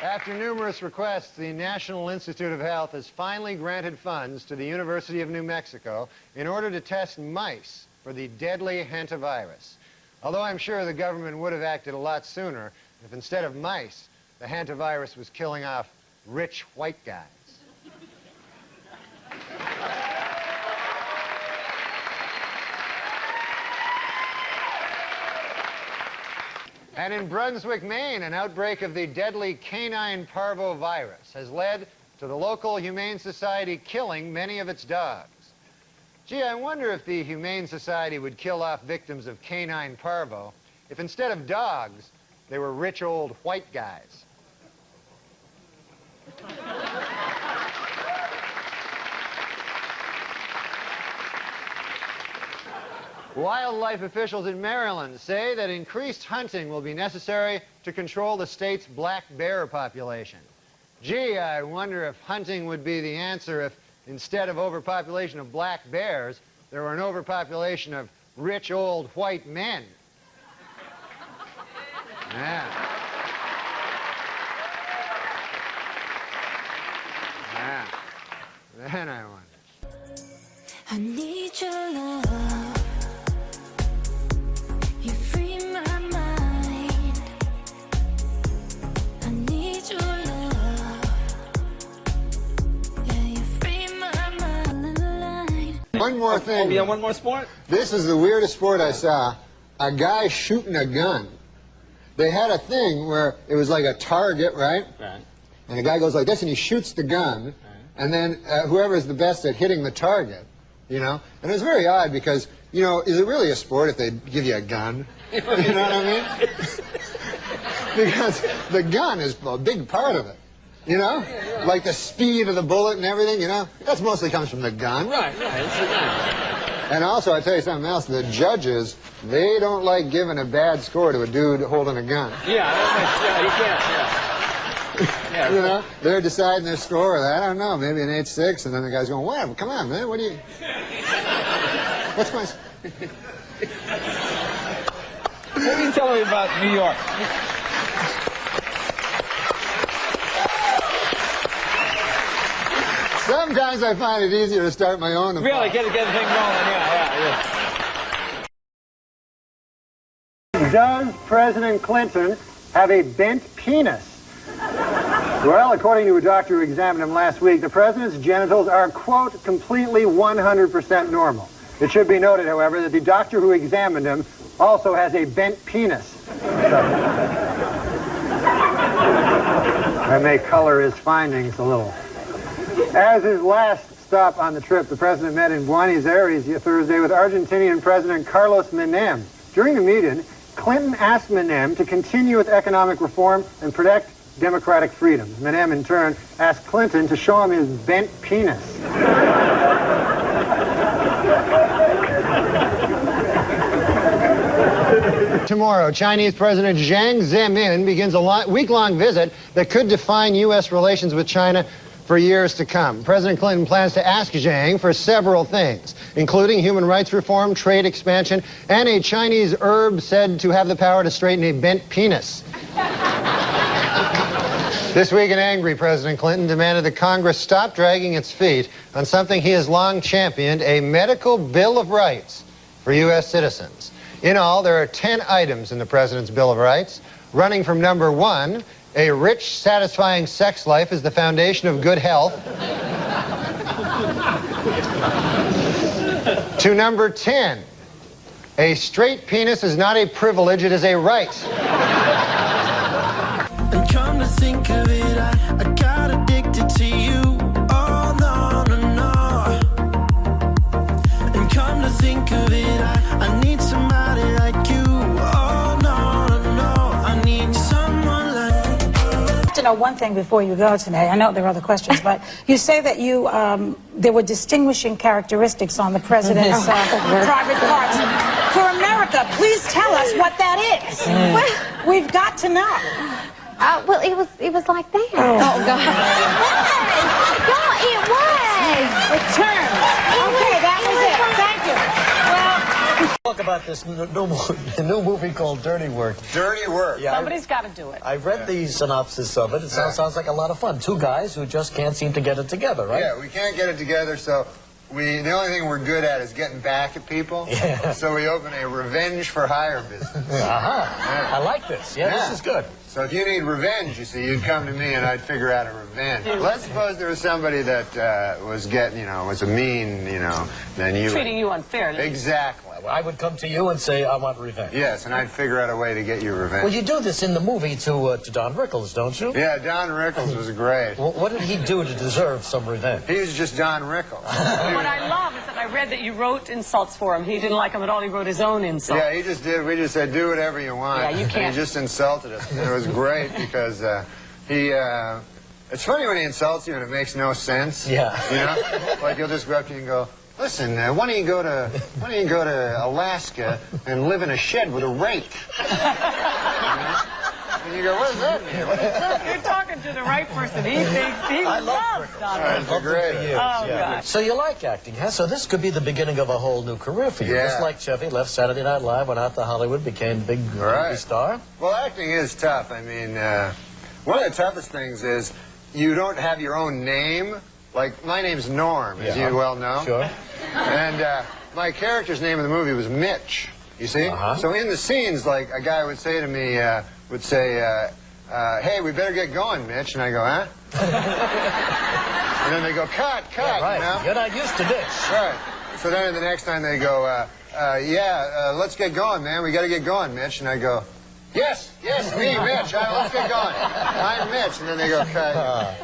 After numerous requests, the National Institute of Health has finally granted funds to the University of New Mexico in order to test mice for the deadly hantavirus. Although I'm sure the government would have acted a lot sooner if instead of mice, the hantavirus was killing off rich white guys. And in Brunswick, Maine, an outbreak of the deadly canine parvovirus has led to the local Humane Society killing many of its dogs. Gee, I wonder if the Humane Society would kill off victims of canine parvo if instead of dogs, they were rich old white guys. Wildlife officials in Maryland say that increased hunting will be necessary to control the state's black bear population. Gee, I wonder if hunting would be the answer if instead of overpopulation of black bears, there were an overpopulation of rich old white men. Yeah. Yeah. Then I wonder. I need your love. You free my mind. I need your love. Yeah, you free my mind. One more thing. Oh, yeah, one more sport? This is the weirdest sport I saw. A guy shooting a gun. They had a thing where it was like a target, right? Right. And the guy goes like this and he shoots the gun. Right. And then whoever's the best at hitting the target, you know? And it was very odd because, you know, is it really a sport if they give you a gun? You know what I mean? Because the gun is a big part of it, you know? Yeah. Like the speed of the bullet and everything, you know? That's mostly comes from the gun. Right, it's the gun. And also, I'll tell you something else, the judges, they don't like giving a bad score to a dude holding a gun. Yeah, you can't, yeah. Yeah, you know, they're deciding their score. I don't know, maybe an 8-6, and then the guy's going, "What? Come on, man, what do you... What's my..." What are you telling me about New York? Sometimes I find it easier to start my own. Really, get the thing rolling, yeah. Does President Clinton have a bent penis? Well, according to a doctor who examined him last week, the president's genitals are, quote, completely 100% normal. It should be noted, however, that the doctor who examined him also has a bent penis. That may color his findings a little. As his last stop on the trip, the president met in Buenos Aires Thursday with Argentinian President Carlos Menem. During the meeting, Clinton asked Menem to continue with economic reform and protect democratic freedoms. Menem, in turn, asked Clinton to show him his bent penis. Tomorrow, Chinese President Jiang Zemin begins a week-long visit that could define U.S. relations with China for years to come. President Clinton plans to ask Jiang for several things, including human rights reform, trade expansion, and a Chinese herb said to have the power to straighten a bent penis. This week, an angry President Clinton demanded that Congress stop dragging its feet on something he has long championed, a medical Bill of Rights for U.S. citizens. In all, there are 10 items in the President's Bill of Rights, running from number 1, a rich, satisfying sex life is the foundation of good health, to number 10, a straight penis is not a privilege, it is a right. And come to think of it, I got addicted to you. Oh, no. And come to think of it, I need somebody like you. Oh, no. I need someone like you. To know one thing before you go today. I know there are other questions, but you say that there were distinguishing characteristics on the president's private parts. For America, please tell us what that is. Well, we've got to know. Well, it was like that. Oh, God. It was. It turned. Okay, that was it. Thank you. Well. Talk about this new movie called Dirty Work. Dirty Work. Yeah, Somebody's got to do it. I read the synopsis of it. It sounds like a lot of fun. Two guys who just can't seem to get it together, right? Yeah, we can't get it together, so the only thing we're good at is getting back at people. Yeah. So we open a revenge for hire business. Yeah. I like this. Yeah, this is good. So if you need revenge, you see, you'd come to me and I'd figure out a revenge. Let's suppose there was somebody that was getting, was a mean, then you... Treating you unfairly. Exactly. I would come to you and say, I want revenge. Yes, and I'd figure out a way to get you revenge. Well, you do this in the movie to Don Rickles, don't you? Yeah, Don Rickles was great. Well, what did he do to deserve some revenge? He was just Don Rickles. What I love is that I read that you wrote insults for him. He didn't like them at all. He wrote his own insults. Yeah, he just did. We just said, do whatever you want. Yeah, you can't. And he just insulted us. And it was great because it's funny when he insults you and it makes no sense. Yeah. Like he'll just go up to you and go, listen, why don't you go to Alaska and live in a shed with a rake? And you go, what does that mean? You're talking to the right person. He thinks he loves Donald. That's great. Oh, God. So you like acting, huh? So this could be the beginning of a whole new career for you. Yeah. Just like Chevy left Saturday Night Live, went out to Hollywood, became a big movie star. Well, acting is tough. I mean, one of the toughest things is you don't have your own name. Like, my name's Norm, as you well know. Sure. And my character's name in the movie was Mitch, you see? So in the scenes, like, a guy would say to me, hey, we better get going, Mitch. And I go, huh? And then they go, cut, Yeah, right. You're not used to this. Right. So then the next time they go, let's get going, man. We got to get going, Mitch. And I go, yes, me, Mitch. Let's get going. I'm Mitch. And then they go, cut.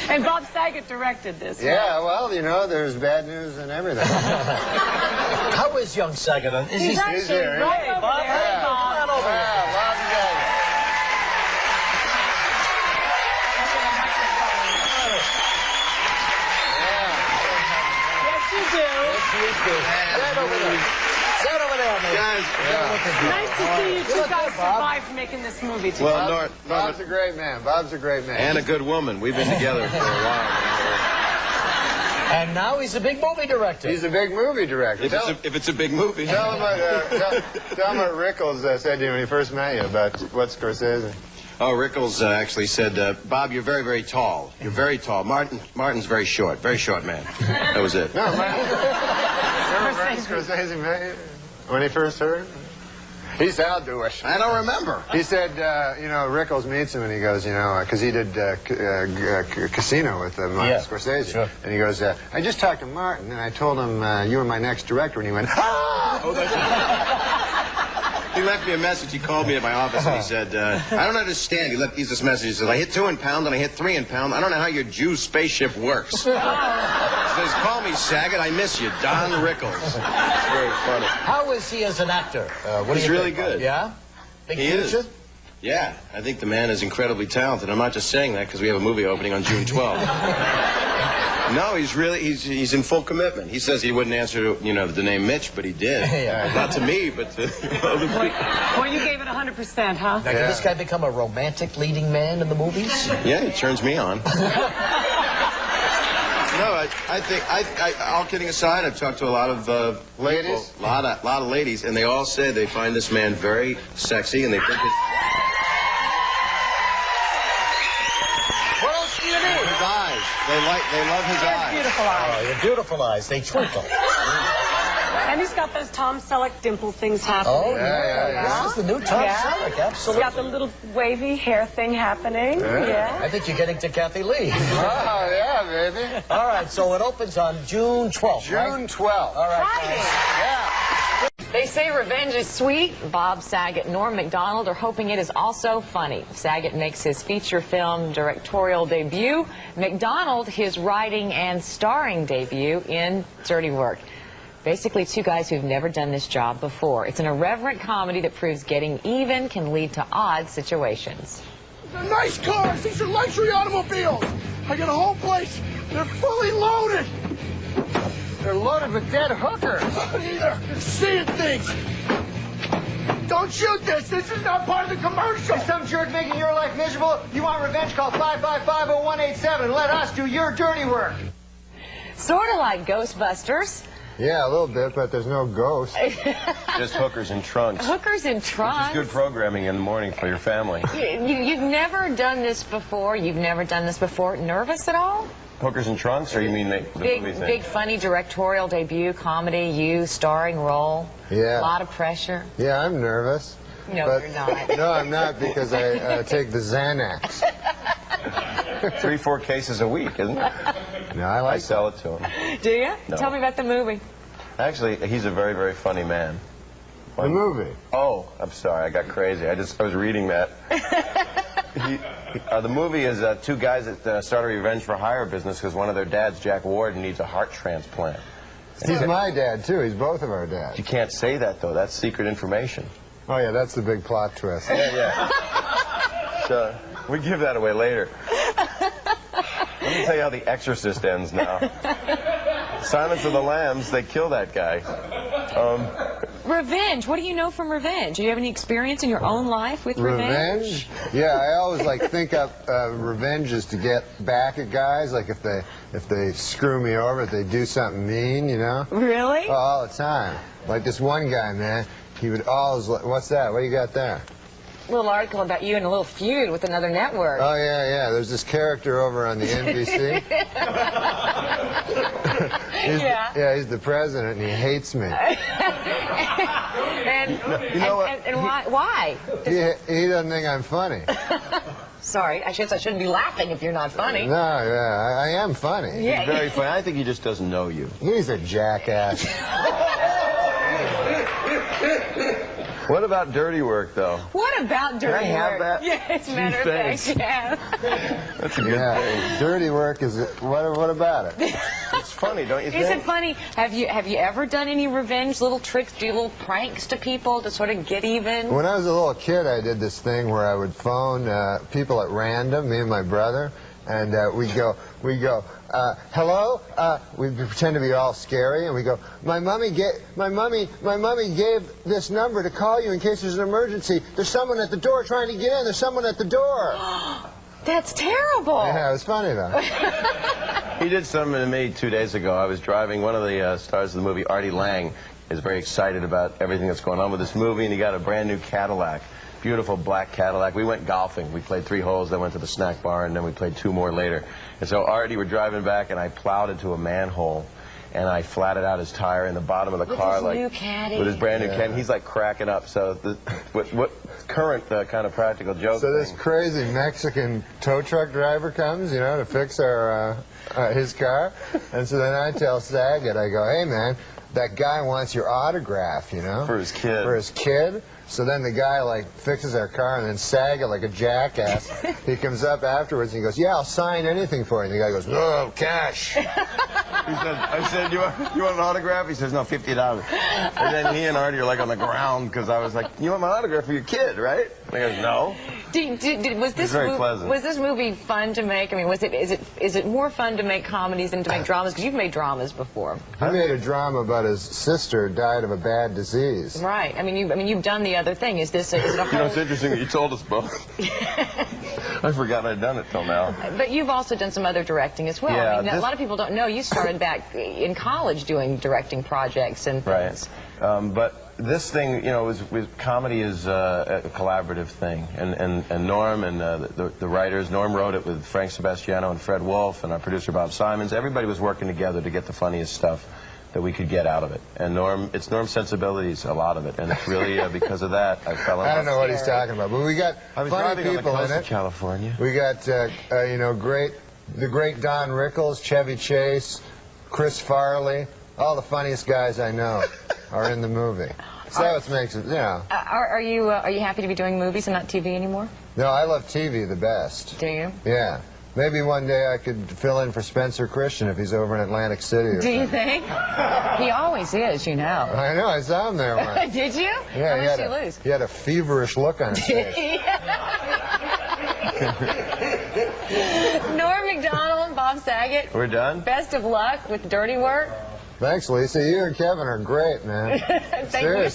And Bob Saget directed this. Yeah, well, there's bad news and everything. How is young Saget? He's actually here, right over there. Hey, Bob. Come on over here. Bob Saget. Yes, you do. Stand over there. Stand over there, man. Guys, Nice to see you two guys survived making this movie together. well, Bob's a great man. Bob's a great man. and a good woman. We've been together for a while. And now he's a big movie director. He's a big movie director. If it's a big movie. Tell him what Rickles said to you when he first met you about what's Scorsese. Oh, Rickles actually said, Bob, you're very, very tall. You're very tall. Martin's very short man. That was it. No, remember Scorsese met you when he first heard? He's outdoors. I don't remember. He said, Rickles meets him and he goes, because he did Casino with Martin Scorsese. Sure. And he goes, I just talked to Martin and I told him you were my next director. And he went, ah! Oh, that's He left me a message. He called me at my office and he said, I don't understand. He left this message. He said, I hit 2 in pound and I hit 3 in pound. I don't know how your Jew spaceship works. He says, call me Saget. I miss you. Don Rickles. It's very funny. How is he as an actor? He's really good. Yeah? Big He future? is. Yeah, I think the man is incredibly talented. I'm not just saying that because we have a movie opening on June 12th. No, he's in full commitment. He says he wouldn't answer, the name Mitch, but he did. Yeah. Not to me, but to other people. Well, you gave it 100%, huh? Now, can this guy become a romantic leading man in the movies? Yeah, he turns me on. No, I think, all kidding aside, I've talked to a lot of ladies, a lot of ladies, and they all say they find this man very sexy, and they think What else do you need? his eyes. They love his eyes. Beautiful eyes. Oh, your beautiful eyes. They twinkle. And he's got those Tom Selleck dimple things happening. Oh, yeah. This is the new Tom Selleck, absolutely. He's got the little wavy hair thing happening. Yeah. I think you're getting to Kathy Lee. Oh, yeah, baby. All right, so it opens on June 12th, June 12th. All right. Yeah. They say revenge is sweet. Bob Saget and Norm MacDonald are hoping it is also funny. Saget makes his feature film directorial debut. MacDonald his writing and starring debut in Dirty Work. Basically, two guys who've never done this job before. It's an irreverent comedy that proves getting even can lead to odd situations. They're nice cars. These are luxury automobiles. I got a whole place. They're fully loaded. They're loaded with dead hookers. They're seeing things. Don't shoot this. This is not part of the commercial. Is some jerk making your life miserable? You want revenge? Call 555-0187 and let us do your dirty work. Sort of like Ghostbusters. Yeah, a little bit, but there's no ghost. Just hookers and trunks. Hookers and trunks. Which is good programming in the morning for your family. You've never done this before? You've never done this before? Nervous at all? Hookers and trunks, or you mean the movie thing? Big, funny directorial debut, comedy, you, starring role. Yeah. A lot of pressure. Yeah, I'm nervous. No, but, you're not. No, I'm not, because I take the Xanax. 3-4 cases a week, isn't it? No, I sell it to him. Do you? No. Tell me about the movie. Actually, he's a very, very funny man. The movie? Oh, I'm sorry, I got crazy. I was reading that. The movie is two guys that start a revenge for hire business because one of their dads, Jack Ward, needs a heart transplant. He's my dad, too. He's both of our dads. You can't say that, though. That's secret information. Oh, yeah, that's the big plot twist. Yeah. So, we give that away later. Let me tell you how The Exorcist ends now. Silence of the Lambs, they kill that guy. Revenge. What do you know from revenge? Do you have any experience in your own life with revenge? Yeah, I always think up revenge is to get back at guys. Like if they screw me over, if they do something mean, you know. Really? Oh, all the time. Like this one guy, man. He would always. What's that? What do you got there? A little article about you in a little feud with another network. Oh yeah. There's this character over on the NBC. He's the president, and he hates me. And why? Why? He doesn't think I'm funny. Sorry, I shouldn't be laughing if you're not funny. No, yeah, I am funny. Yeah. He's very funny. I think he just doesn't know you. He's a jackass. What about dirty work, though? What about dirty work? Can I have that? Yeah, as a matter of fact, yeah. That's a good thing. Dirty work is. What about it? It's funny, don't you think? Is it funny? Have you ever done any revenge, little tricks, do little pranks to people to sort of get even? When I was a little kid, I did this thing where I would phone people at random, me and my brother, and we'd go, hello? We'd pretend to be all scary, and we go, my mommy gave this number to call you in case there's an emergency. There's someone at the door trying to get in. There's someone at the door. That's terrible. Yeah, it was funny though. He did something to me 2 days ago. I was driving. One of the stars of the movie, Artie Lang, is very excited about everything that's going on with this movie, and he got a brand new Cadillac. Beautiful black Cadillac. We went golfing. We played 3 holes, then went to the snack bar, and then we played 2 more later. And so Artie, we're driving back, and I plowed into a manhole, and I flatted out his tire in the bottom of the car, with his new caddy. With his brand new caddy. He's like cracking up. So what current kind of practical joke? So this crazy Mexican tow truck driver comes, you know, to fix his car, and so then I tell Saget, I go, hey man, that guy wants your autograph, you know, for his kid. For his kid. So then the guy, like, fixes our car, and then Saget, like a jackass, he comes up afterwards and he goes, yeah, I'll sign anything for you. And the guy goes, no, cash. I said, you want an autograph? He says, no, $50. And then he and Artie are like on the ground because I was like, you want my autograph for your kid, right? And he goes, no. Was this movie fun to make? I mean, is it more fun to make comedies than to make dramas? Because you've made dramas before. I made a drama about his sister died of a bad disease. Right. I mean, you've done the other thing. Is it a whole... You know, it's interesting that you told us both. I forgot I'd done it till now. But you've also done some other directing as well. Yeah, I mean, a lot of people don't know you started back in college doing directing projects and things. Right. But this thing, you know, comedy is a collaborative thing, and Norm and the writers. Norm wrote it with Frank Sebastiano and Fred Wolf, and our producer Bob Simons. Everybody was working together to get the funniest stuff that we could get out of it. And it's Norm's sensibilities, a lot of it, and it's really because of that I fell in love. I don't know what he's talking about, but we got funny people in it. California. We got you know, the great Don Rickles, Chevy Chase, Chris Farley. All the funniest guys I know are in the movie. So that's what makes it, you know. Are you happy to be doing movies and not TV anymore? No, I love TV the best. Do you? Yeah. Maybe one day I could fill in for Spencer Christian if he's over in Atlantic City or something. Do you think? He always is, you know. I know, I saw him there once. Did you? Yeah, How much did you lose? He had a feverish look on his face. Norm MacDonald, Bob Saget. We're done? Best of luck with dirty work. Thanks, Lisa. You and Kevin are great, man. Thank you.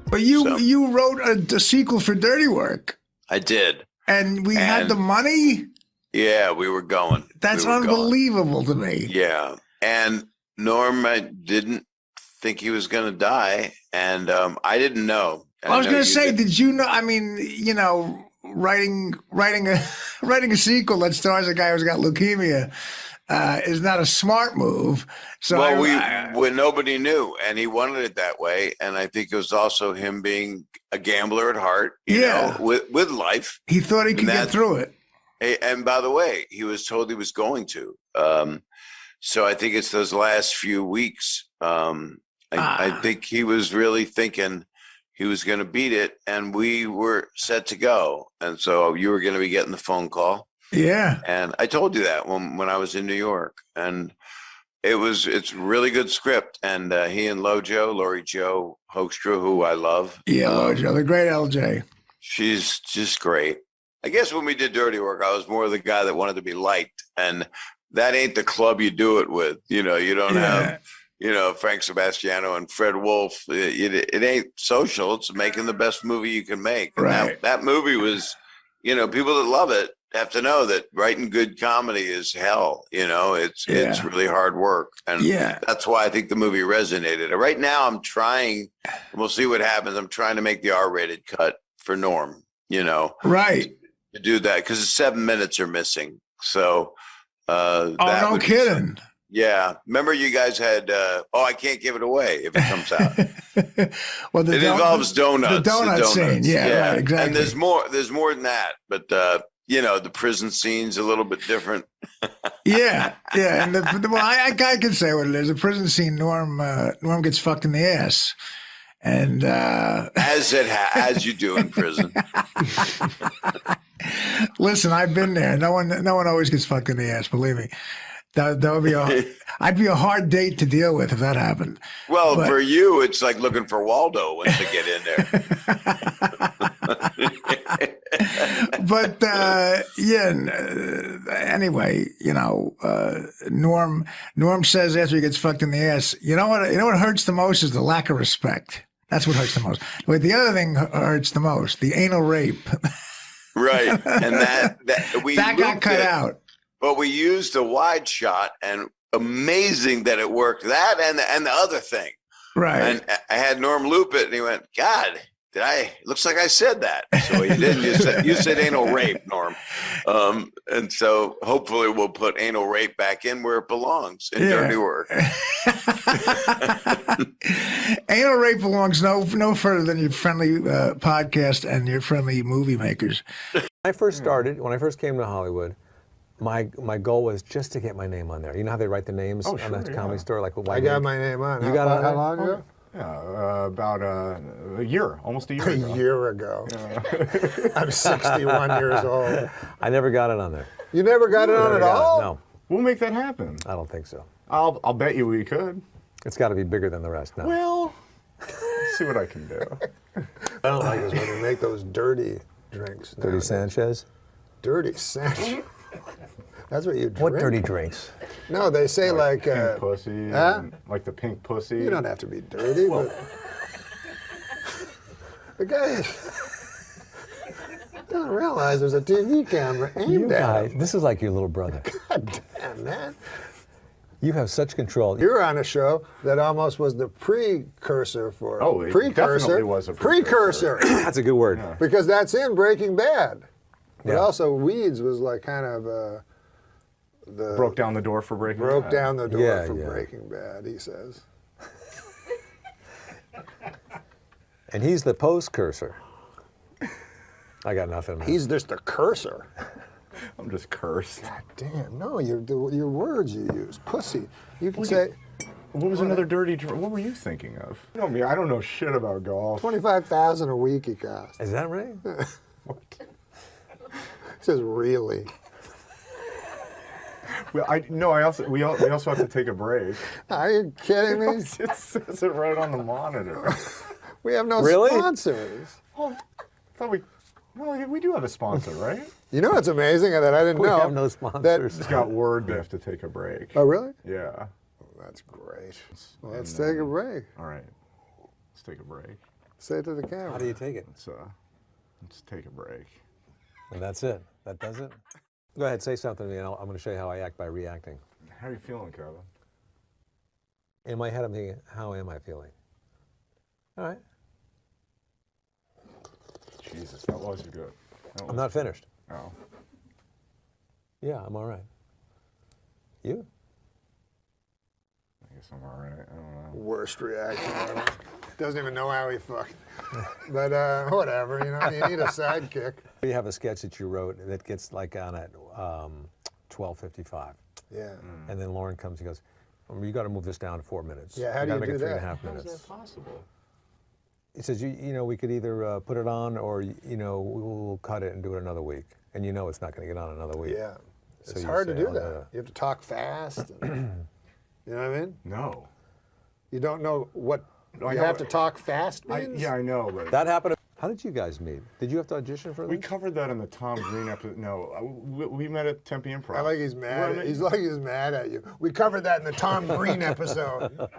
But you wrote a sequel for Dirty Work. I did. And we had the money? Yeah, we were going. That's unbelievable to me. Yeah. And Norm, I didn't think he was going to die. And I didn't know. I was going to say, did you know? I mean, you know, writing a sequel that stars a guy who's got leukemia is not a smart move. So when nobody knew, and he wanted it that way, and I think it was also him being a gambler at heart. You know, with life, he thought he could get through it. And by the way, he was told he was going to. So I think it's those last few weeks. I think he was really thinking he was going to beat it, and we were set to go. And so you were going to be getting the phone call. Yeah. And I told you that when I was in New York, and it's really good script. And he and Laurie Jo Hoekstra, who I love. Yeah, Lojo, the great LJ. She's just great. I guess when we did Dirty Work, I was more the guy that wanted to be liked, and that ain't the club you do it with. You know, you don't have, you know, Frank Sebastiano and Fred Wolf. It ain't social. It's making the best movie you can make. And right. That movie was, you know, people that love it have to know that writing good comedy is hell. You know, it's really hard work. And that's why I think the movie resonated. Right now I'm trying, and we'll see what happens. I'm trying to make the R-rated cut for Norm, you know. Right. To do that, because 7 minutes are missing. So no kidding. Yeah. Remember you guys had I can't give it away if it comes out. Well, it involves donuts. The donut scene. Yeah, right, exactly. And there's more than that. But you know, the prison scene's a little bit different. yeah. And I can say what it is. The prison scene, Norm gets fucked in the ass. And as you do in prison. Listen, I've been there. No one always gets fucked in the ass. Believe me, that would be I'd be a hard date to deal with if that happened. Well, for you, it's like looking for Waldo once you get in there. But anyway, you know, Norm says after he gets fucked in the ass, you know what hurts the most is the lack of respect. That's what hurts the most. But the other thing hurts the most, the anal rape. Right. And that got cut out. But we used a wide shot, and amazing that it worked. That and the other thing. Right. And I had Norm loop it, and he went, God, looks like I said that. So he didn't. You said anal rape, Norm. And so hopefully we'll put anal rape back in where it belongs in Dirty Work. Anal rape belongs no further than your friendly podcast and your friendly movie makers. When I first came to Hollywood, my goal was just to get my name on there. You know how they write the names on the comedy store? Like, I got my name on. You got it on there? How long ago? Yeah, about a year, almost a year ago. A year ago. I'm 61 years old. I never got it on there. You never got it on at all? No. We'll make that happen. I don't think so. I'll bet you we could. It's got to be bigger than the rest now. Well, let's see what I can do. I don't like this when they make those dirty drinks. Dirty nowadays. Sanchez? Dirty Sanchez. That's what you drink. What dirty drinks? No, they say like pink pussy, like the pink pussy. You don't have to be dirty, but the guy doesn't realize there's a TV camera aimed at him. This is like your little brother. God damn, man. You have such control. You were on a show that almost was the precursor for. Oh, it definitely was a precursor. That's a good word. Yeah. Because that's in Breaking Bad. But Yeah. also Weeds was like kind of broke down the door for Breaking Bad. Broke down the door for Yeah. Breaking Bad, he says. And he's the post-cursor. I got nothing. He's just the cursor. I'm just cursed. God damn, no, your words you use. Pussy. You can say... What was another dirty drink? What were you thinking of? I don't know shit about golf. $25,000 a week he costs. Is that right? What? He says, really? Well, we also have to take a break. Are you kidding me? It says it right on the monitor. We have no sponsors. Oh, I thought we do have a sponsor, right? You know what's amazing that I didn't know? We have no sponsors. It's got word they have to take a break. Oh, really? Yeah. Oh, that's great. Well, let's take a break. All right. Let's take a break. Say it to the camera. How do you take it? Let's take a break. And that's it. That does it? Go ahead, say something to me, and I'm going to show you how I act by reacting. How are you feeling, Kevin? In my head, I'm thinking, how am I feeling? All right. Jesus, that was good. I'm not finished. Oh. Yeah, I'm all right. You? I guess I'm all right. I don't know. Worst reaction ever. Doesn't even know how he fucked. But whatever, you know, you need a sidekick. You have a sketch that you wrote that gets like on at 12:55. Yeah. And then Lauren comes, he goes, you got to move this down to 4 minutes. Yeah, how do you make do it 3.5 that? minutes. How is that possible? He says, you know, we could either put it on or, you know, we'll cut it and do it another week. And you know it's not going to get on another week. Yeah. So It's you hard to say, do that. You have to talk fast. And, you know what I mean? No. You don't know what you have to talk fast means? Yeah, I know, but... That happened. How did you guys meet? Did you have to audition for this? We covered that in the Tom Green episode. No, we met at Tempe Improv. I like he's mad. He's like he's mad at you. We covered that in the Tom Green episode.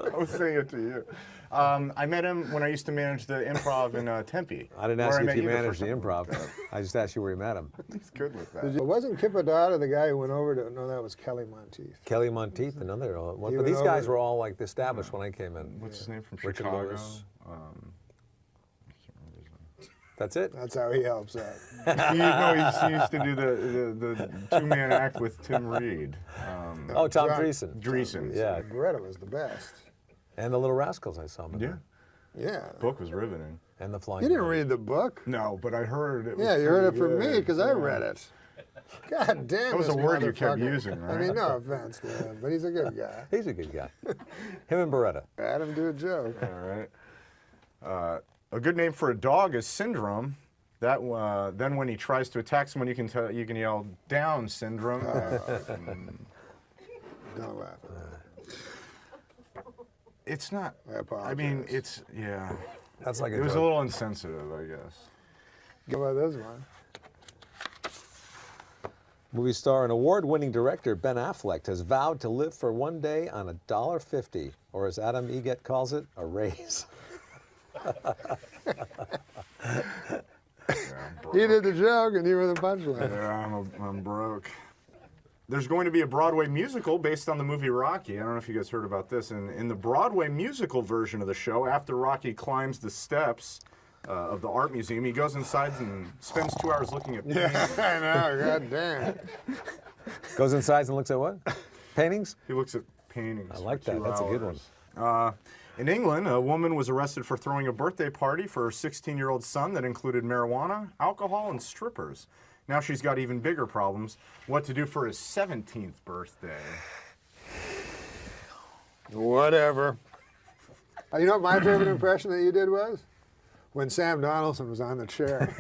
I was saying it to you. I met him when I used to manage the improv in Tempe. I didn't ask you if you managed the improv. I just asked you where you met him. He's good with that. Wasn't Kippadata the guy who went over to? No, that was Kelly Monteith. Kelly Monteith, another one. But these guys were all like established when I came in. What's his name from Richard Chicago? Lewis. That's it? That's how he helps out. he used to do the two-man act with Tim Reed. Tom Dreesen. Dreesen. Yeah. Greta was the best. And the Little Rascals I saw him in. Yeah. Yeah. The book was riveting. And the Flying You didn't Bird. read the book? No, but I heard it. Yeah, you heard it from me because I read it. God damn. That was this a word you kept motherfucker. using, right? I mean, no offense to him, but he's a good guy. He's a good guy. Him and Beretta. Adam, do a joke. All right. A good name for a dog is Syndrome. That then when he tries to attack someone, you can yell "Down, Syndrome." Don't laugh. It's not. I apologize. I mean, it's yeah. That's like it was a little insensitive, I guess. Go about this one. Movie star and award-winning director Ben Affleck has vowed to live for one day on $1.50, or as Adam Egget calls it, a raise. He did the joke and you were the punchline. Yeah, I'm broke. There's going to be a Broadway musical based on the movie Rocky. I don't know if you guys heard about this. In the Broadway musical version of the show, after Rocky climbs the steps of the art museum, he goes inside and spends 2 hours looking at paintings. Yeah, I know, god damn. Goes inside and looks at what? Paintings? He looks at paintings. I like for that. 2 That's a good hours. one. In England, a woman was arrested for throwing a birthday party for her 16-year-old son that included marijuana, alcohol, and strippers. Now she's got even bigger problems. What to do for his 17th birthday. Whatever. You know what my favorite impression that you did was? When Sam Donaldson was on the chair.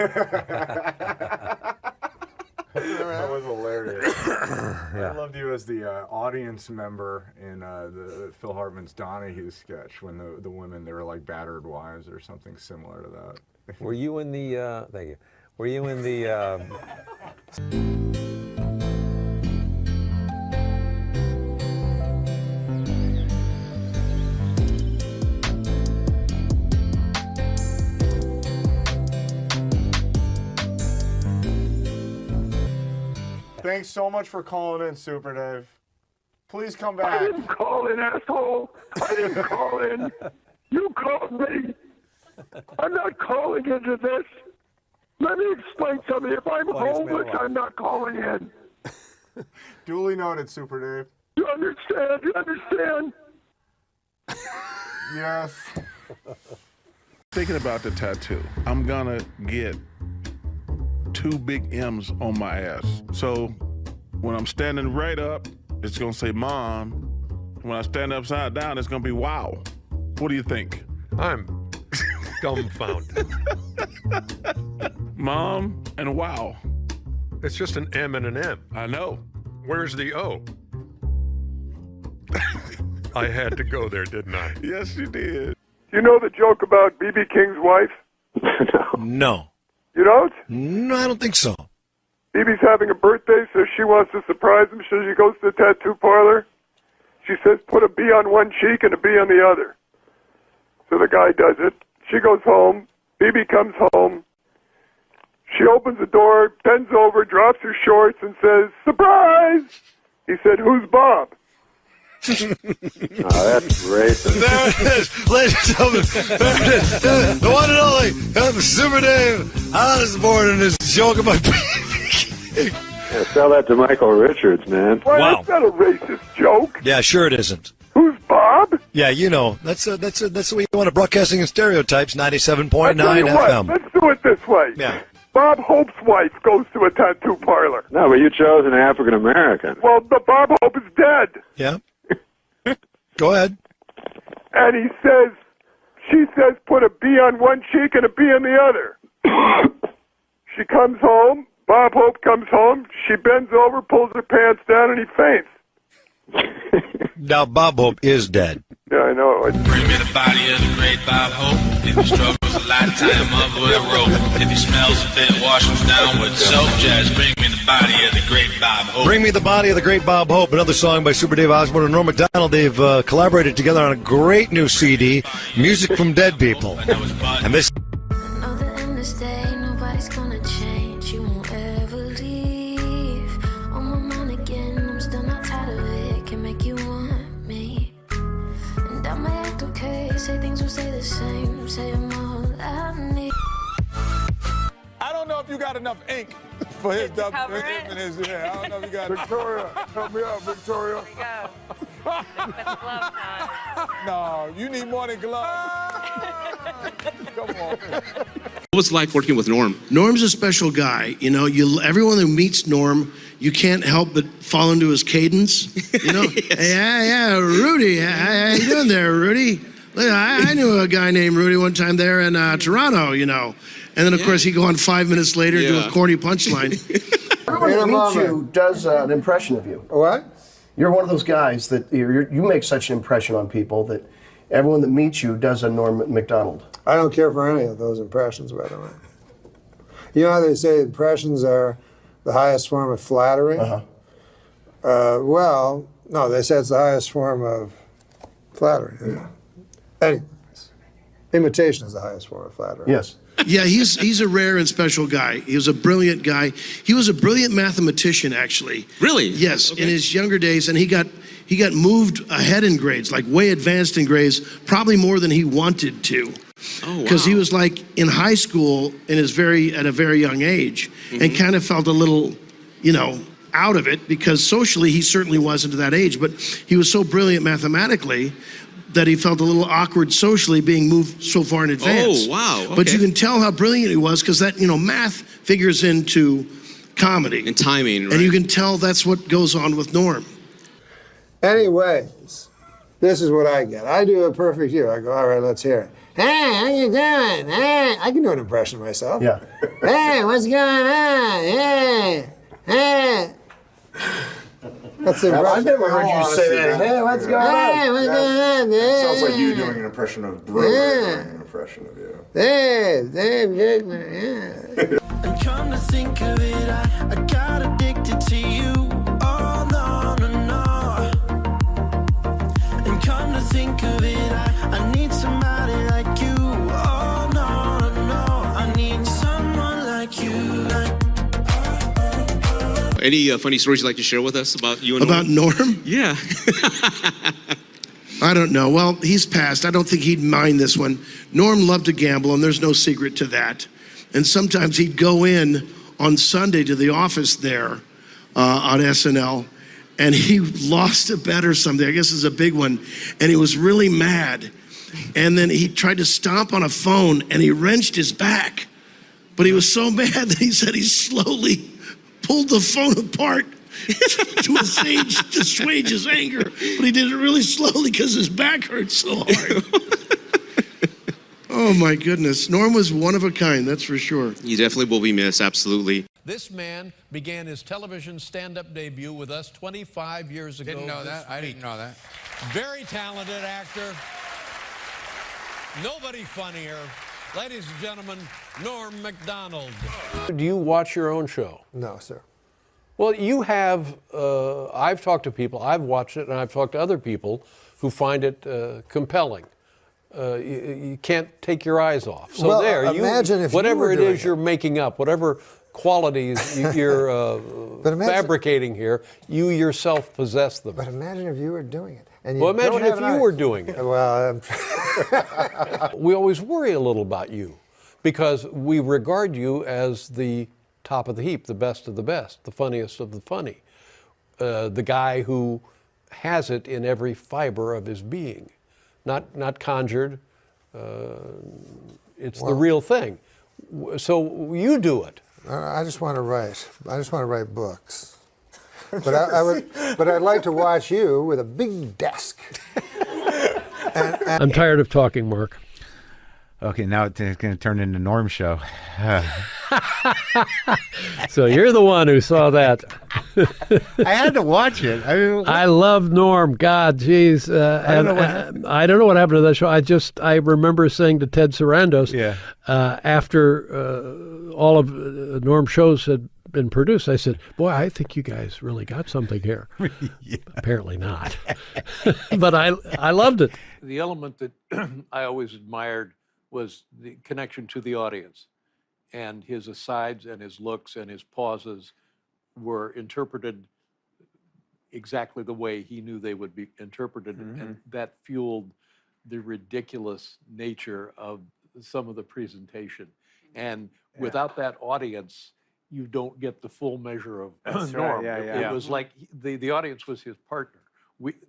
That was hilarious. Yeah. I loved you as the audience member in the Phil Hartman's Donahue sketch when the women, they were like battered wives or something similar to that. Were you in the, thank you. Were you in the, Thanks so much for calling in, Super Dave. Please come I back. didn't call in, asshole. I didn't call in. You called me. I'm not calling into this. Let me explain something. If I'm homeless, I'm not calling in. Duly noted, Super Dave. You understand? You understand? Yes. Thinking about the tattoo, I'm gonna get 2 big M's on my ass. So when I'm standing right up, it's gonna say Mom. When I stand upside down, it's gonna be Wow. What do you think? I'm dumbfounded. Mom and Wow. It's just an M and an M. I know. Where's the O? I had to go there, didn't I? Yes, you did. You know the joke about B.B. King's wife? No. You don't? No, I don't think so. B.B.'s having a birthday, so she wants to surprise him. So she goes to the tattoo parlor. She says, put a B on one cheek and a B on the other. So the guy does it. She goes home. BB comes home. She opens the door, bends over, drops her shorts, and says, "Surprise!" He said, "Who's Bob?" Oh, that's racist. There it is, ladies and gentlemen. There it is. The one and only Super Dave Osborne and his joke about. Yeah, sell that to Michael Richards, man. Why, that's not a racist joke. Yeah, sure it isn't. Who's Bob? Yeah, you know, that's the way you want to broadcasting and stereotypes. 97.9 I'll tell you what, FM. let's do it this way. Yeah. Bob Hope's wife goes to a tattoo parlor. No, but you chose an African American. Well, the Bob Hope is dead. Yeah. Go ahead. And she says, put a B on one cheek and a B on the other. She comes home. Bob Hope comes home. She bends over, pulls her pants down, and he faints. Now, Bob Hope is dead. Yeah, I know. Bring me the body of the great Bob Hope. If he struggles a lot, tie him up with a rope. If he smells a bit, wash him down with soap. Just bring me the body of the great Bob Hope. Bring Me the Body of the Great Bob Hope, another song by Super Dave Osborne and Norm MacDonald. They've collaborated together on a great new CD, Music from Dead People. And this... Know the end is day, nobody's gonna change. You won't ever leave. On my mind again, I'm still not tired of it. Can make you want me. And I might act okay, say things will stay the same. Say I'm all I need. I don't know if you got enough ink for his dub. I don't know if you got Victoria, help me out, Victoria. Here we go. That's glove time. No, you need more than gloves. Come on. What's it like working with Norm? Norm's a special guy. You know, everyone who meets Norm, you can't help but fall into his cadence. You know, Yes. yeah, Rudy, how you doing there, Rudy? I knew a guy named Rudy one time there in Toronto, you know. And then, of course, he'd go on 5 minutes later and do a corny punchline. Everyone that meets you does an impression of you. What? You're one of those guys that you make such an impression on people that everyone that meets you does a Norm MacDonald. I don't care for any of those impressions, by the way. You know how they say impressions are the highest form of flattery? Well, no, they say it's the highest form of flattery. Yeah. Anyways, imitation is the highest form of flattery. Yes. Yeah, he's a rare and special guy. He was a brilliant guy. He was a brilliant mathematician, actually. Really? Yes, in his younger days, and he got moved ahead in grades, like way advanced in grades, probably more than he wanted to. Oh, wow. Because he was like in high school at a very young age, and kind of felt a little, you know, out of it, because socially he certainly wasn't at that age, but he was so brilliant mathematically that he felt a little awkward socially being moved so far in advance. Oh, wow. But Okay. you can tell how brilliant he was, because that, you know, math figures into comedy. And timing, right? And you can tell that's what goes on with Norm. Anyways, this is what I get. I do a perfect year. I go, all right, let's hear it. Hey, how you doing? Hey, I can do an impression of myself. Yeah. Hey, what's going on? Hey. That's the impression. I've never heard you say that. Hey, what's going on? Hey, what's going on? Hey. Sounds like you doing an impression of Brewer doing an impression of you. Hey, yeah. And come to think of it, I got addicted to you. Oh, no, no, no. And come to think of it, I need somebody like you. Oh, no, no, no. I need someone like you. Any funny stories you'd like to share with us about you and About Norm? Yeah. I don't know. Well, he's passed. I don't think he'd mind this one. Norm loved to gamble, and there's no secret to that. And sometimes he'd go in on Sunday to the office there on SNL, and he lost a bet or something. I guess it's a big one. And he was really mad. And then he tried to stomp on a phone, and he wrenched his back. But he was so mad that he said he slowly pulled the phone apart to assuage his anger, but he did it really slowly because his back hurt so hard. Oh my goodness, Norm was one of a kind, that's for sure. You definitely will be missed, absolutely. This man began his television stand-up debut with us 25 years ago. Didn't know that. I didn't know that. Very talented actor. Nobody funnier. Ladies and gentlemen, Norm MacDonald. Do you watch your own show? No, sir. Well, you have, I've talked to people, I've watched it, and I've talked to other people who find it compelling. you can't take your eyes off. So Well, there, imagine if you whatever were it doing is you're making up, whatever qualities you're fabricating here, you yourself possess them. But imagine if you were doing it. And you Well, imagine don't have if an you eye. were doing it. Well, We always worry a little about you because we regard you as the top of the heap, the best of the best, the funniest of the funny, the guy who has it in every fiber of his being, not conjured. It's the real thing. So you do it. I just want to write. I just want to write books. But but I'd like to watch you with a big desk. I'm tired of talking, Mark. Okay, now it's going to turn into Norm show. So you're the one who saw that. I had to watch it. I love Norm. God, geez. I don't know what happened to that show. I remember saying to Ted Sarandos, after all of Norm's shows had been produced, I said, boy, I think you guys really got something here. Apparently not. But I loved it. The element that I always admired was the connection to the audience. And his asides and his looks and his pauses were interpreted exactly the way he knew they would be interpreted. And that fueled the ridiculous nature of some of the presentation. And without that audience, you don't get the full measure of Norm. It was like the audience was his partner.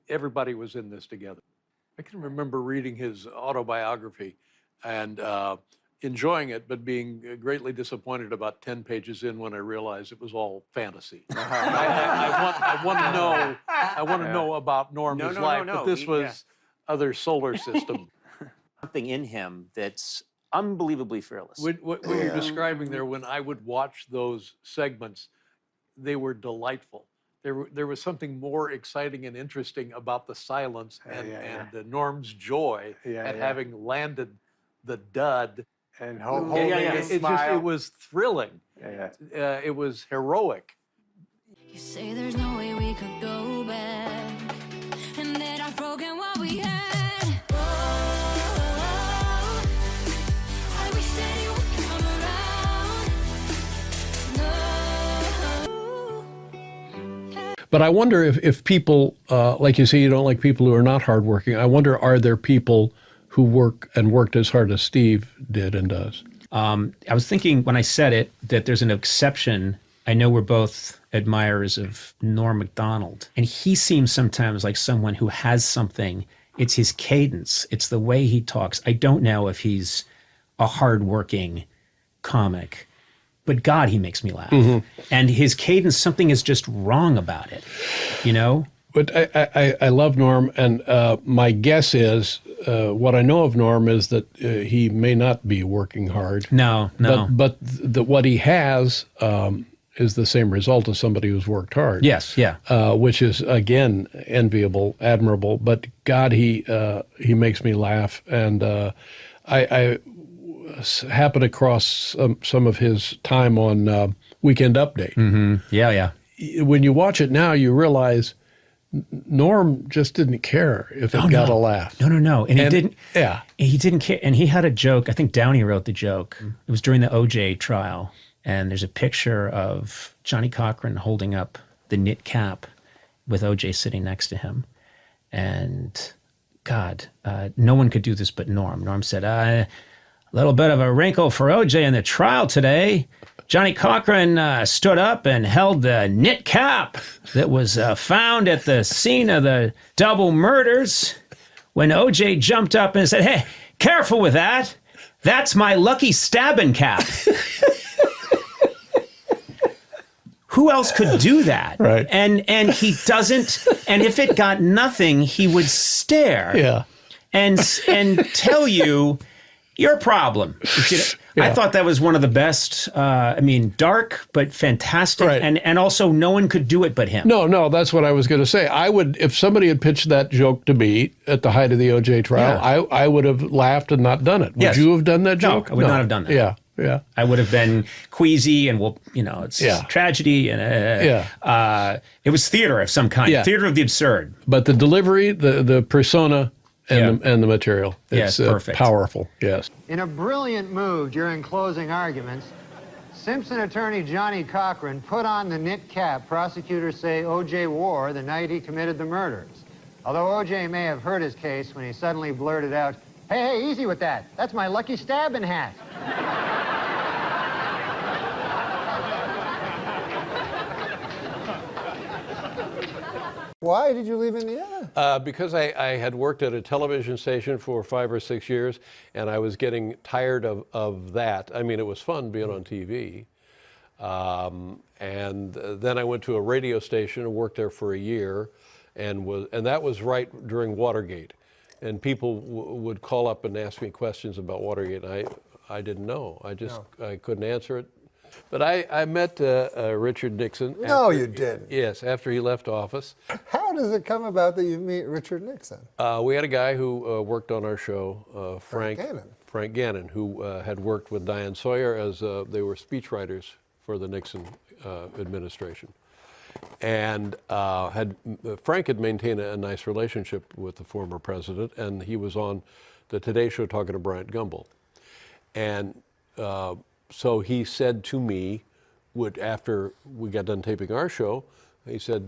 Everybody was in this together. I can remember reading his autobiography and enjoying it, but being greatly disappointed about 10 pages in when I realized it was all fantasy. I want to know about Norm's life, but this was other solar system. Something in him that's unbelievably fearless. What you're describing there, when I would watch those segments, they were delightful. There was something more exciting and interesting about the silence and Norm's joy at having landed the dud. And holding his smile. It was thrilling. It was heroic. You say there's no way we could go back, and that I've broken what we had. Oh, I wish that you would come around. No. But I wonder if people, like you say, you don't like people who are not hardworking. I wonder, are there people who worked as hard as Steve did and does? I was thinking when I said it that there's an exception. I know we're both admirers of Norm MacDonald, and he seems sometimes like someone who has something. It's his cadence. It's the way he talks. I don't know if he's a hardworking comic, but God, he makes me laugh. And his cadence, something is just wrong about it, you know? But I love Norm, and my guess is, what I know of Norm is that he may not be working hard. No. But what he has is the same result as somebody who's worked hard. Yes, yeah. Which is, again, enviable, admirable. But God, he makes me laugh. And I happened across some of his time on Weekend Update. Yeah. When you watch it now, you realize Norm just didn't care if it got a laugh. No. And he didn't. Yeah. He didn't care. And he had a joke. I think Downey wrote the joke. It was during the OJ trial. And there's a picture of Johnny Cochran holding up the knit cap with OJ sitting next to him. And God, no one could do this but Norm. Norm said, a little bit of a wrinkle for OJ in the trial today. Johnny Cochran stood up and held the knit cap that was found at the scene of the double murders when OJ jumped up and said, hey, careful with that. That's my lucky stabbing cap. Who else could do that? Right. And he doesn't. And if it got nothing, he would stare and tell you your problem. I thought that was one of the best. Dark but fantastic, and also no one could do it but him. No, that's what I was going to say. I would, if somebody had pitched that joke to me at the height of the OJ trial, I would have laughed and not done it. Would you have done that joke? No, I would not have done that. Yeah. I would have been queasy and it's tragedy and it was theater of some kind. Theater of the absurd. But the delivery, the persona and the material. Yes, It's perfect. Powerful, yes. In a brilliant move during closing arguments, Simpson attorney Johnny Cochran put on the knit cap prosecutors say O.J. wore the night he committed the murders. Although O.J. may have hurt his case when he suddenly blurted out, hey, easy with that. That's my lucky stabbing hat. Why did you leave Indiana? Because I had worked at a television station for 5 or 6 years, and I was getting tired of that. I mean, it was fun being on TV. And then I went to a radio station and worked there for a year, and that was right during Watergate. And people would call up and ask me questions about Watergate, and I didn't know. I couldn't answer it. But I met Richard Nixon. No, you didn't. Yes, after he left office. How does it come about that you meet Richard Nixon? We had a guy who worked on our show, Frank Gannon, who had worked with Diane Sawyer as they were speechwriters for the Nixon administration. And Frank had maintained a nice relationship with the former president, and he was on the Today Show talking to Bryant Gumbel. And so he said to me, after we got done taping our show, he said,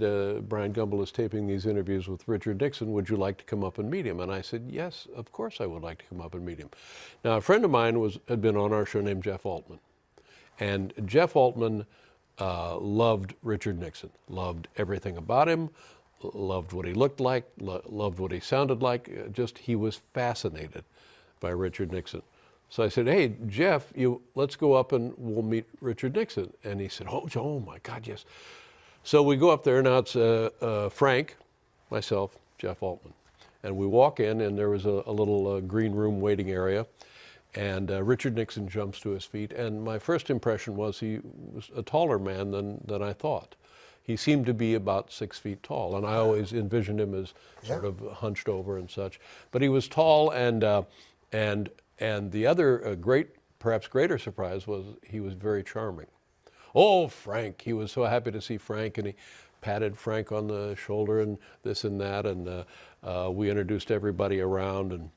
Brian Gumbel is taping these interviews with Richard Nixon. Would you like to come up and meet him? And I said, yes, of course I would like to come up and meet him. Now, a friend of mine had been on our show named Jeff Altman. And Jeff Altman loved Richard Nixon, loved everything about him, loved what he looked like, loved what he sounded like. He was fascinated by Richard Nixon. So I said, hey, Jeff, let's go up and we'll meet Richard Nixon. And he said, oh my God, yes. So we go up there. Now it's Frank, myself, Jeff Altman. And we walk in, and there was a little green room waiting area. And Richard Nixon jumps to his feet. And my first impression was he was a taller man than I thought. He seemed to be about 6 feet tall. And I always envisioned him as sort of hunched over and such. But he was tall, and the other perhaps greater surprise was he was very charming. Oh, Frank, he was so happy to see Frank, and he patted Frank on the shoulder and this and that, and we introduced everybody around, and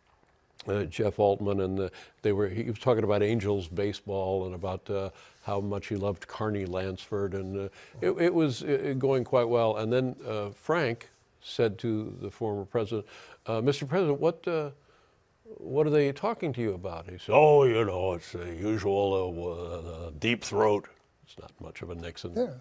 Jeff Altman, and he was talking about Angels baseball and about how much he loved Carney Lansford, and it was going quite well. And then Frank said to the former president, Mr. President, what are they talking to you about? He said, oh, it's the usual deep throat. It's not much of a Nixon. Yeah.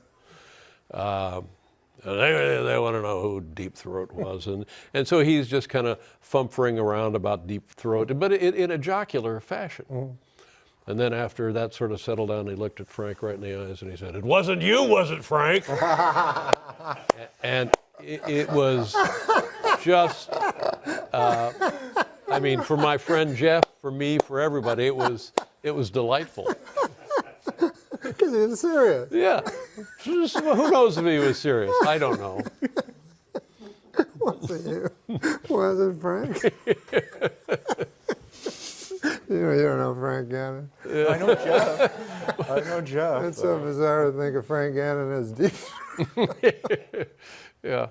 They want to know who Deep Throat was. And so he's just kind of fumphering around about Deep Throat, but in a jocular fashion. Mm. And then after that sort of settled down, he looked at Frank right in the eyes and he said, it wasn't you, was it, Frank? And it was just, for my friend Jeff, for me, for everybody, it was delightful. Because he was serious. Yeah. Who knows if he was serious? I don't know. Was it you? Was it Frank? You don't know Frank Gannon. Yeah. I know Jeff. It's so bizarre to think of Frank Gannon as deep. Yeah.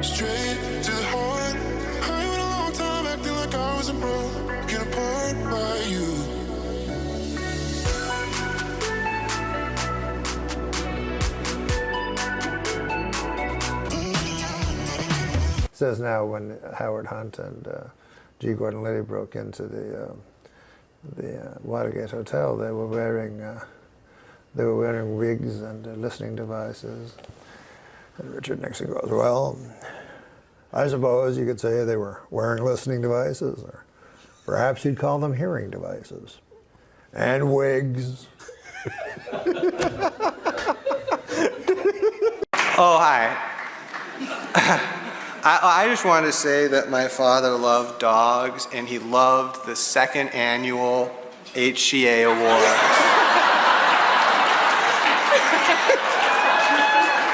Straight to the heart. I went a long time acting like I wasn't broken apart by you. Says now when Howard Hunt and G. Gordon Liddy broke into the Watergate Hotel, they were wearing wigs and listening devices. And Richard Nixon goes, well, I suppose you could say they were wearing listening devices, or perhaps you'd call them hearing devices. And wigs. Oh, hi. I just wanted to say that my father loved dogs, and he loved the second annual HCA Award.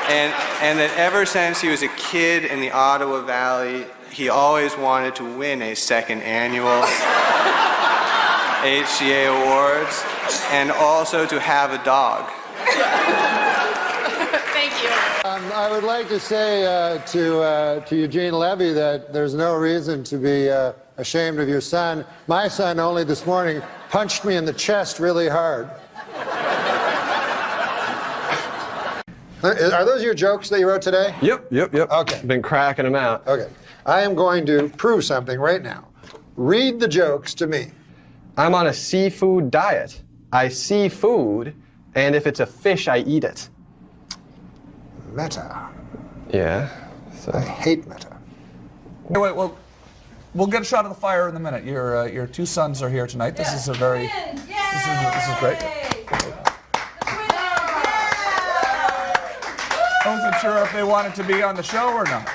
and that ever since he was a kid in the Ottawa Valley, he always wanted to win a second annual HCA Awards, and also to have a dog. Thank you. I would like to say to Eugene Levy that there's no reason to be ashamed of your son. My son only this morning punched me in the chest really hard. Are those your jokes that you wrote today? Yep. Okay. Been cracking them out. Okay. I am going to prove something right now. Read the jokes to me. I'm on a seafood diet. I see food, and if it's a fish, I eat it. Meta. Yeah. So. I hate meta. Wait, well, we'll get a shot of the fire in a minute. Your two sons are here tonight. This is a very, this is great. I wasn't sure if they wanted to be on the show or not.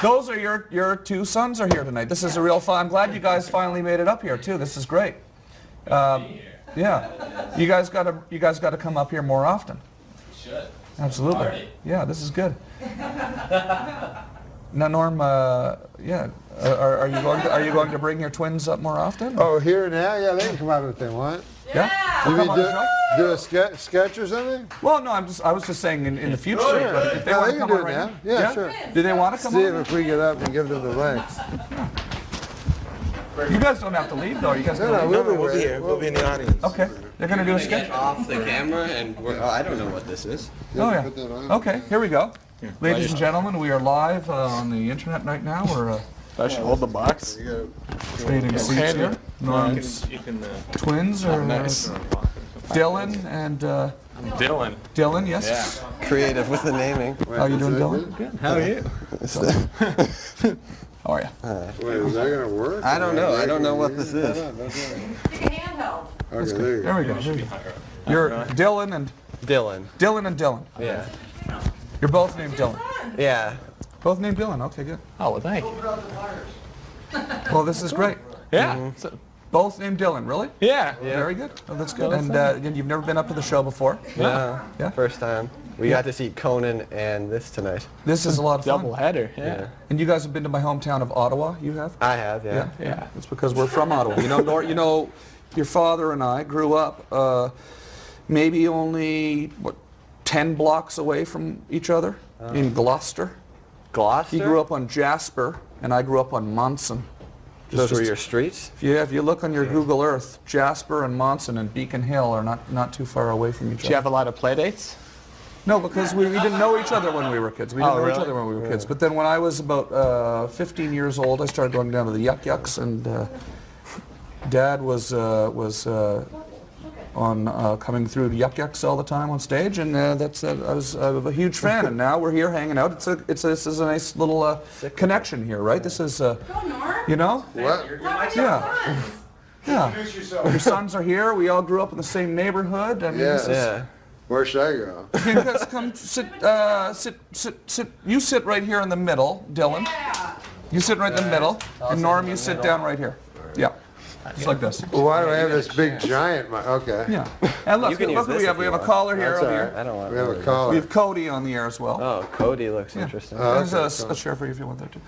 Those are your two sons are here tonight. This is a real fun. I'm glad you guys finally made it up here too. This is great. Yeah, you guys gotta come up here more often. Should. Absolutely. Party. Yeah, this is good. Now, Norm, yeah, are you going to bring your twins up more often? Oh, here now? Yeah, they can come out if they want. Yeah. You mean do a sketch or something? Well, no, I was just saying in the future. Sure. But if they want to come do on it right now. now. Yeah, sure. Do they want to come See on? if we get up and give them the links. You guys don't have to leave, though. You guys No, We'll be here. We'll be in the audience. Okay. They're going to do a sketch. Get off the camera, and I don't know what this is. Oh, yeah. Okay, here we go. Ladies and gentlemen, we are live on the internet right now. We're I should hold the box. trading seats here. Norm's twins are Dylan and Dylan. Dylan, yes. Yeah. Creative with the naming. How you doing, Dylan? Good. How are you? How are you? Wait, is that going to work? I don't know. I don't know what this is. Take a handheld. Okay, there you go. There we go. You're Dylan and Dylan. Dylan and Dylan. Yeah. You're both named Dylan. Yeah. Both named Dylan. Okay, good. Oh, well, thank you. Well, this is great. Yeah. So, Both named Dylan, really? yeah. Very good. Oh, that's good. Both And you've never been up to the show before? Yeah. Yeah. First time. We got to see Conan and this tonight. This is a lot of fun. Double header. Yeah. And you guys have been to my hometown of Ottawa. You have? I have, yeah. Yeah. It's because we're from Ottawa. You know, your father and I grew up maybe only 10 blocks away from each other in Gloucester. Gloucester? He grew up on Jasper, and I grew up on Monson. Those were your streets? If you look on your Google Earth, Jasper and Monson and Beacon Hill are not too far away from each other. Did you have a lot of play dates? No, because we didn't know each other when we were kids. We didn't know each other when we were kids. But then when I was about 15 years old, I started going down to the Yuck Yucks, and Dad was on coming through the Yuck Yucks all the time on stage, and I was a huge fan. And now we're here hanging out. This is a nice little connection here, right? This is you know? What? Yeah. Yeah. Your sons are here. We all grew up in the same neighborhood. I mean, this is, Where should I go? you guys come sit. You sit right here in the middle, Dylan. You sit right in the middle, and Norm, you sit down right here. Yeah. Just like this. Well, why do I have this big giant mic? Okay. Yeah. And look, we have a caller here. That's all Over right. here. I don't want We have a We caller. have Cody on the air as well. Oh, Cody looks interesting. There's okay, a chair for you if you want that too.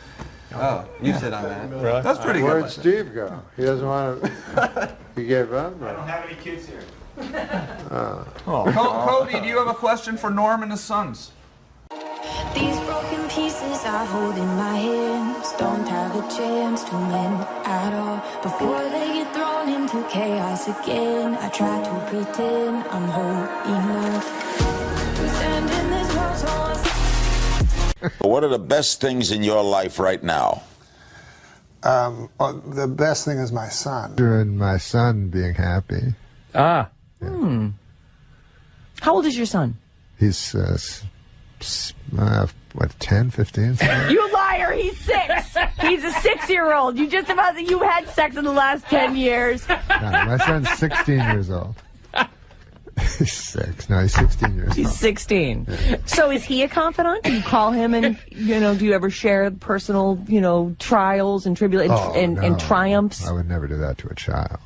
Oh, you sit on that. That's pretty Where'd good. Steve go? He doesn't want to. He gave up? I don't have any kids here. Cody, do you have a question for Norm and his sons? These broken pieces I hold in my hands don't have a chance to mend at all. Before they get thrown into chaos again, I try to pretend I'm whole enough to stand in this world so What are the best things in your life right now? The best thing is my son. And my son being happy. Ah. How old is your son? He's, 10, 15? You liar! He's 6. He's a 6-year-old. You just about you had sex in the last 10 years. No, my son's 16 years old. He's 6. No, he's 16 years old. He's 16. So is he a confidant? Do you call him and, do you ever share personal, trials and tribulations and triumphs? I would never do that to a child.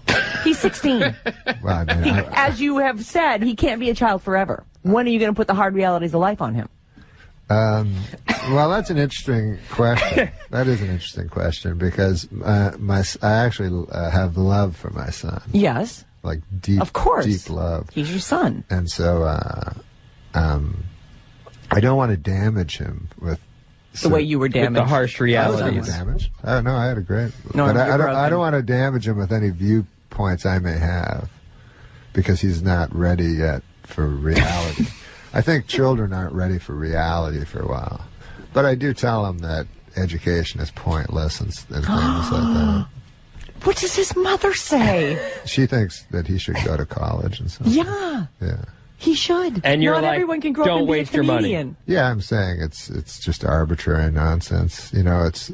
He's 16. Well, I mean, As you have said, he can't be a child forever. When are you going to put the hard realities of life on him? well, that's an interesting question. That is an interesting question because I actually have love for my son. Yes. Like deep, of course. deep love. He's your son. And so, I don't want to damage him with The way you were damaged. With the harsh realities. Damaged. No, I had a great. No, but I broken. don't want to damage him with any viewpoints I may have, because he's not ready yet for reality. I think children aren't ready for reality for a while. But I do tell him that education is pointless and things like that. What does his mother say? She thinks that he should go to college and stuff. Yeah. Yeah. He should. And you're Not like, everyone can grow up don't and be waste a your money. comedian. Yeah, I'm saying it's just arbitrary nonsense. You know, it's.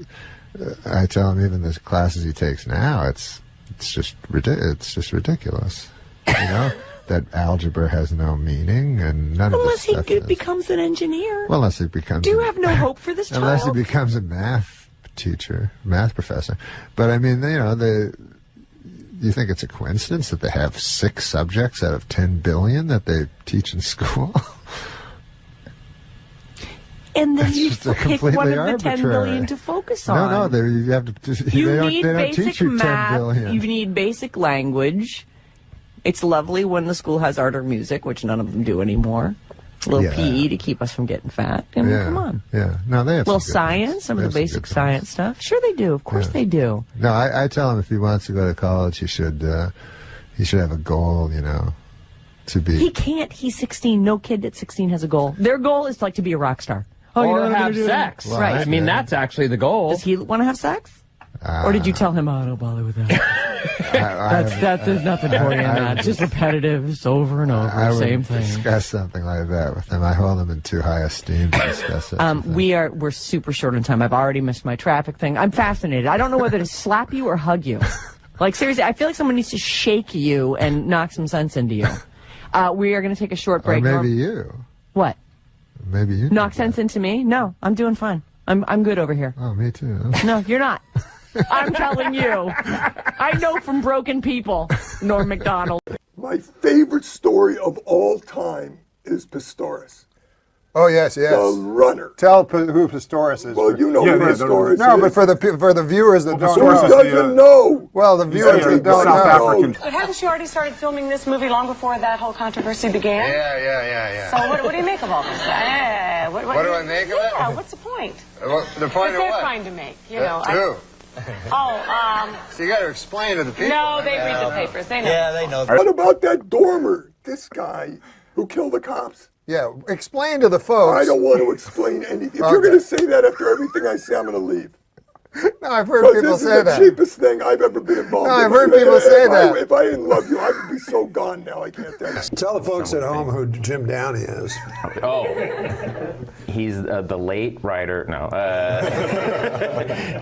I tell him even the classes he takes now, it's just ridiculous. You know, that algebra has no meaning and none Unless of this he stuff becomes an engineer. Well, unless he becomes. Do you have no hope for this child? Unless he becomes a math teacher, math professor. But I mean, you know, you think it's a coincidence that they have 6 subjects out of 10 billion that they teach in school? And then you just pick one of completely the 10 arbitrary. billion to focus on. No, you have to. You they need don't basic teach you 10 math. billion. You need basic language. It's lovely when the school has art or music, which none of them do anymore. A little Yeah. PE to keep us from getting fat. I mean, Yeah, come on. Yeah, no, they have A little some good science, ones. some They of the have some basic good science stuff. Sure they do. Of course they do. No, I tell him if he wants to go to college, he should have a goal, you know, to be. He can't. He's 16. No kid at 16 has a goal. Their goal is like to be a rock star. Or you know what I'm have gonna do? sex. Well, right. I mean, that's actually the goal. Does he want to have sex? Or did you tell him, oh, don't bother with that? There's nothing for you in that. It's just repetitive, just over and over, I would same thing. discuss something like that with him. I hold him in too high esteem to discuss it. We're super short on time. I've already missed my traffic thing. I'm fascinated. I don't know whether to slap you or hug you. Like, seriously, I feel like someone needs to shake you and knock some sense into you. We are going to take a short break. Or maybe you. What? Maybe you. Knock sense into me? No, I'm doing fine. I'm good over here. Oh, me too. No, you're not. I'm telling you. I know from broken people, Norm MacDonald. My favorite story of all time is Pistorius. Oh, yes, yes. The runner. Tell who Pistorius is. Well, you know who Pistorius is. No, but for the viewers that don't Who know. doesn't know? Well, the viewers that don't know. But haven't you already started filming this movie long before that whole controversy began? Yeah. So what do you make of all this? What do I make of it? Yeah, what's the point? The point of they're what? trying to make, you know. Who? So you got to explain to the people. no, they read the papers. They know. Yeah, they know. What about that Dormer? This guy who killed the cops? Yeah, explain to the folks. I don't want to explain anything. If you're going to say that after everything I say, I'm going to leave. No, I've heard people say that. This is the cheapest thing I've ever been involved in. No, I've heard people say that. If I didn't love you, I would be so gone now. I can't tell you. Tell the folks at home who Jim Downey is. Oh, he's the late writer. No,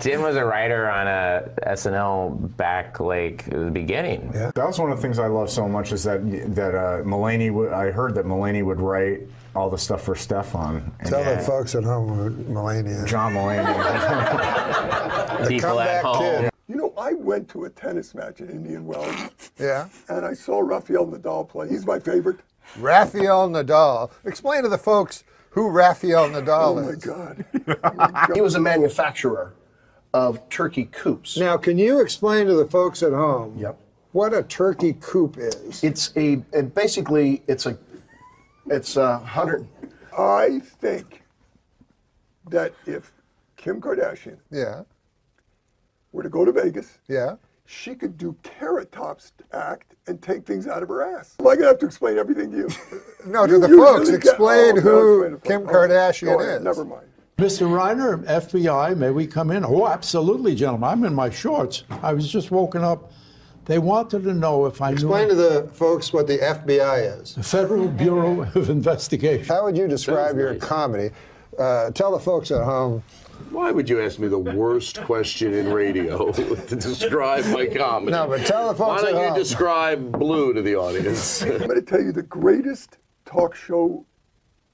Jim was a writer on SNL back like the beginning. Yeah. That was one of the things I love so much is that Mulaney. I heard that Mulaney would write all the stuff for Stefan. Tell the folks at home who Mulaney is. John Mulaney. The People at comeback home. kid. You know, I went to a tennis match in Indian Wells. Yeah. And I saw Rafael Nadal play. He's my favorite. Rafael Nadal. Explain to the folks who Rafael Nadal is. Oh, my God. He was a manufacturer of turkey coops. Now, can you explain to the folks at home what a turkey coop is? It's basically it's a 100. I think that if Kim Kardashian were to go to Vegas, she could do Carrot Top's act and take things out of her ass. Am I going to have to explain everything to you? No, to the folks, explain who Kim Kardashian is. Never mind. Mr. Reiner, FBI, may we come in? Oh, absolutely, gentlemen. I'm in my shorts. I was just woken up. They wanted to know if I knew. Explain to the folks what the FBI is. The Federal Bureau of Investigation. How would you describe your comedy? Tell the folks at home. Why would you ask me the worst question in radio to describe my comedy? No, but tell the folks Why at don't you home. describe Blue to the audience? I'm going to tell you the greatest talk show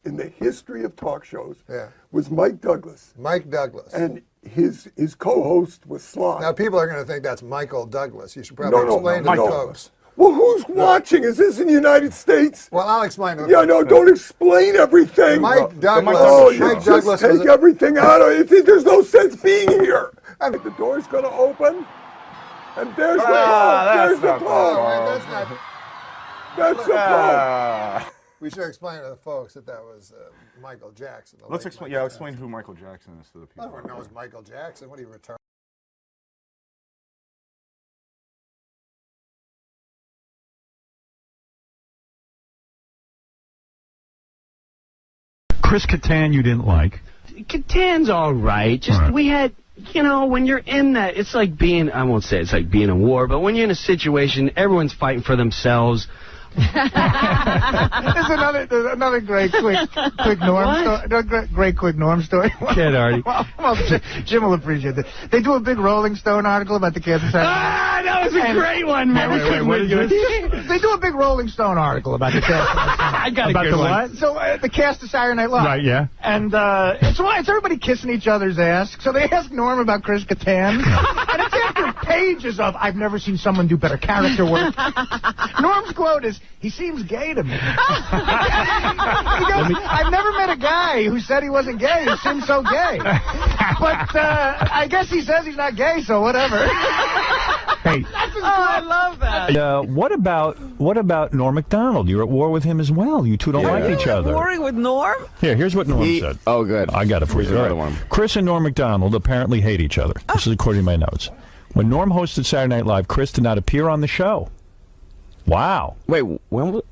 in the history of talk shows was Mike Douglas. Mike Douglas. And his co-host was Sly. Now, people are going to think that's Michael Douglas. You should probably explain to the folks. Well, who's watching? Is this in the United States? Well, I'll explain to the folks. No, don't explain everything. Mike Douglas. Oh, Mike you Douglas just take everything out of it. There's no sense being here. The door's going to open, and there's the pole. There's the pole. That's the pole. We should explain to the folks that was Michael Jackson. Let's explain. Yeah, explain who Michael Jackson is to the people. Everyone knows Michael Jackson. What are you retarded? Chris Kattan you didn't like. Kattan's all right. Just we had, when you're in that, it's like being, I won't say it's like being in war, but when you're in a situation, everyone's fighting for themselves. There's another great quick Norm story. Great quick Norm story. Kid, Artie. Well, Jim will appreciate it. They do a big Rolling Stone article about the Kansas City. That was a great one, man. They do a big Rolling Stone article about the cast. I got about a good one. So the cast of Saturday Night Live. Right, yeah. And it's everybody kissing each other's ass. So they ask Norm about Chris Kattan. And it's after pages of, I've never seen someone do better character work. Norm's quote is, he seems gay to me. He goes, I've never met a guy who said he wasn't gay. He seems so gay. But I guess he says he's not gay, so whatever. Hey. I love that. What about Norm MacDonald? You're at war with him as well. You two don't like each other. Warring with Norm? Here's what Norm said. Oh, good. I got it for you. Another one. Chris and Norm MacDonald apparently hate each other. This is according to my notes. When Norm hosted Saturday Night Live, Chris did not appear on the show. Wow. Wait, when was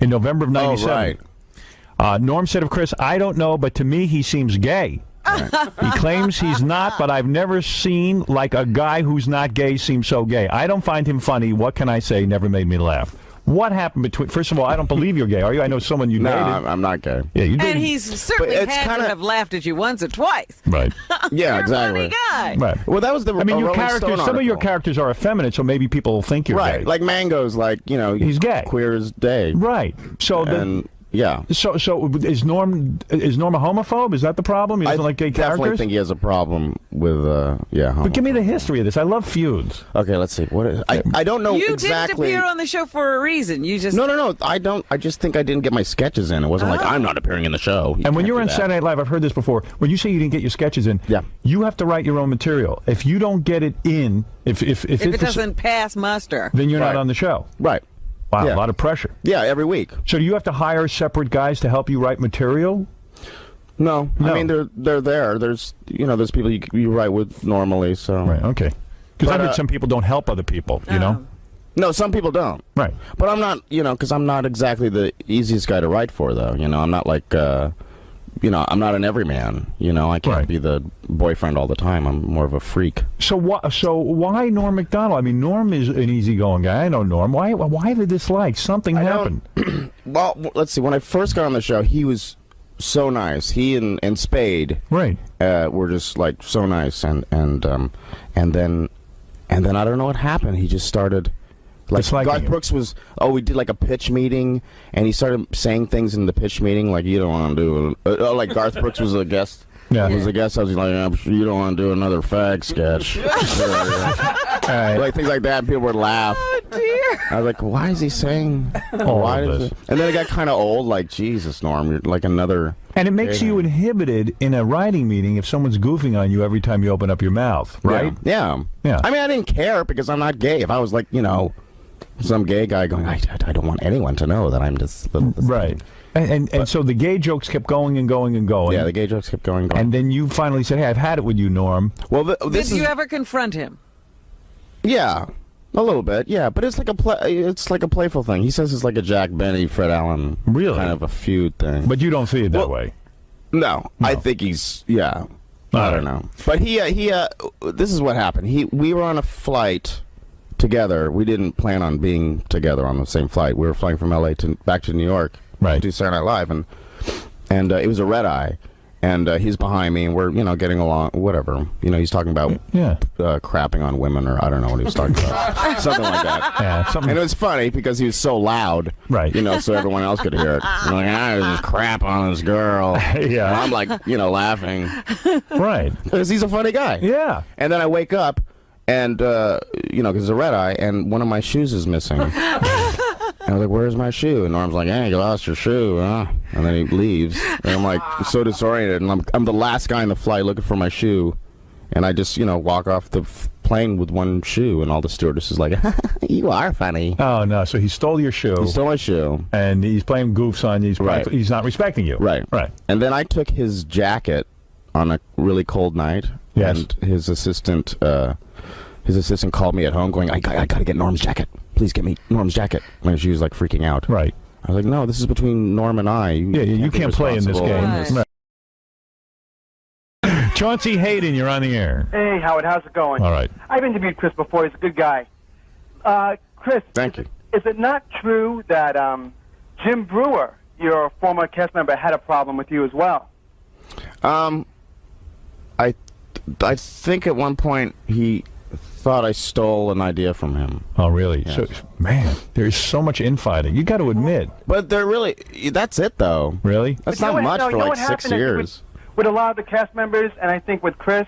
in November of 97. Oh, right. Norm said of Chris, I don't know, but to me he seems gay. Right. He claims he's not, but I've never seen like a guy who's not gay seem so gay. I don't find him funny. What can I say? Never made me laugh. What happened between... First of all, I don't believe you're gay, are you? I know someone you dated. No, I'm not gay. Yeah, you did. And he's certainly had to have laughed at you once or twice. Right. Yeah, You're exactly. a funny guy. Right. Well, that was the. I mean, your Rolling characters. Stone Some of your article. characters are effeminate, so maybe people will think you're right. gay. Like Mango's, he's gay. Queer as day. Right. So then. Yeah. So is Norm a homophobe? Is that the problem? He doesn't like gay characters? I definitely think he has a problem with But give me the history of this. I love feuds. Okay, let's see. What is, I don't know You exactly. didn't appear on the show for a reason. You just No. I don't. I just think I didn't get my sketches in. It wasn't like I'm not appearing in the show. And when you're on Saturday Night Live, I've heard this before. When you say you didn't get your sketches in, you have to write your own material. If you don't get it in, if it doesn't pass muster, then you're not on the show. Right. Wow, a lot of pressure. Yeah, every week. So do you have to hire separate guys to help you write material? No. I mean they're there. There's people you write with normally. So right, okay. Because I've heard some people don't help other people. You know. No, some people don't. Right. But I'm not. Because I'm not exactly the easiest guy to write for, though. I'm not like. I'm not an everyman. I can't be the boyfriend all the time. I'm more of a freak. So why Norm MacDonald? I mean, Norm is an easygoing guy. I know Norm. Why the dislike? Something happened. Well, let's see. When I first got on the show, he was so nice. He and Spade, right, were just like so nice. And then I don't know what happened. He just started. Like Garth Brooks was, we did like a pitch meeting, and he started saying things in the pitch meeting like you don't want to do. Like Garth Brooks was a guest. Yeah. Was a guest. I was like, I'm sure you don't want to do another fag sketch. Like things like that. People would laugh. Oh dear. I was like, why is he saying? Why is it? And then it got kind of old. Like Jesus, Norm, you're like another. And it makes you inhibited in a writing meeting if someone's goofing on you every time you open up your mouth, right? Yeah. I mean, I didn't care because I'm not gay. If I was like, some gay guy going, I don't want anyone to know that I'm just right. And so the gay jokes kept going and going and going. Yeah, the gay jokes kept going and going. And then you finally said, hey, I've had it with you, Norm. Well, did you ever confront him? Yeah, a little bit. Yeah, but it's like a playful thing. He says it's like a Jack Benny, Fred Allen, kind of a feud thing. But you don't see it that way. No, I think he's I don't know. But he this is what happened. We were on a flight together. We didn't plan on being together on the same flight. We were flying from LA back to New York to do Saturday Night Live, and it was a red eye, and he's behind me, and we're getting along, whatever. He's talking about crapping on women, or I don't know what he was talking about, something like that. Yeah, something. And it was funny because he was so loud, right? So everyone else could hear it. I'm like, there's this crap on this girl. Yeah, and I'm like, laughing, right? Because he's a funny guy. Yeah. And then I wake up. And, because it's a red eye, and one of my shoes is missing. And I was like, where's my shoe? And Norm's like, hey, you lost your shoe, huh? And then he leaves. And I'm like, so disoriented. And I'm the last guy in the flight looking for my shoe. And I just, walk off the plane with one shoe, and all the stewardesses like, you are funny. Oh, no. So he stole your shoe. He stole my shoe. And he's playing goofs on you. He's not respecting you. Right. Right. And then I took his jacket on a really cold night, and his assistant called me at home going, I got to get Norm's jacket. Please get me Norm's jacket. And she was like freaking out. Right. I was like, no, this is between Norm and I. You can't play in this game. Right. Chauncey Hayden, you're on the air. Hey, Howard, how's it going? All right. I've interviewed Chris before. He's a good guy. Chris. Thank you. Is it not true that Jim Brewer, your former cast member, had a problem with you as well? I think at one point he thought I stole an idea from him. Oh, really? Yes. So, man, there's so much infighting. You got to admit. But they're really, that's it though. Really? That's not much for like 6 years. With a lot of the cast members, and I think with Chris,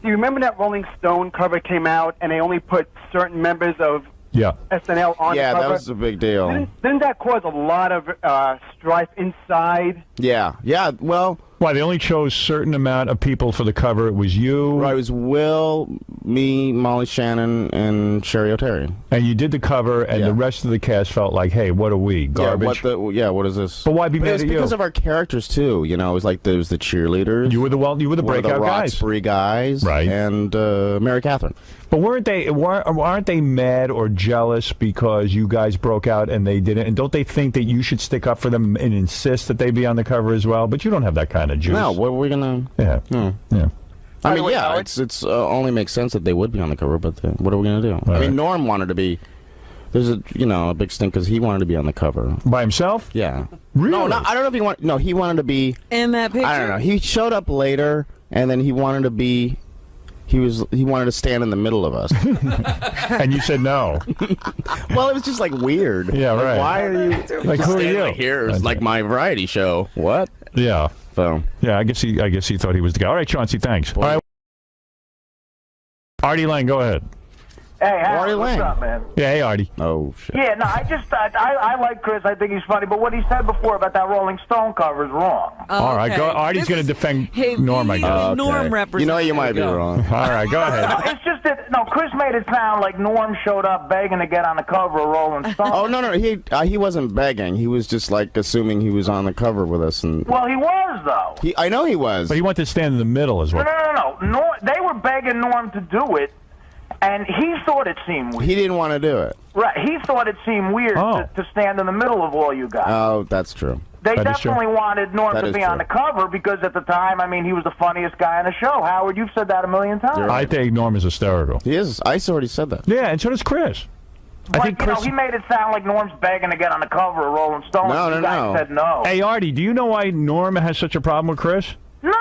do you remember that Rolling Stone cover came out and they only put certain members of SNL on the cover? Yeah, that was a big deal. Didn't that cause a lot of strife inside? Yeah, well... Why, they only chose certain amount of people for the cover. It was you. Right, it was Will, me, Molly Shannon, and Sherry O'Terry. And you did the cover, and the rest of the cast felt like, hey, what are we, garbage? What is this? But why be mad at you? It was because of our characters, too. You know, it was like there was the cheerleaders. You were the breakout guys. Roxbury guys. Right. And Mary Catherine. But aren't they mad or jealous because you guys broke out and they didn't? And don't they think that you should stick up for them and insist that they be on the cover as well? But you don't have that kind of juice. No, what are we gonna? Yeah. Yeah. I mean, it's only makes sense that they would be on the cover, but what are we gonna do? I mean, Norm wanted to be. There's a big stink because he wanted to be on the cover by himself. Yeah. Really? No, I don't know if he wanted. No, he wanted to be in that picture. I don't know. He showed up later, and then he wanted to be. He wanted to stand in the middle of us. And you said no. Well, it was just like weird. Yeah, like, right. Why are you like, who are you? Like, here is like my variety show. What? Yeah. So. Yeah, I guess he thought he was the guy. All right, Chauncey, thanks. All right. Artie Lang, go ahead. Hey, Howard, what's up, man? Yeah, hey, Artie. Oh, shit. Yeah, no, I like Chris. I think he's funny. But what he said before about that Rolling Stone cover is wrong. All right, go. Artie's going to defend Norm, I guess. Norm representative. You know you might be wrong. All right, go ahead. No, it's just that, Chris made it sound like Norm showed up begging to get on the cover of Rolling Stone. Oh, no, he wasn't begging. He was just, like, assuming he was on the cover with us. Well, he was, though. I know he was. But he wanted to stand in the middle as well. No. They were begging Norm to do it. And he thought it seemed weird. He didn't want to do it. Right. He thought it seemed weird to stand in the middle of all you guys. Oh, that's true. They definitely wanted Norm to be on the cover because at the time, I mean, he was the funniest guy on the show. Howard, you've said that a million times. I think Norm is hysterical. He is. I already said that. Yeah, and so does Chris. I think Chris... he made it sound like Norm's begging to get on the cover of Rolling Stone. No. You said no. Hey, Artie, do you know why Norm has such a problem with Chris? No.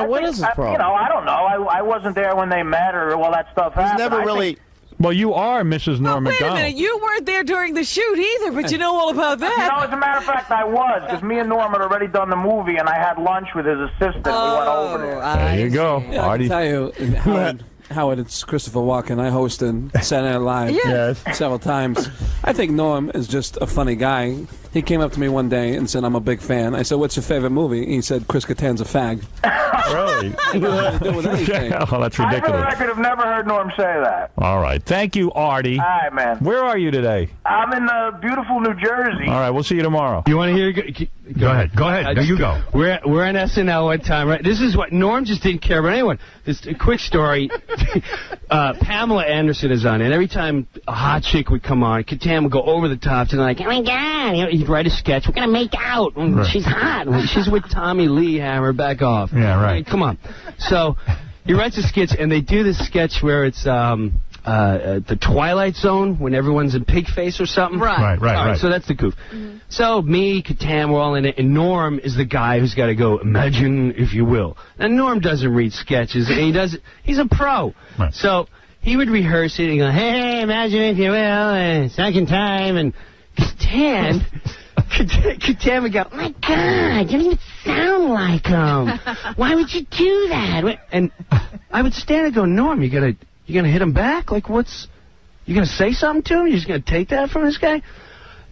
What is his problem? I don't know. I wasn't there when they met or all that stuff happened. He's never really... Well, you are Mrs. Norm MacDonald. Wait a minute, you weren't there during the shoot either, but you know all about that. As a matter of fact, I was, because me and Norm had already done the movie, and I had lunch with his assistant. We went over there. There you go. Yeah, I can tell you, Howard, it's Christopher Walken. I hosted Saturday Night Live several times. I think Norm is just a funny guy. He came up to me one day and said, I'm a big fan. I said, what's your favorite movie? He said, Chris Kattan's a fag. Really? Well, that's ridiculous. I, for the record, have never heard Norm say that. All right. Thank you, Artie. All right, man. Where are you today? I'm in beautiful New Jersey. All right, we'll see you tomorrow. You want to hear? Go ahead. Go ahead. No, you go. We're on SNL one time, right? This is what Norm just didn't care about anyone. This a quick story. Pamela Anderson is on it. Every time a hot chick would come on, Kattan would go over the top to like, oh my God, he'd write a sketch. We're gonna make out. Right. She's hot. She's with Tommy Lee Hammer. Back off. Yeah, right. Come on. So he writes a sketch, and they do this sketch where it's the Twilight Zone when everyone's in pig face or something. Right. So that's the goof. So me, Kattan, we're all in it, and Norm is the guy who's got to go, imagine if you will. And Norm doesn't read sketches, and he's a pro. Right. So he would rehearse it and go, hey, imagine if you will, and second time, and Kattan would go, oh my God, you don't even sound like him. Why would you do that? And I would stand and go, Norm, you gonna hit him back? Like, you gonna say something to him? You just gonna take that from this guy?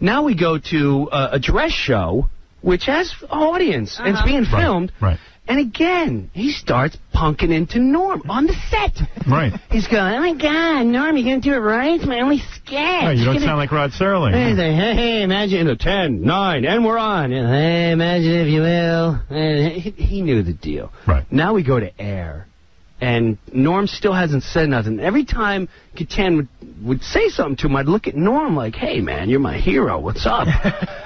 Now we go to a dress show, which has an audience, and it's being filmed. Right. And again, he starts punking into Norm on the set. Right. He's going, oh my God, Norm, you going to do it right? It's my only sketch. Right, you don't sound like Rod Serling. He's like, hey, imagine 10, 9, and we're on. Hey, imagine if you will. He knew the deal. Right. Now we go to air. And Norm still hasn't said nothing. Every time Katan would say something to him, I'd look at Norm like, hey, man, you're my hero. What's up?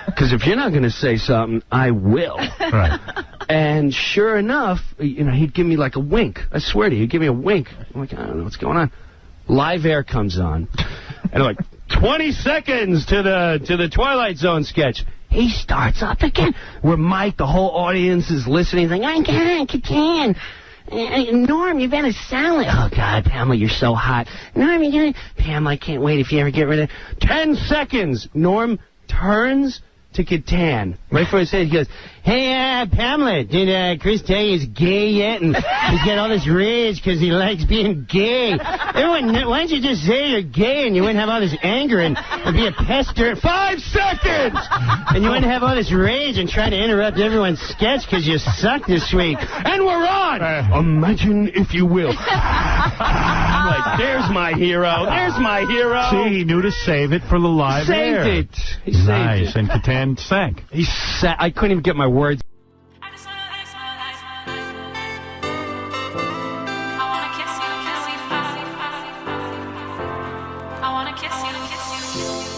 Because if you're not going to say something, I will. Right. And sure enough, he'd give me like a wink. I swear to you, he'd give me a wink. I'm like, I don't know what's going on. Live Air comes on. And I'm like, 20 seconds to the Twilight Zone sketch. He starts up again. Where Mike, the whole audience is listening. He's like, oh, God, Katan. Norm, you better sound like... Oh, God, Pamela, you're so hot. Norm, you're gonna... Pamela, I can't wait if you ever get rid of... 10 seconds! Norm turns to Katan. Right for his head, he goes, hey, Pamela, did Chris tell you he's gay yet? And he's got all this rage because he likes being gay. Everyone, why don't you just say you're gay and you wouldn't have all this anger and be a pester? 5 seconds! And you wouldn't have all this rage and try to interrupt everyone's sketch because you suck this week. And we're on! Imagine if you will. I'm like, there's my hero. There's my hero. See, he knew to save it for the live air. Saved it. He saved nice, it. and Katan sank. I couldn't even get my words.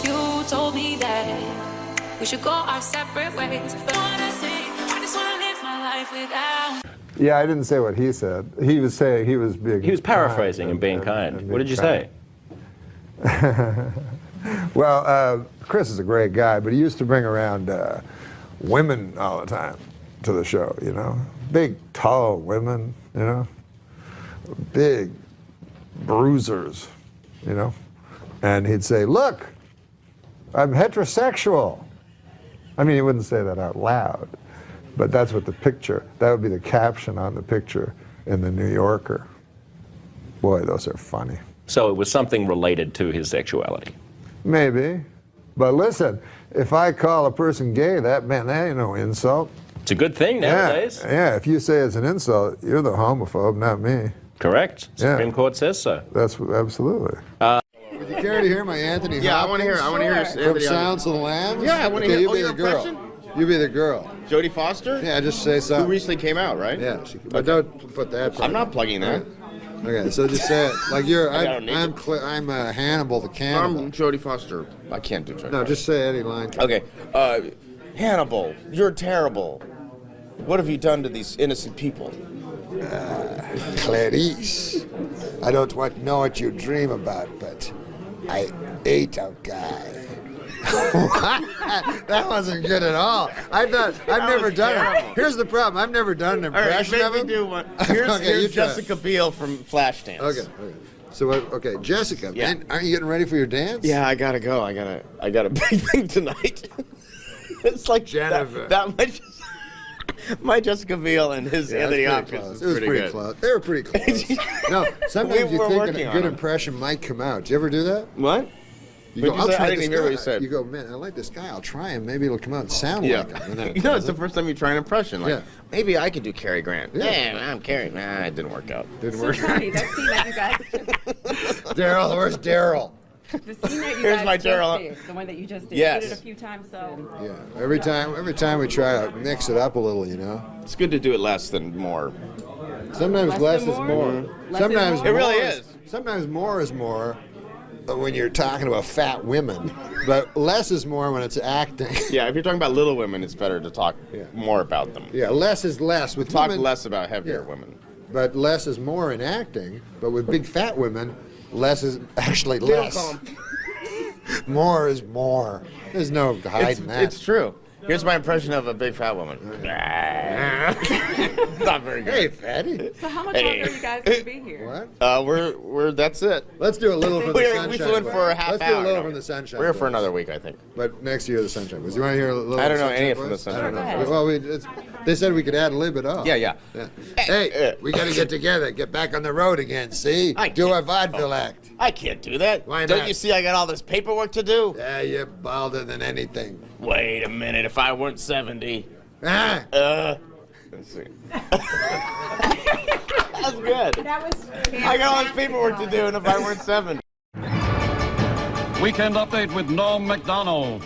You told me that we should go our separate ways. But I just want to live my life without. Yeah, I didn't say what he said. He was saying he was being. He was paraphrasing and being kind. What did you say? Well, Chris is a great guy, but he used to bring around women all the time to the show, Big, tall women, Big bruisers, And he'd say, look, I'm heterosexual. I mean, he wouldn't say that out loud, but that's what that would be the caption on the picture in the New Yorker. Boy, those are funny. So it was something related to his sexuality. Maybe. But listen, if I call a person gay, that ain't no insult. It's a good thing nowadays. Yeah, if you say it's an insult, you're the homophobe, not me. Correct. Supreme Court says so. That's absolutely. Would you care to hear my Anthony Hopkins? Yeah, I want to hear. From Sounds of the Lambs? Yeah, I want to hear. You be your the girl. impression? You be the girl. Jodie Foster? Yeah, just say something. Who recently came out, right? Yeah, but don't put that. I'm not plugging that. Okay, so just say it like you're. I'm Hannibal the cannibal. I'm Jodie Foster. I can't do Jodie. No, just say any line. Okay, Hannibal, you're terrible. What have you done to these innocent people? Clarice, I don't know what you dream about, but I ate a guy. That wasn't good at all. I've never done it. Here's the problem. I've never done an impression of him. Do one. Here's Jessica Biel from Flashdance. Okay. So okay, Jessica. Yeah. Man, aren't you getting ready for your dance? Yeah, I gotta go. I got a big thing tonight. It's like Jennifer. That much. My Jessica Biel and his Anthony Hopkins. It was pretty close. They were pretty close. No, sometimes you think a good impression might come out. Do you ever do that? What? You go, I'll try I didn't even hear what you said. You go, man, I like this guy. I'll try him. Maybe it'll come out and sound like him. It's the first time you try an impression. Like, maybe I could do Cary Grant. Yeah, I'm Cary. Nah, it didn't work out. Didn't work out. Funny, that scene that you guys Daryl, where's Daryl? The scene that you Here's guys my just Daryl. did, the one that you just did. Yes. You did it a few times, so. Yeah, every time we try to mix it up a little, It's good to do it less than more. Sometimes less is more. Less Sometimes is more? It really is. Sometimes more is more when you're talking about fat women, but less is more when it's acting. Yeah, if you're talking about little women, it's better to talk more about them. Yeah, less is less. With Talk women, less about heavier women. But less is more in acting. But with big fat women, less is actually less. More is more. There's no hiding that. It's true. Here's my impression of a big fat woman. Not very good. Hey, fatty. So how much longer are you guys going to be here? What? We're that's it. Let's do a little from the Sunshine. We flew in for a half hour. Let's do a little from the Sunshine. We're here for another week, I think. But next year the Sunshine Boys. You want to hear a little? I don't know Sunshine any Boys? from the Sunshine I don't Boys. know. Well, they said we could ad lib it off. Yeah. Hey, we got to get together, get back on the road again. See, do a vaudeville act. I can't do that. Why not? Don't you see I got all this paperwork to do? Yeah, you're balder than anything. Wait a minute. If I weren't 70. Let's see. That's good. That was I got all this paperwork to do, and if I weren't 7. Weekend Update with NORM MACDONALD.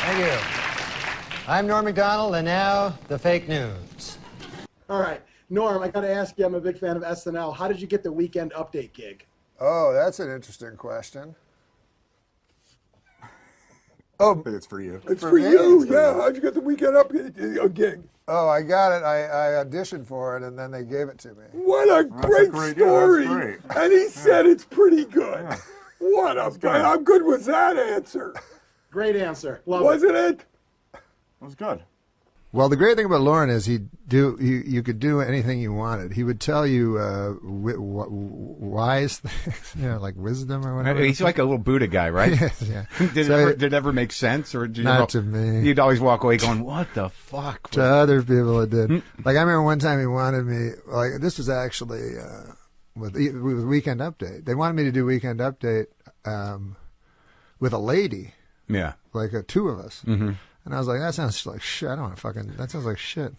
Thank you. I'm Norm MacDonald, and now the fake news. All right, Norm, I got to ask you, I'm a big fan of SNL. How did you get the Weekend Update gig? Oh, that's an interesting question. I think it's for you. It's for you, yeah. How'd you get the Weekend Update gig? Oh, I got it. I auditioned for it, and then they gave it to me. What a great story! Yeah, that's great. And he said it's pretty good. Yeah. What a good. How good was that answer? Great answer. Love Wasn't it? That was good. Well, the great thing about Lauren is you could do anything you wanted. He would tell you wise things, like wisdom or whatever. He's like a little Buddha guy, right? Yes, yeah. Did it ever make sense, or not to me? You'd always walk away going, "What the fuck?" To other people, it did. Like I remember one time he wanted me. Like this was actually with Weekend Update. They wanted me to do Weekend Update with a lady. Yeah, like two of us. Mm-hmm. And I was like, that sounds like shit. I don't want to that sounds like shit.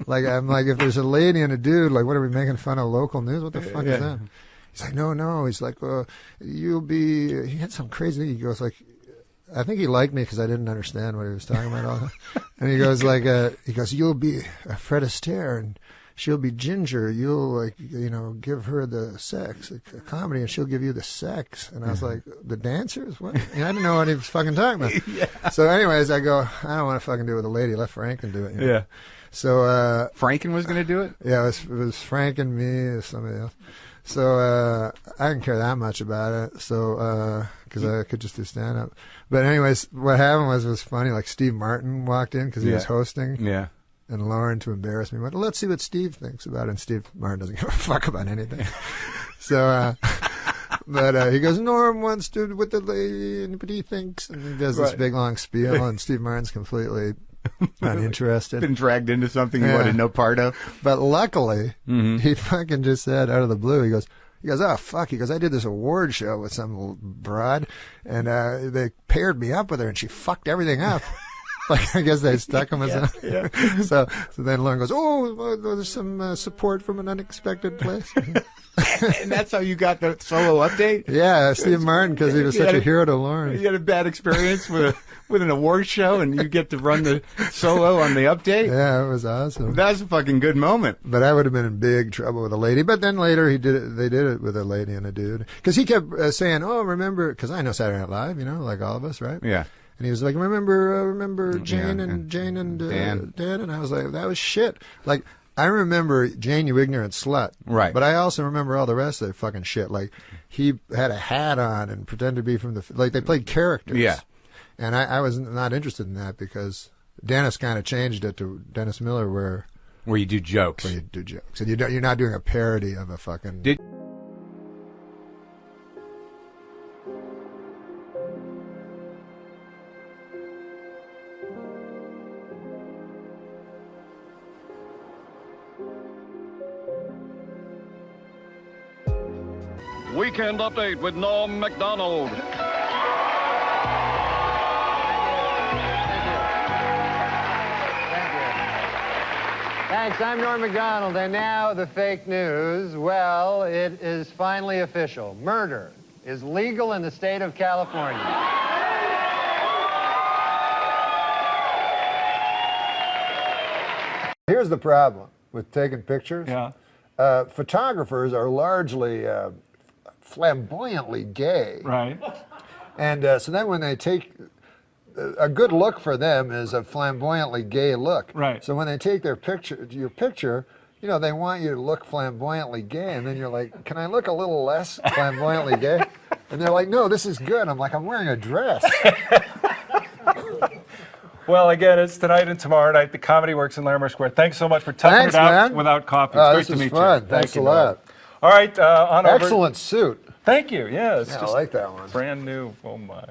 I'm like, if there's a lady and a dude, like, what are we making fun of local news? What the fuck is that? He's like, no. He's like, you'll be, he had some crazy, he goes like, I think he liked me because I didn't understand what he was talking about all that. And he goes like, you'll be Fred Astaire and she'll be Ginger. You'll give her the sex, a comedy, and she'll give you the sex. And I was like, the dancers? What? I didn't know what he was fucking talking about. Yeah. So anyways, I go, I don't want to fucking do it with a lady. Let Franken do it. Yeah. So Franken was going to do it? Yeah, it was Frank and me or somebody else. So I didn't care that much about it. So because I could just do stand up. But anyways, what happened was funny. Like Steve Martin walked in because he was hosting. Yeah. And Lauren, to embarrass me, went, let's see what Steve thinks about it. And Steve Martin doesn't give a fuck about anything. So, but he goes, Norm wants to with the lady, and what he thinks. And he does this big, long spiel, and Steve Martin's completely uninterested. Been dragged into something he wanted no part of. But luckily, he fucking just said out of the blue, he goes, oh, fuck. He goes, I did this award show with some broad, and they paired me up with her, and she fucked everything up. Like, I guess they stuck him or something. Yeah. So then Lauren goes, there's some support from an unexpected place. And that's how you got the solo update? Yeah, Steve Martin, because he was such a hero to Lauren. You had a bad experience with an award show, and you get to run the solo on the update? Yeah, it was awesome. That was a fucking good moment. But I would have been in big trouble with a lady. But then later they did it with a lady and a dude. Because he kept saying, remember, because I know Saturday Night Live, like all of us, right? Yeah. And he was like, remember Jane and Dan? And I was like, that was shit. Like, I remember Jane, you ignorant slut. Right. But I also remember all the rest of the fucking shit. Like, he had a hat on and pretended to be from they played characters. Yeah. And I was not interested in that because Dennis kind of changed it to Dennis Miller where you do jokes. Where you do jokes. And you're not doing a parody of a fucking... Weekend Update with NORM MACDONALD. Thanks, I'm Norm MacDonald, and now the fake news. Well, it is finally official. Murder is legal in the state of California. Here's the problem with taking pictures. Yeah. Photographers are largely flamboyantly gay. Right. And so then when they take... a good look for them is a flamboyantly gay look. Right. So when they take your picture, they want you to look flamboyantly gay, and then you're like, can I look a little less flamboyantly gay? And they're like, no, this is good. I'm like, I'm wearing a dress. Well, again, it's tonight and tomorrow night. The Comedy Works in Larimer Square. Thanks so much for toughing it out without coffee. It's great to meet fun. you. Thanks a lot. All right, on over. Excellent suit. Thank you. Yeah, it's I just like that one. Brand new. Oh my.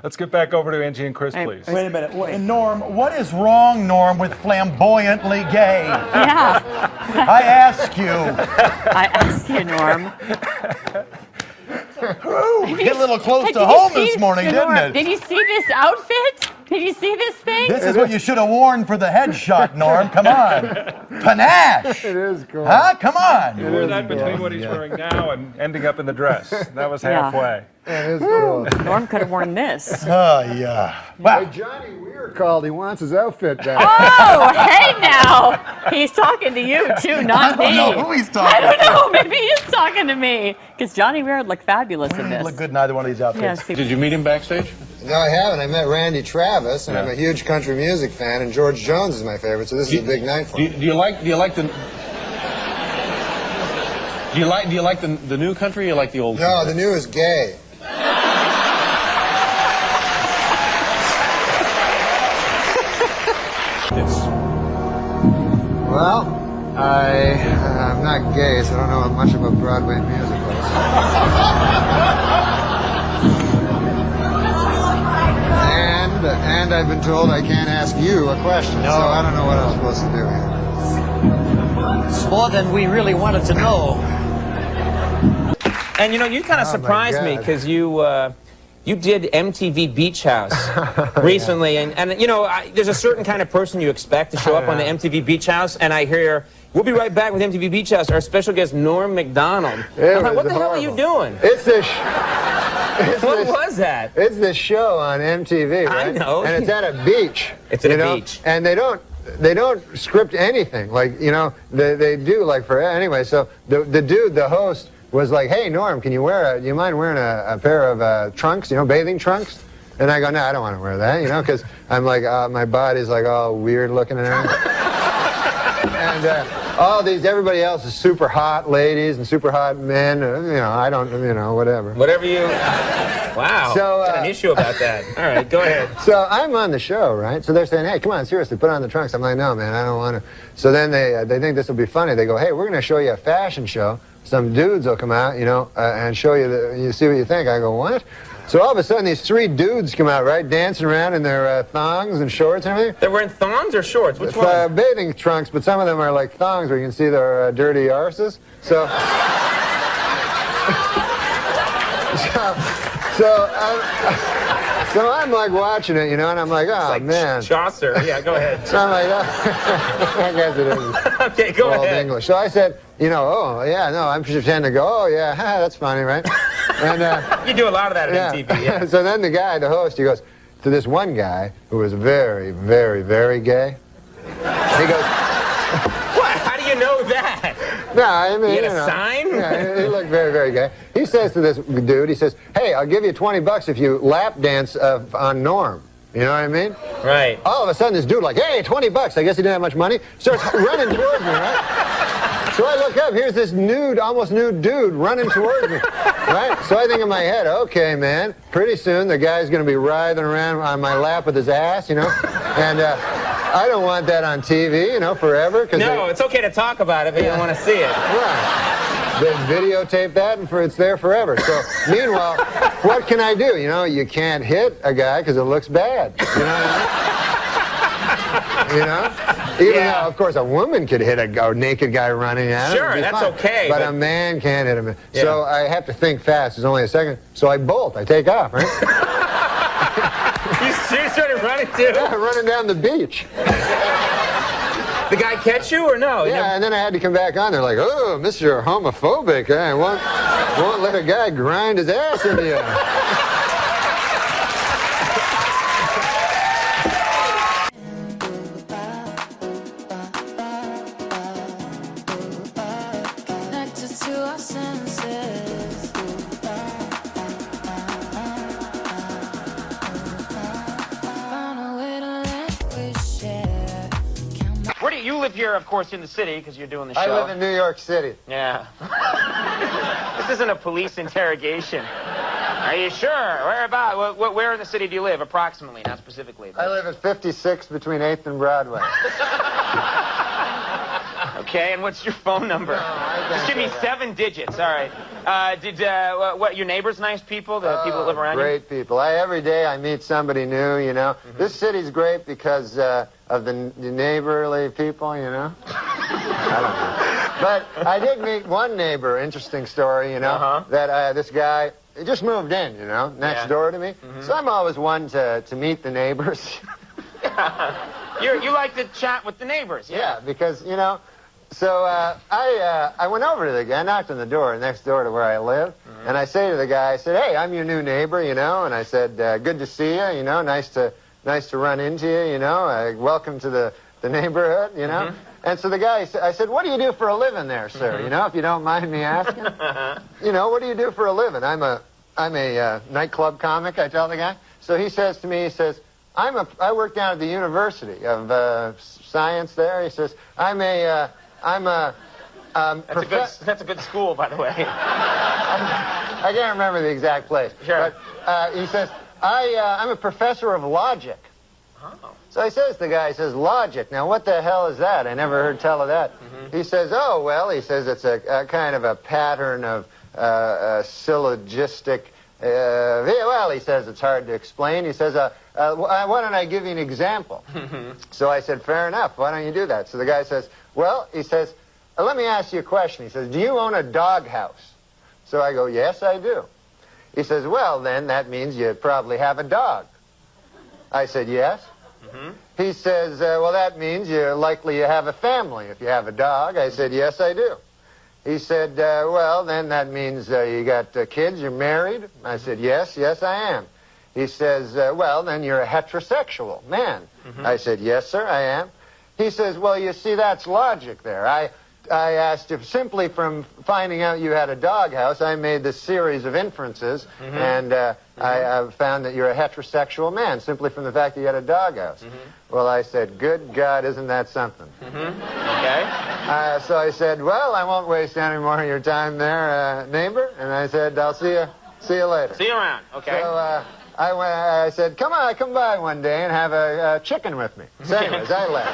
Let's get back over to Angie and Chris, please. Wait a minute. Norm, what is wrong, Norm, with flamboyantly gay? Yeah. I ask you. I ask you, Norm. Hit a little close to home this morning, didn't it? Did you see this outfit? Did you see this thing? This is what you should have worn for the headshot, Norm. Come on. Panache. It is cool. Huh? Come on. You wore that between what he's wearing now and ending up in the dress. That was halfway. It is cool. Norm could have worn this. Oh, yeah. Wow. Hey, Johnny Weir called. He wants his outfit back. Oh, hey now. He's talking to you, too, not me. I don't know who he's talking to. I don't know. Maybe he's talking to me. Because Johnny Weir would look fabulous in this. Look good in either one of these outfits. Did you meet him backstage? No, I haven't. I met Randy Travis, and I'm a huge country music fan, and George Jones is my favorite, so this is a big night for me. Do you like the new country or you like the old country? No, the new is gay. Well, I'm not gay, so I don't know much about Broadway musicals. And I've been told I can't ask you a question, so I don't know what I'm supposed to do here. It's more than we really wanted to know. And you know, you kind of surprised me because you did MTV Beach House recently, and you know, there's a certain kind of person you expect to show up on the MTV Beach House, and I hear, we'll be right back with MTV Beach House, our special guest, Norm MacDonald. I'm like, what the hell are you doing? It's this... What was that? It's this show on MTV, right? I know. And it's at a beach. It's at a beach. And they don't script anything. Like, you know, they do, like, for... Anyway, so the dude, the host, was like, hey, Norm, do you mind wearing a pair of trunks, you know, bathing trunks? And I go, no, I don't want to wear that, you know, because I'm like, my body's like all weird looking and everything. And everybody else is super hot ladies and super hot men, you know, I don't, you know, whatever. Whatever you... Wow, so, got an issue about that. All right, go ahead. So I'm on the show, right? So they're saying, hey, come on, seriously, put on the trunks. I'm like, no, man, I don't want to. So then they think this will be funny. They go, hey, we're going to show you a fashion show. Some dudes will come out, you know, and show you, you see what you think. I go, what? So all of a sudden, these three dudes come out, right, dancing around in their thongs and shorts and everything. They're wearing thongs or shorts? Which one? Bathing trunks, but some of them are like thongs where you can see their dirty arses. So... So I'm like watching it, you know, and I'm like, oh, like man. Chaucer. Yeah, go ahead. So I'm like, oh. I guess it is. Okay, go Old ahead. English. So I said, you know, oh, yeah, no, I'm pretending to go, oh, yeah, that's funny, right? And you do a lot of that at MTV, yeah. So then the guy, the host, he goes to this one guy who was very, very, very gay. He goes, what? How do you know that? No, I mean, you had you a know, sign? Yeah, he looked very, very gay. He says to this dude, he says, hey, I'll give you $20 if you lap dance on Norm. You know what I mean? Right. All of a sudden, this dude like, hey, $20. I guess he didn't have much money. Starts running towards me, right? So I look up. Here's this nude, almost nude dude running towards me, right? So I think in my head, okay, man, pretty soon the guy's going to be writhing around on my lap with his ass, you know? And I don't want that on TV, you know, forever. No, it's okay to talk about it, but you don't want to see it. Right. They videotape that, and it's there forever. So, meanwhile, what can I do? You know, you can't hit a guy because it looks bad. You know what I mean? You know? Even though, of course, a woman could hit a naked guy running at him. Sure, that's fine. okay. But a man can't hit him. Yeah. So I have to think fast. There's only a second. So I bolt. I take off, right? You started running, too? Yeah, running down the beach. The guy catch you or no? Yeah, and then I had to come back on. They're like, oh, Mr. Homophobic. I won't let a guy grind his ass into you. You live here, of course, in the city because you're doing the show. I live in New York City. Yeah. This isn't a police interrogation. Are you sure? Where about? Where in the city do you live, approximately, not specifically? I live at 56 between 8th and Broadway. Okay, and what's your phone number? Just give me 7 digits. All right. What? Your neighbors nice people? The people that live around you? Great people. Every day I meet somebody new. You know, this city's great because of the neighborly people. You know. I don't know. But I did meet one neighbor. Interesting story. You know, that this guy he just moved in, you know, next door to me. So I'm always one to meet the neighbors. You like to chat with the neighbors, Yeah, because, you know, so I went over to the guy, knocked on the door next door to where I live, and I say to the guy, I said, hey, I'm your new neighbor, you know, and I said, good to see you, you know, nice to run into you, you know, welcome to the neighborhood, you know. And so the guy, I said, what do you do for a living there, sir, you know, if you don't mind me asking? You know, what do you do for a living? I'm a nightclub comic, I tell the guy. So he says to me, he says, I work down at the University of Science there. He says, that's a good school, by the way. I can't remember the exact place. Sure. But he says, I'm a professor of logic. Oh. So he says, the guy says, logic. Now, what the hell is that? I never heard tell of that. He says, oh, well, he says it's a kind of a pattern of syllogistic. Well, he says it's hard to explain. He says, why don't I give you an example? So I said, fair enough. Why don't you do that? So the guy says, well, he says, let me ask you a question. He says, do you own a doghouse? So I go, yes, I do. He says, well, then that means you probably have a dog. I said, yes. He says, well, that means you're likely you have a family if you have a dog. I said, yes, I do. He said, well, then that means you got kids, you're married. I said, yes, I am. He says, well, then you're a heterosexual man. I said, yes, sir, I am. He says, well, you see, that's logic there. I asked if simply from finding out you had a doghouse, I made this series of inferences, and I found that you're a heterosexual man simply from the fact that you had a doghouse. Well, I said, good God, isn't that something? Okay. So I said, well, I won't waste any more of your time there, neighbor. And I said, I'll see you later. See you around. Okay. So I said, come by one day and have a chicken with me. So anyways, I left.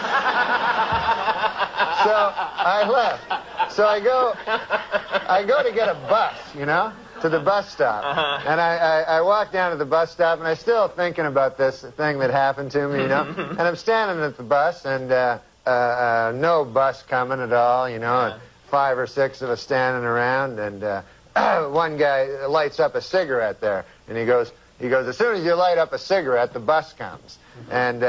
So I go to get a bus, you know, to the bus stop. And I walk down to the bus stop, and I'm still thinking about this thing that happened to me, you know. And I'm standing at the bus, and no bus coming at all, you know, and 5 or 6 of us standing around, and one guy lights up a cigarette there, and he goes, as soon as you light up a cigarette, the bus comes. And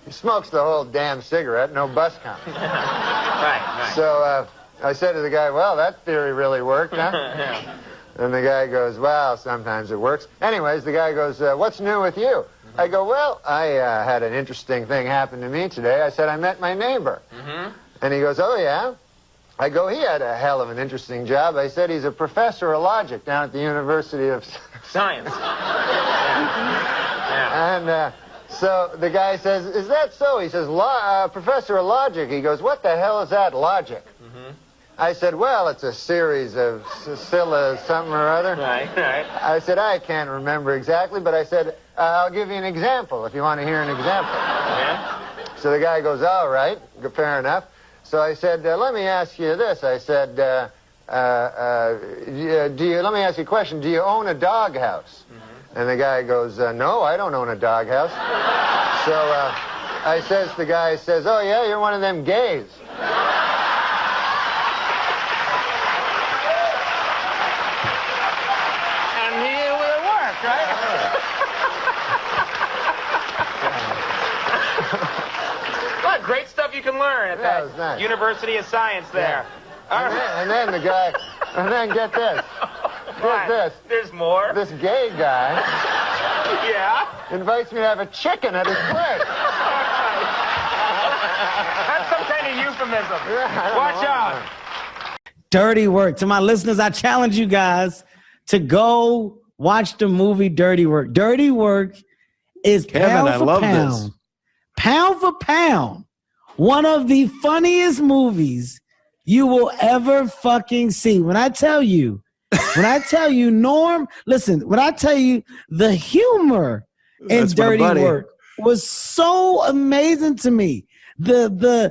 he smokes the whole damn cigarette, no bus comes. Right. So I said to the guy, well, that theory really worked, huh? And the guy goes, well, sometimes it works. Anyways, the guy goes, what's new with you? I go, well, I had an interesting thing happen to me today. I said, I met my neighbor. And he goes, oh, yeah? I go, he had a hell of an interesting job. I said, he's a professor of logic down at the University of Science. And so the guy says, is that so? He says, professor of logic. He goes, what the hell is that, logic? I said, well, it's a series of something or other. Right. I said, I can't remember exactly, but I said, I'll give you an example if you want to hear an example. So the guy goes, all right, fair enough. So I said, let me ask you this. I said, let me ask you a question. Do you own a doghouse? And the guy goes, no, I don't own a doghouse. So the guy says, oh, yeah, you're one of them gays. And it worked, right? What great stuff you can learn at that nice. University of Science there. And then the guy, get this. Get this. There's more? This gay guy invites me to have a chicken at his place. That's some kind of euphemism. Watch out. Dirty Work. To my listeners, I challenge you guys to go watch the movie Dirty Work. Dirty Work is pound for pound, one of the funniest movies you will ever fucking see. When I tell you, Norm, listen, when I tell you the humor in Dirty Work was so amazing to me. This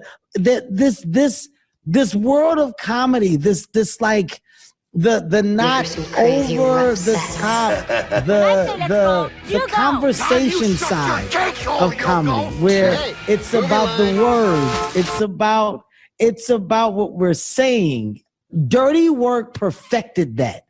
world of comedy, this like the not over the top, the conversation side of comedy, where it's about the words, it's about what we're saying. Dirty Work perfected that.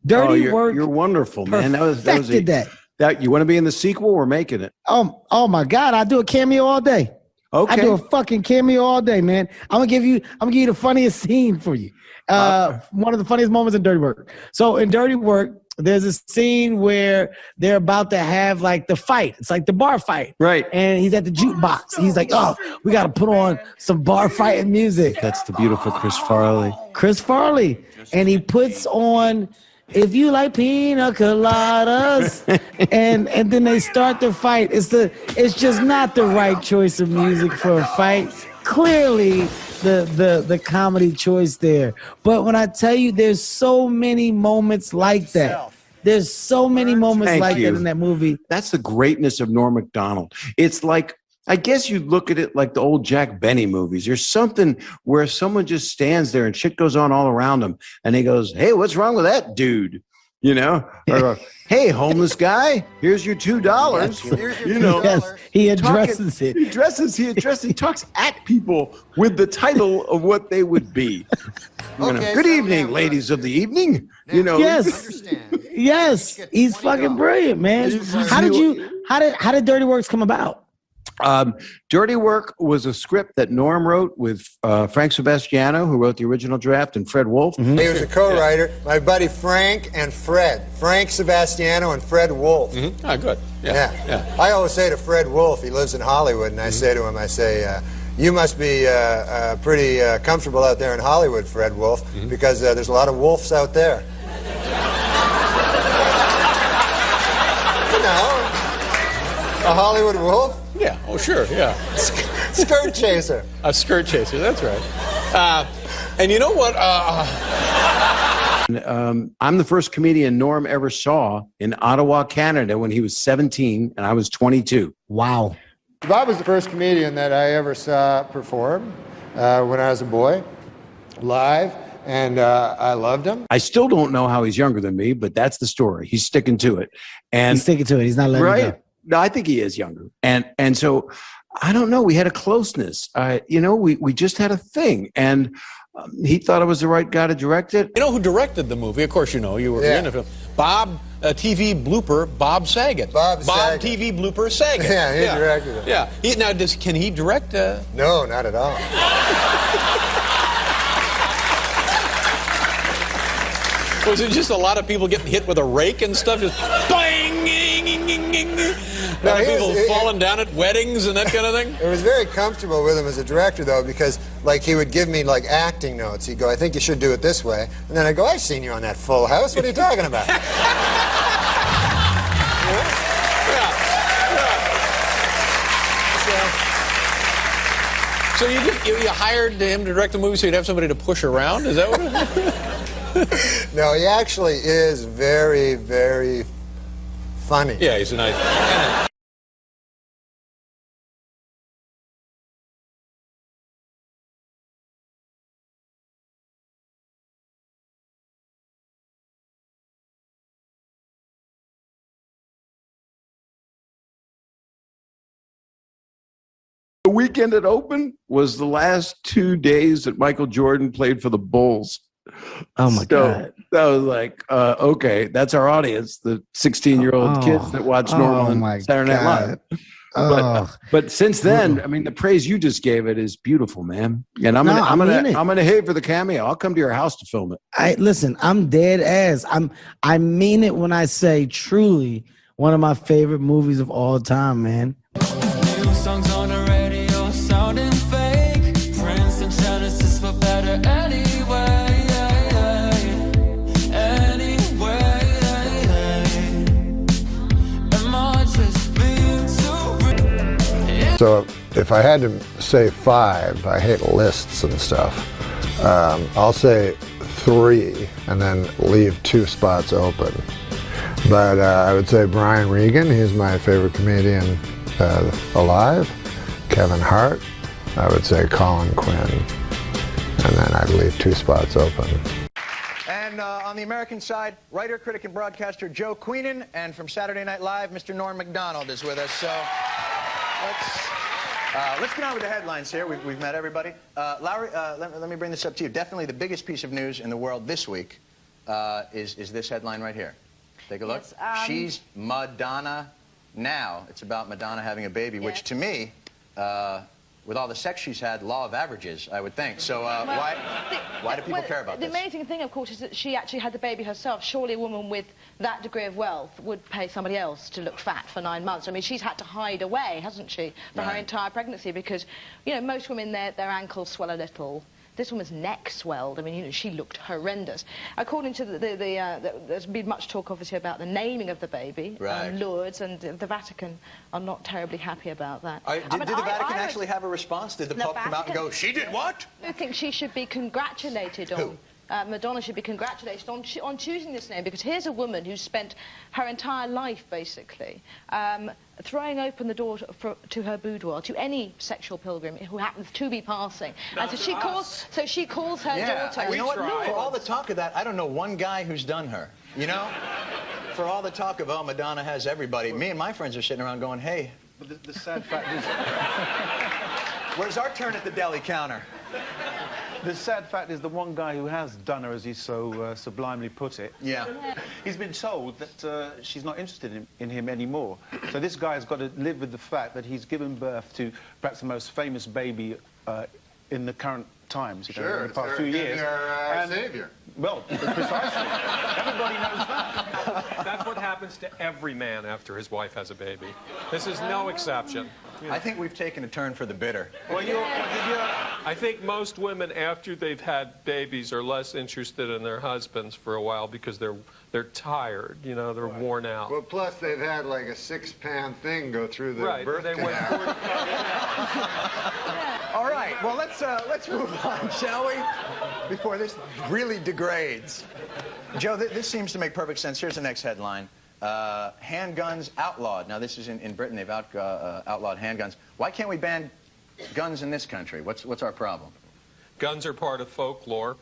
Dirty you're, Work. You're wonderful, man. That was that. You want to be in the sequel? We're making it. Oh my God! I do a cameo all day. Okay. I do a fucking cameo all day, man. I'm gonna give you the funniest scene for you. One of the funniest moments in Dirty Work. So in Dirty Work, there's a scene where they're about to have like the fight. It's like the bar fight. Right. And he's at the jukebox. He's like, oh, we got to put on some bar fighting music. That's the beautiful Chris Farley. Chris Farley. And he puts on If You Like Pina Coladas. and then they start the fight. It's just not the right choice of music for a fight. Clearly the comedy choice there. But when I tell you, there's so many moments like that. There's so many moments that in that movie. That's the greatness of Norm Macdonald. It's like, I guess you look at it like the old Jack Benny movies. There's something where someone just stands there and shit goes on all around him. And he goes, hey, what's wrong with that dude? You know? Or, hey, homeless guy, here's your $2. You know? Yes, he addresses it. He talks at people with the title of what they would be. Good evening, ladies of the evening. You know. Yes. Yes. He's fucking brilliant, man. How did Dirty Works come about? Dirty Work was a script that Norm wrote with Frank Sebastiano, who wrote the original draft, and Fred Wolf. He was a co-writer. My buddy Frank and Fred. Frank Sebastiano and Fred Wolf. Ah, good. Yeah. I always say to Fred Wolf, he lives in Hollywood, and I say to him, you must be pretty comfortable out there in Hollywood, Fred Wolf, because there's a lot of wolves out there. You know, a Hollywood wolf? Yeah. Oh, sure. Yeah. Skirt chaser. A skirt chaser. That's right. And you know what? I'm the first comedian Norm ever saw in Ottawa, Canada, when he was 17 and I was 22. Wow. Bob was the first comedian that I ever saw perform when I was a boy, live, and I loved him. I still don't know how he's younger than me, but that's the story. He's sticking to it. And he's sticking to it. He's not letting it go. No, I think he is younger. And so, I don't know, we had a closeness. We just had a thing. And he thought I was the right guy to direct it. You know who directed the movie? Of course you know. You were in the film. Bob, TV blooper, Bob Saget. Bob TV blooper Saget. Yeah, he directed it. Yeah. Can he direct? No, not at all. Was it just a lot of people getting hit with a rake and stuff? Just bang! A lot of people falling down at weddings and that kind of thing? It was very comfortable with him as a director, though, because, he would give me, acting notes. He'd go, I think you should do it this way. And then I'd go, I've seen you on that Full House. What are you talking about? So you hired him to direct the movie so you'd have somebody to push around? Is that what it is? No, he actually is very, very funny. Yeah, he's a nice... The weekend it opened was the last 2 days that Michael Jordan played for the Bulls. Oh my God. That was like, okay, that's our audience, the 16-year-old kids that watch Norm on Saturday Night Live. But since then, I mean, the praise you just gave it is beautiful, man. And I'm gonna hate for the cameo. I'll come to your house to film it. Listen, I'm dead ass. I mean it when I say truly one of my favorite movies of all time, man. New songs on the radio sounding fake. Friends and Genesis for better anyway. So if I had to say 5, I hate lists and stuff. I'll say 3 and then leave 2 spots open. But I would say Brian Regan, he's my favorite comedian alive. Kevin Hart, I would say Colin Quinn. And then I'd leave 2 spots open. And on the American side, writer, critic, and broadcaster Joe Queenan. And from Saturday Night Live, Mr. Norm Macdonald is with us. So let's get on with the headlines here. We've met everybody. Lowry, let me bring this up to you. Definitely the biggest piece of news in the world this week is this headline right here. Take a look. Yes, She's Madonna now. It's about Madonna having a baby, Yes. which to me, with all the sex she's had, law of averages, I would think. So why do people care about the this? The amazing thing, of course, is that she actually had the baby herself. Surely a woman with that degree of wealth would pay somebody else to look fat for 9 months. I mean, she's had to hide away, hasn't she, for her entire pregnancy, because, you know, most women, their ankles swell a little. This woman's neck swelled. I mean, you know, she looked horrendous. According to there's been much talk, obviously, about the naming of the baby, Lourdes, and the Vatican are not terribly happy about that. Did the Vatican actually have a response? Did the Pope come out and go, she did what? I think she should be congratulated on. Madonna should be congratulated on choosing this name, because here's a woman who's spent her entire life, basically, throwing open the door to her boudoir to any sexual pilgrim who happens to be passing. And so she calls her daughter. You know what? For all the talk of that, I don't know one guy who's done her. You know? For all the talk of, oh, Madonna has everybody, me and my friends are sitting around going, hey. But the sad fact is... Where's our turn at the deli counter? The sad fact is the one guy who has done her, as he so sublimely put it, he's been told that she's not interested in him anymore. So this guy has got to live with the fact that he's given birth to perhaps the most famous baby in the current times, you know, in the past few years. Our savior. Well, precisely. Everybody knows that. That's what happens to every man after his wife has a baby. This is no exception. I think we've taken a turn for the bitter. Well, I think most women, after they've had babies, are less interested in their husbands for a while because they're tired, you know, they're worn out. Well, plus they've had like a 6-pound thing go through the birth canal. All right, well, let's move on, shall we? Before this really degrades. Joe, this seems to make perfect sense. Here's the next headline. Handguns outlawed. Now, this is in Britain. They've outlawed handguns. Why can't we ban guns in this country? What's our problem? Guns are part of folklore,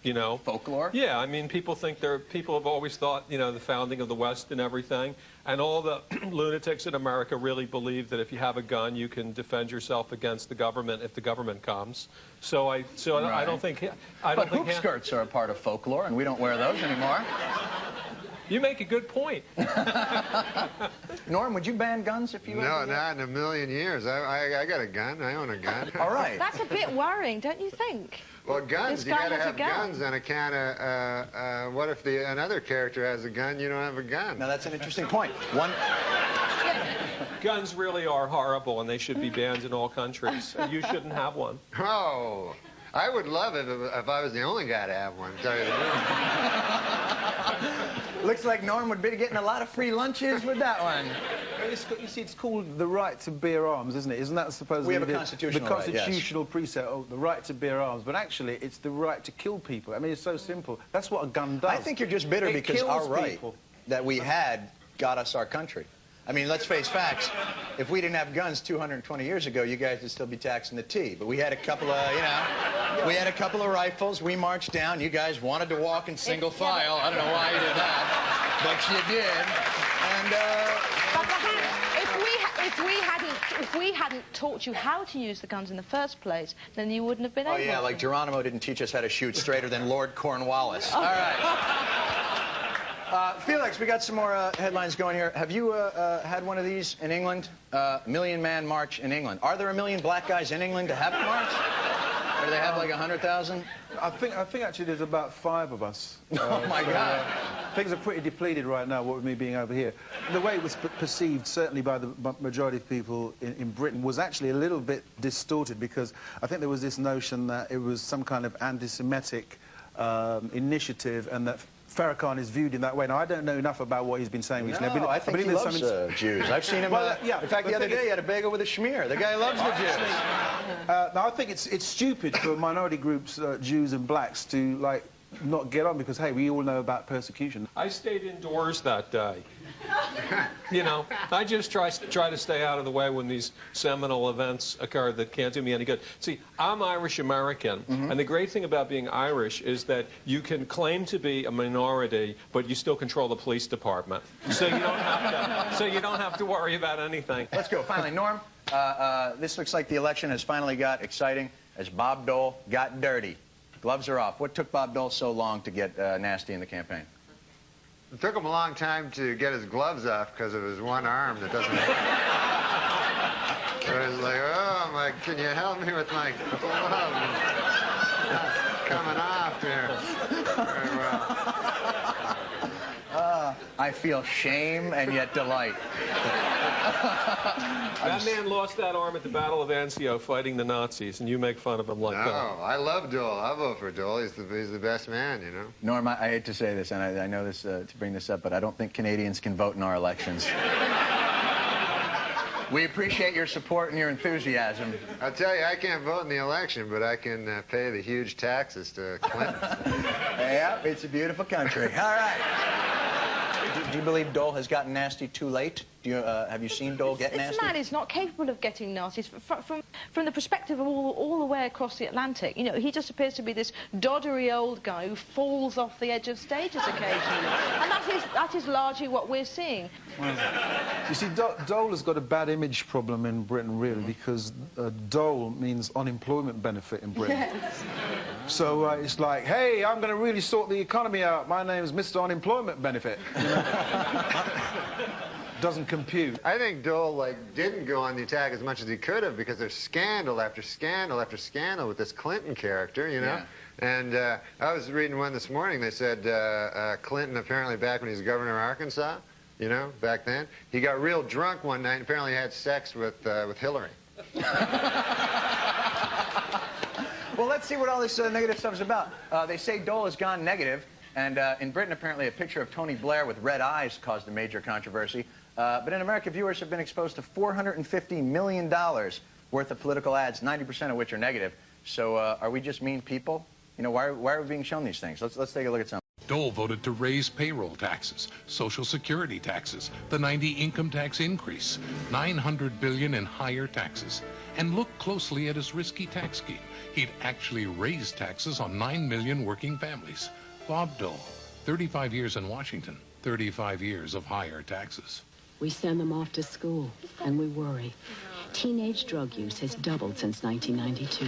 you know. Folklore? Yeah, I mean, people have always thought, you know, the founding of the West and everything, and all the lunatics in America really believe that if you have a gun, you can defend yourself against the government if the government comes. So I don't think... But hoop skirts are a part of folklore, and we don't wear those anymore. You make a good point. Norm, would you ban guns if you... No, not in a million years. I got a gun. I own a gun. All right. That's a bit worrying, don't you think? Well, guns, you got to have guns on account of, what if another character has a gun, you don't have a gun? Now, that's an interesting point. Guns really are horrible, and they should be banned in all countries. You shouldn't have one. Oh, I would love it if I was the only guy to have one, to tell you the truth. Looks like Norm would be getting a lot of free lunches with that one. You see, it's called the right to bear arms, isn't it? Isn't that supposedly we have a constitutional the constitutional precept? Oh, the right to bear arms, but actually, it's the right to kill people. I mean, it's so simple. That's what a gun does. I think you're just bitter because our right that we had got us our country. I mean, let's face facts. If we didn't have guns 220 years ago, you guys would still be taxing the tea. But we had a couple of, you know, we had a couple of rifles. We marched down. You guys wanted to walk in single file. I don't know why you did that, but you did. And if we hadn't taught you how to use the guns in the first place, then you wouldn't have been able to. Oh yeah, like Geronimo didn't teach us how to shoot straighter than Lord Cornwallis. All right. Felix, we got some more headlines going here. Have you had one of these in England? Million Man March in England. Are there a million black guys in England to have a march? Or do they have like 100,000? I think actually there's about 5 of us. Oh my God. Things are pretty depleted right now, what with me being over here. The way it was perceived, certainly by the majority of people in Britain, was actually a little bit distorted, because I think there was this notion that it was some kind of anti-Semitic initiative, and that Farrakhan is viewed in that way. Now, I don't know enough about what he's been saying recently. No, I think he loves Jews. I've seen him. In fact, the other day he had a bagel with a schmear. The guy loves the Jews. Now, I think it's stupid for minority groups, Jews and blacks, to like not get on, because hey, we all know about persecution. I stayed indoors that day. You know, I just try to stay out of the way when these seminal events occur that can't do me any good. See, I'm Irish American, and the great thing about being Irish is that you can claim to be a minority, but you still control the police department. So you don't have to worry about anything. Let's go. Finally, Norm, this looks like the election has finally got exciting as Bob Dole got dirty. Gloves are off. What took Bob Dole so long to get nasty in the campaign? It took him a long time to get his gloves off because of his one arm that doesn't... So he's like, oh, can you help me with my glove? It's coming off here. Very well. I feel shame and yet delight. That man lost that arm at the Battle of Anzio fighting the Nazis, and you make fun of him like that. No, I love Dole. I'll vote for Dole. He's the best man, you know. Norm, I hate to say this, and I know this to bring this up, but I don't think Canadians can vote in our elections. We appreciate your support and your enthusiasm. I'll tell you, I can't vote in the election, but I can pay the huge taxes to Clinton. Yeah, it's a beautiful country. All right. Do you believe Dole has gotten nasty too late? Have you seen Dole get nasty? This man is not capable of getting nasty. From the perspective of all the way across the Atlantic, you know, he just appears to be this doddery old guy who falls off the edge of stages occasionally. And that is largely what we're seeing. Well, you see, Dole has got a bad image problem in Britain, really, because Dole means unemployment benefit in Britain. Yes. So it's like, hey, I'm going to really sort the economy out. My name's Mr. Unemployment Benefit. You know? Doesn't compute. I think Dole didn't go on the attack as much as he could have because there's scandal after scandal after scandal with this Clinton character, you know. Yeah. And I was reading one this morning. They said Clinton, apparently back when he was governor of Arkansas, you know, back then, he got real drunk one night and apparently had sex with Hillary. Well, let's see what all this negative stuff is about. They say Dole has gone negative, and in Britain, apparently, a picture of Tony Blair with red eyes caused a major controversy. But in America, viewers have been exposed to $450 million worth of political ads, 90% of which are negative. So are we just mean people? You know, why are we being shown these things? Let's take a look at some. Dole voted to raise payroll taxes, Social Security taxes, the 90 income tax increase, $900 billion in higher taxes. And look closely at his risky tax scheme. He'd actually raised taxes on 9 million working families. Bob Dole, 35 years in Washington, 35 years of higher taxes. We send them off to school, and we worry. Teenage drug use has doubled since 1992.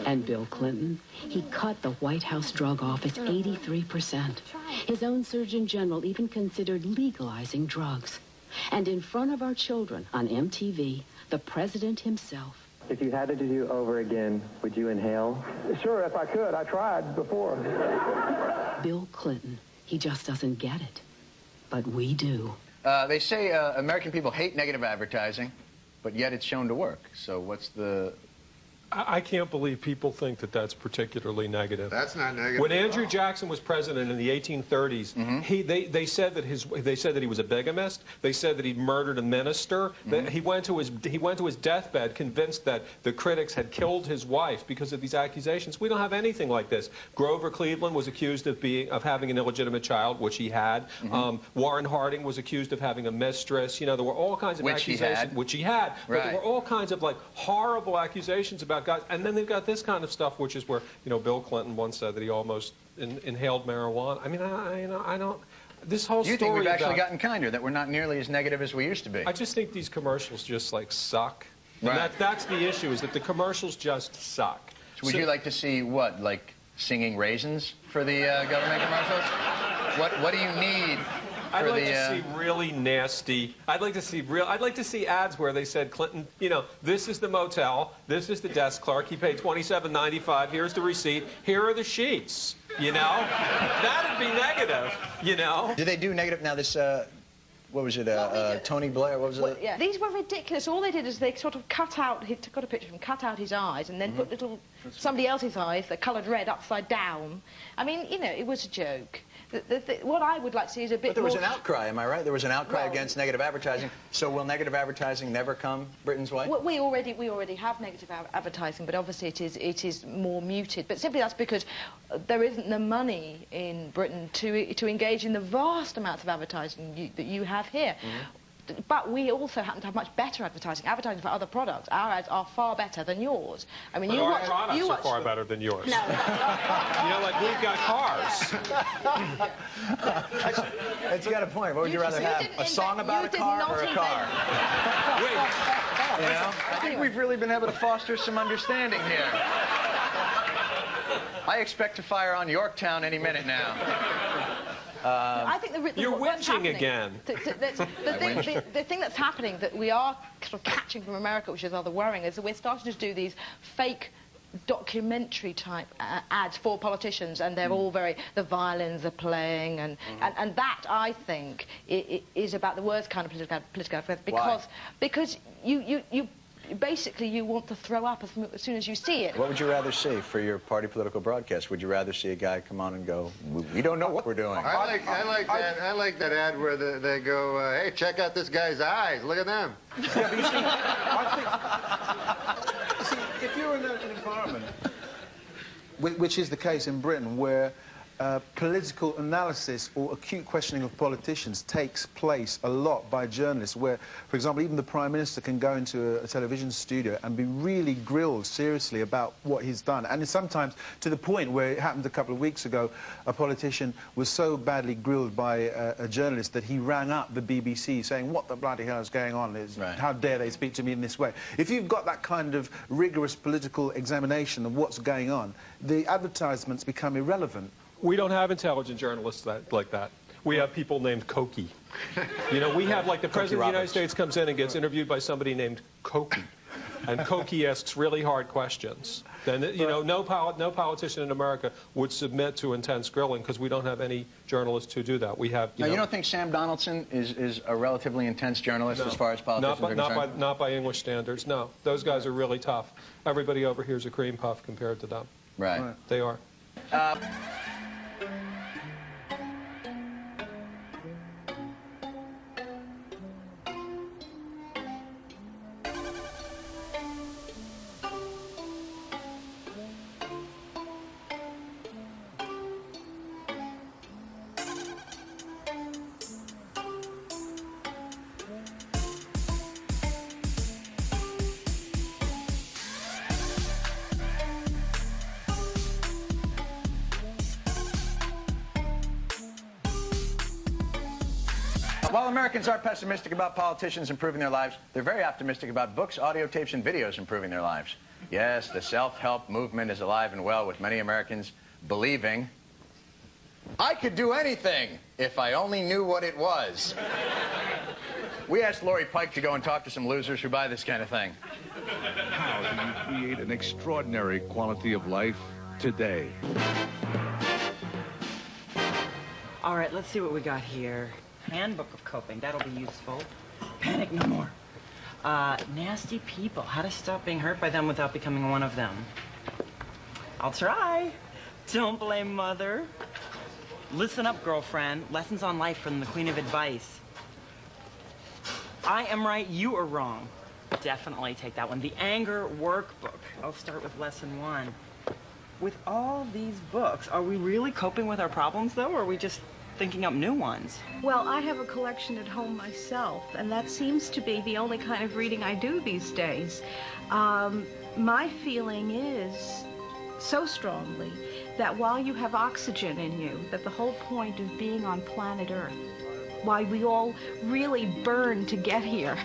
And Bill Clinton, he cut the White House drug office 83%. His own Surgeon General even considered legalizing drugs. And in front of our children on MTV, the president himself. If you had it to do over again, would you inhale? Sure, if I could. I tried before. Bill Clinton, he just doesn't get it. But we do. They say American people hate negative advertising, but yet it's shown to work. So what's the... I can't believe people think that that's particularly negative. That's not negative. When Andrew Jackson was president in the 1830s, they said that he was a bigamist. They said that he'd murdered a minister. That he went to his deathbed convinced that the critics had killed his wife because of these accusations. We don't have anything like this. Grover Cleveland was accused of having an illegitimate child, which he had. Warren Harding was accused of having a mistress. You know, there were all kinds of accusations, which he had. But there were all kinds of horrible accusations about guys, and then they've got this kind of stuff, which is where, you know, Bill Clinton once said that he almost inhaled marijuana. I mean, I don't. This whole story. You think we've actually gotten kinder, that we're not nearly as negative as we used to be? I just think these commercials just suck. And that's the issue, is that the commercials just suck. So would you like to see what, like singing raisins for the government commercials? What do you need? I'd like to see really nasty. I'd like to see ads where they said, Clinton, you know, this is the motel, this is the desk clerk. He paid $27.95. Here's the receipt. Here are the sheets. You know, that'd be negative. You know. Do they do negative now? This. What was it, Tony Blair? What was it? Yeah. These were ridiculous. All they did is they sort of cut out, he got a picture of him, cut out his eyes, and then put somebody else's eyes, they're coloured red, upside down. I mean, you know, it was a joke. What I would like to see is a bit more... But there was an outcry, am I right? There was an outcry against negative advertising. So will negative advertising never come Britain's way? We already have negative advertising, but obviously it is more muted. But simply that's because there isn't the money in Britain to engage in the vast amounts of advertising that you have here. But we also happen to have much better advertising for other products. Our ads are far better than yours. I mean, our products are far better than yours. No. You know, like we've got cars. It's got a point. What would you rather have? A song about a car or a car? Wait. You know, I think we've really been able to foster some understanding here. I expect to fire on Yorktown any minute now. I think You're what's whinging happening- again. The thing that's happening that we are sort of catching from America, which is rather worrying, is that we're starting to do these fake documentary type ads for politicians, and they're all the violins are playing, and that, I think, is about the worst kind of political advertising, because you basically you want to throw up as soon as you see it. What would you rather see for your party political broadcast? Would you rather see a guy come on and go, we don't know what we're doing? I like that ad where they go, hey, check out this guy's eyes. Look at them. Yeah, but you see, I think, if you're in an environment, which is the case in Britain, where political analysis or acute questioning of politicians takes place a lot by journalists, where, for example, even the Prime Minister can go into a television studio and be really grilled seriously about what he's done. And sometimes to the point where it happened a couple of weeks ago, a politician was so badly grilled by a journalist that he rang up the BBC saying, what the bloody hell is going on? How dare they speak to me in this way? If you've got that kind of rigorous political examination of what's going on, the advertisements become irrelevant. We don't have intelligent journalists like that. We have people named Cokie. You know, we have, like, the President of the United States comes in and gets interviewed by somebody named Cokie. And Cokie asks really hard questions. Then, you know, no politician in America would submit to intense grilling because we don't have any journalists who do that. We have, you don't think Sam Donaldson is a relatively intense journalist as far as politicians are concerned? Not by English standards, no. Those guys are really tough. Everybody over here is a cream puff compared to them. Right. They are. While Americans are pessimistic about politicians improving their lives, they're very optimistic about books, audio tapes, and videos improving their lives. Yes, the self-help movement is alive and well, with many Americans believing, I could do anything if I only knew what it was. We asked Lori Pike to go and talk to some losers who buy this kind of thing. How do you create an extraordinary quality of life today? All right, let's see what we got here. Handbook of coping, that'll be useful. Panic no more. Nasty people, how to stop being hurt by them without becoming one of them. I'll try. Don't blame mother. Listen up, girlfriend. Lessons on life from the Queen of Advice. I am right, you are wrong. Definitely take that one. The Anger Workbook. I'll start with lesson 1. With all these books, are we really coping with our problems, though, or are we just thinking up new ones? Well, I have a collection at home myself, and that seems to be the only kind of reading I do these days. My feeling is so strongly that while you have oxygen in you, that the whole point of being on planet Earth, why we all really burn to get here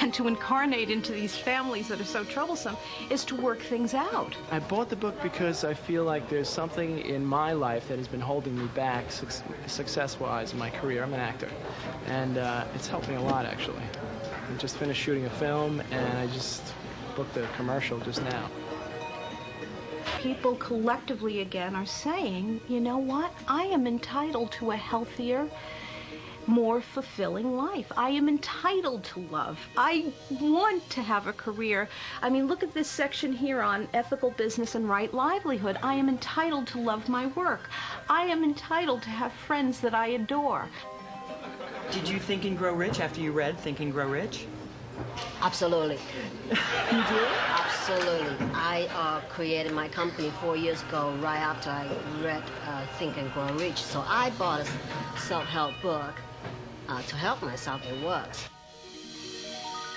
and to incarnate into these families that are so troublesome, is to work things out. I bought the book because I feel like there's something in my life that has been holding me back success-wise in my career. I'm an actor, and it's helped me a lot, actually. I just finished shooting a film, and I just booked a commercial just now. People collectively again are saying, you know what, I am entitled to a healthier, more fulfilling life. I am entitled to love. I want to have a career. I mean, look at this section here on ethical business and right livelihood. I am entitled to love my work. I am entitled to have friends that I adore. Did you think and grow rich after you read Think and Grow Rich? Absolutely. You did? Absolutely. I created my company 4 years ago, right after I read Think and Grow Rich. So I bought a self-help book to help myself. It works.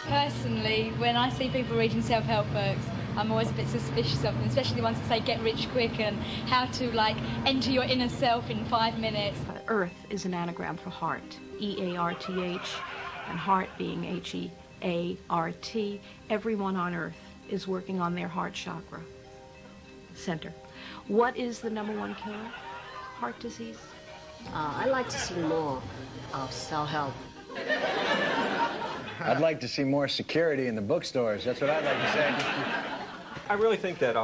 Personally, when I see people reading self-help books, I'm always a bit suspicious of them, especially the ones that say get rich quick and how to, like, enter your inner self in 5 minutes. Earth is an anagram for heart, E-A-R-T-H, and heart being H-E-A-R-T. Everyone on Earth is working on their heart chakra center. What is the #1 killer? Heart disease? I'd like to see more of self-help. I'd like to see more security in the bookstores. That's what I'd like to say. I really think that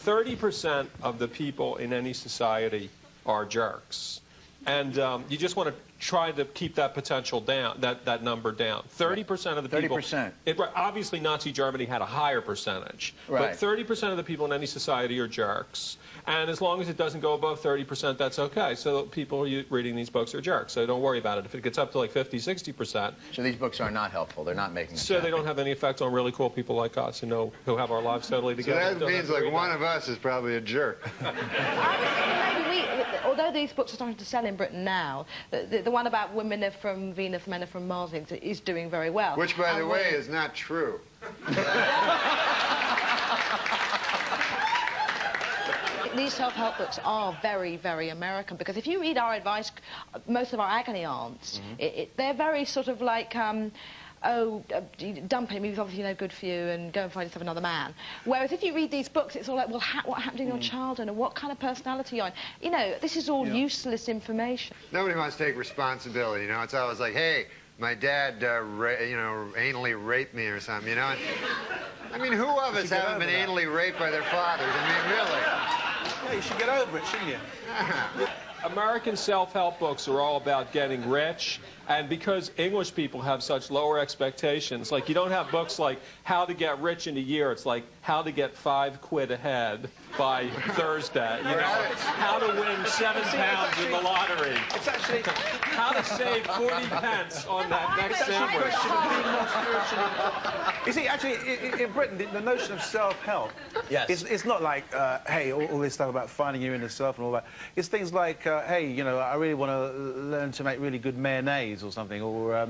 30% of the people in any society are jerks. And you just want to try to keep that potential down, that number down. 30% of the people... 30%. Obviously, Nazi Germany had a higher percentage. Right. But 30% of the people in any society are jerks. And as long as it doesn't go above 30%, that's okay. So people reading these books are jerks. So don't worry about it. If it gets up to like 50, 60%... So these books are not helpful. They're not making us So happy. they don't have any effect on really cool people like us who have our lives totally together. So that means like one of us is probably a jerk. Although these books are starting to sell in Britain now, the one about women are from Venus, men are from Mars is doing very well. Which, by the way, is not true. These self-help books are very, very American, because if you read our advice, most of our agony aunts, they're very sort of like, dump him, he was obviously no good for you, and go and find yourself another man. Whereas if you read these books, it's all like, well, what happened in your childhood, and what kind of personality you're on? You know, this is all useless information. Nobody wants to take responsibility, you know? It's always like, hey, my dad, anally raped me or something, you know? And, I mean, who of us haven't been anally raped by their fathers? I mean, really. Yeah, you should get over it, shouldn't you? American self-help books are all about getting rich, and because English people have such lower expectations, like you don't have books like How to Get Rich in a Year, it's like How to Get 5 quid ahead by Thursday, you know, How to Win 7 pounds in the lottery. It's actually... How to save 40 pence on that next sandwich. You see, actually, in Britain, the notion of self-help, it's not like, hey, all this stuff about finding your inner self and all that. It's things like, hey, you know, I really want to learn to make really good mayonnaise or something, or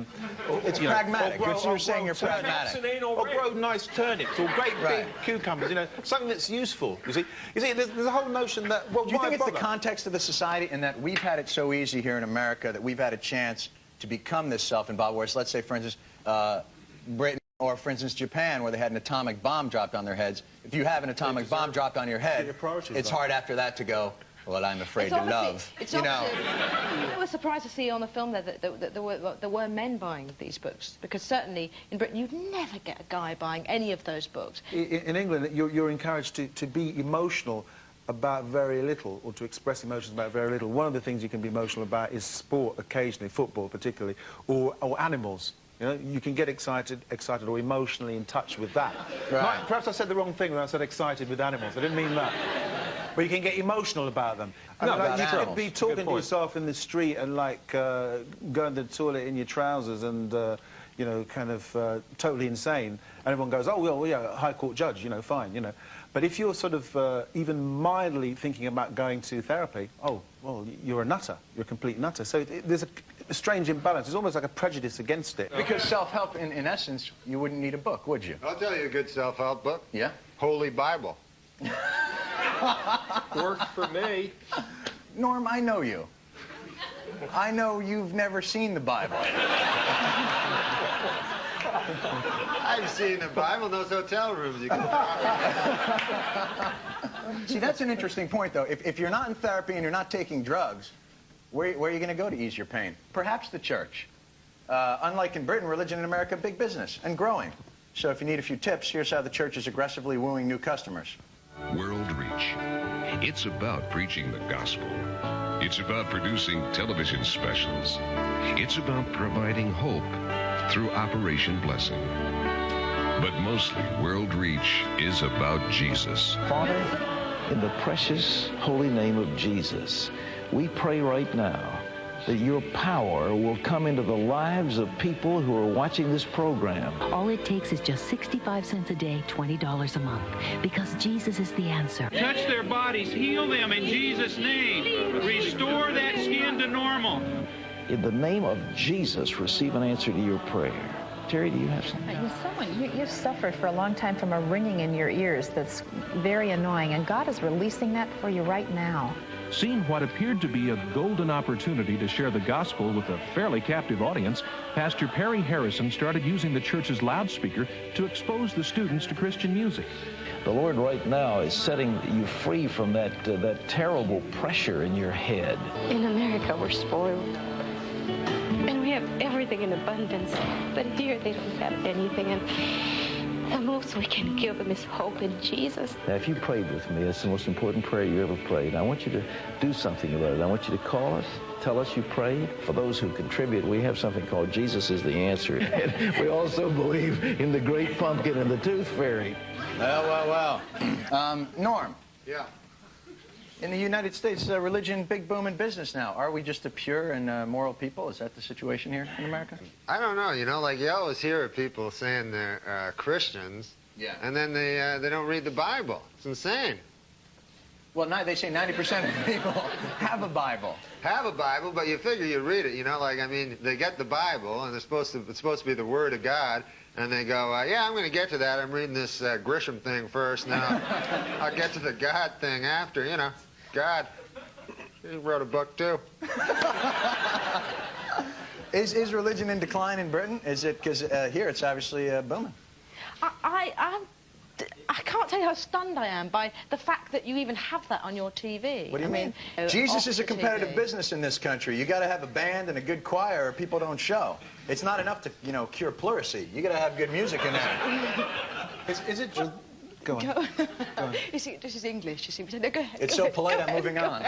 it's pragmatic. You're saying you're pragmatic. Or grow nice turnips, or great big cucumbers, you know, something that's useful, you see. There's a whole notion that, well, do you think it's the context of the society in that we've had it so easy here in America that we've had a chance to become this self-involved, whereas, let's say, for instance, Britain, or, for instance, Japan, where they had an atomic bomb dropped on their heads. If you have an atomic bomb dropped on your head, it's hard after that to go, well, I'm afraid to love. You know. I was surprised to see on the film that there were men buying these books, because certainly in Britain you'd never get a guy buying any of those books. In England, you're encouraged to be emotional about very little, or to express emotions about very little. One of the things you can be emotional about is sport, occasionally, football particularly, or animals. You know, you can get excited or emotionally in touch with that. Right. Perhaps I said the wrong thing when I said excited with animals. I didn't mean that. But you can get emotional about them. I mean, like, you could be talking to yourself in the street and, like, going to the toilet in your trousers and, you know, kind of totally insane. And everyone goes, oh, well, yeah, High Court judge, you know, fine, you know. But if you're sort of even mildly thinking about going to therapy, oh, well, you're a nutter. You're a complete nutter. So there's a strange imbalance. There's almost like a prejudice against it. Because self-help, in essence, you wouldn't need a book, would you? I'll tell you a good self-help book. Yeah? Holy Bible. Worked for me. Norm, I know you. I know you've never seen the Bible. I've seen the Bible, those hotel rooms you can See, that's an interesting point, though. If you're not in therapy and you're not taking drugs, where are you going to go to ease your pain? Perhaps the church. Unlike in Britain, religion in America, big business and growing. So if you need a few tips, here's how the church is aggressively wooing new customers. World Reach. It's about preaching the gospel. It's about producing television specials. It's about providing hope through Operation Blessing. But mostly, World Reach is about Jesus. Father, in the precious holy name of Jesus, we pray right now that your power will come into the lives of people who are watching this program. All it takes is just 65 cents a day, $20 a month, because Jesus is the answer. Touch their bodies, heal them in Jesus' name. Restore that skin to normal. In the name of Jesus, receive an answer to your prayer. Terry, do you have something? You've suffered for a long time from a ringing in your ears that's very annoying, and God is releasing that for you right now. Seeing what appeared to be a golden opportunity to share the gospel with a fairly captive audience, Pastor Perry Harrison started using the church's loudspeaker to expose the students to Christian music. The Lord right now is setting you free from that terrible pressure in your head. In America, we're spoiled. And we have everything in abundance. But here, they don't have anything. And the most we can give them is hope in Jesus. Now, if you prayed with me, it's the most important prayer you ever prayed. I want you to do something about it. I want you to call us, tell us you prayed. For those who contribute, we have something called Jesus is the Answer. And we also believe in the Great Pumpkin and the Tooth Fairy. Well. Norm. Yeah. In the United States, religion, big boom in business now. Are we just a pure and moral people? Is that the situation here in America? I don't know. You know, like you always hear of people saying they're Christians, yeah, and then they don't read the Bible. It's insane. Well, they say 90% of people have a Bible. Have a Bible, but you figure you read it. You know, like I mean, they get the Bible, and it's supposed to be the Word of God. And they go, yeah, I'm going to get to that. I'm reading this Grisham thing first, and then I'll get to the God thing after, you know. God, he wrote a book, too. Is religion in decline in Britain? Is it, because here it's obviously booming. I can't tell you how stunned I am by the fact that you even have that on your TV. What do you mean? Jesus is a competitive business in this country. You got to have a band and a good choir or people don't show. It's not enough to, you know, cure pleurisy. You got to have good music in there. Is it just... Go on. Go on. You see, this is English. You see, no, go ahead. It's so polite, I'm moving on.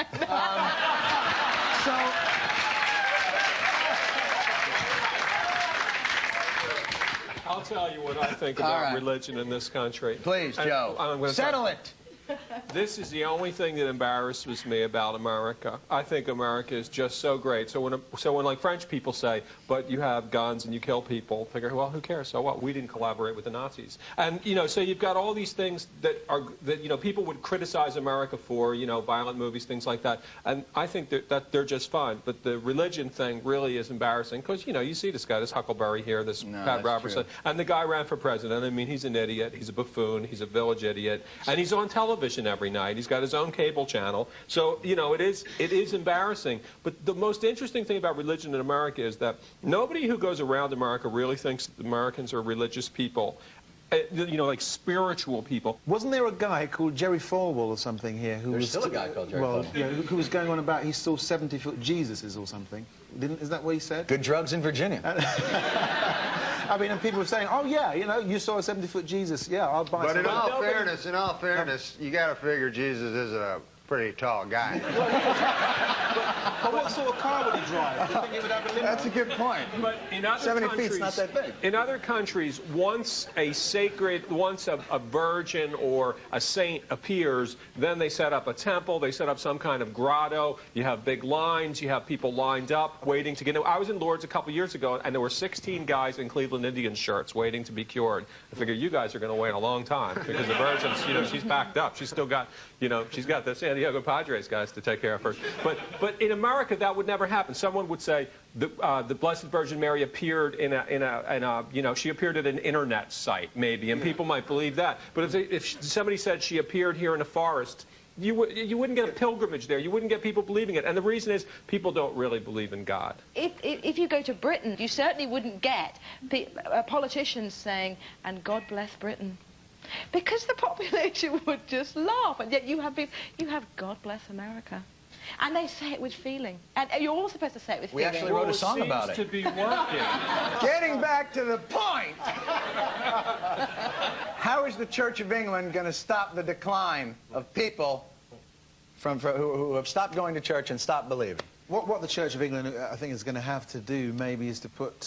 I'll tell you what I think about religion in this country. Please, Joe. I'm gonna settle it. This is the only thing that embarrasses me about America. I think America is just so great. So when like French people say, but you have guns and you kill people, figure, well, who cares? So what? We didn't collaborate with the Nazis. And, you know, so you've got all these things that you know, people would criticize America for, you know, violent movies, things like that. And I think that they're just fine. But the religion thing really is embarrassing because, you know, you see this guy, this Huckleberry here, this Pat Robertson, and the guy ran for president. I mean, he's an idiot. He's a buffoon. He's a village idiot. And he's on television every night. He's got his own cable channel. So, you know, it is embarrassing. But the most interesting thing about religion in America is that nobody who goes around America really thinks Americans are religious people. You know, like spiritual people. Wasn't there a guy called Jerry Falwell or something here who There's still a guy called Jerry Falwell. Yeah, who was going on about he saw 70-foot Jesuses or something? Is that what he said? Good drugs in Virginia. I mean, and people were saying, oh, yeah, you know, you saw a 70-foot Jesus. Yeah, I'll buy some. But in all fairness, you got to figure Jesus is a pretty tall guy. But what sort of car would he drive? Do you think he would have a limo? That's a good point. But in other 70 countries, feet's not that big. In other countries, once a virgin or a saint appears, then they set up a temple, they set up some kind of grotto, you have big lines, you have people lined up waiting to get in. I was in Lourdes a couple years ago, and there were 16 guys in Cleveland Indians shirts waiting to be cured. I figure you guys are going to wait a long time because the virgin's, you know, she's backed up. She's still got, you know, she's got the San Diego Padres guys to take care of her. But in America, that would never happen. Someone would say the Blessed Virgin Mary appeared in a you know, she appeared at an internet site maybe, and people might believe that. But if somebody said she appeared here in a forest, you wouldn't get a pilgrimage there. You wouldn't get people believing it. And the reason is people don't really believe in God. If you go to Britain, you certainly wouldn't get politicians saying, and God bless Britain. Because the population would just laugh. And yet you have God bless America. And they say it with feeling. And you're all supposed to say it with feeling. We actually wrote a song about it. Seems to be working. Getting back to the point. How is the Church of England going to stop the decline of people who have stopped going to church and stopped believing? What the Church of England, I think, is going to have to do, maybe, is to put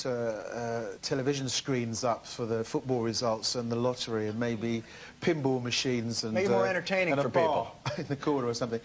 television screens up for the football results and the lottery, and maybe pinball machines and maybe more entertaining and for people in the corner or something.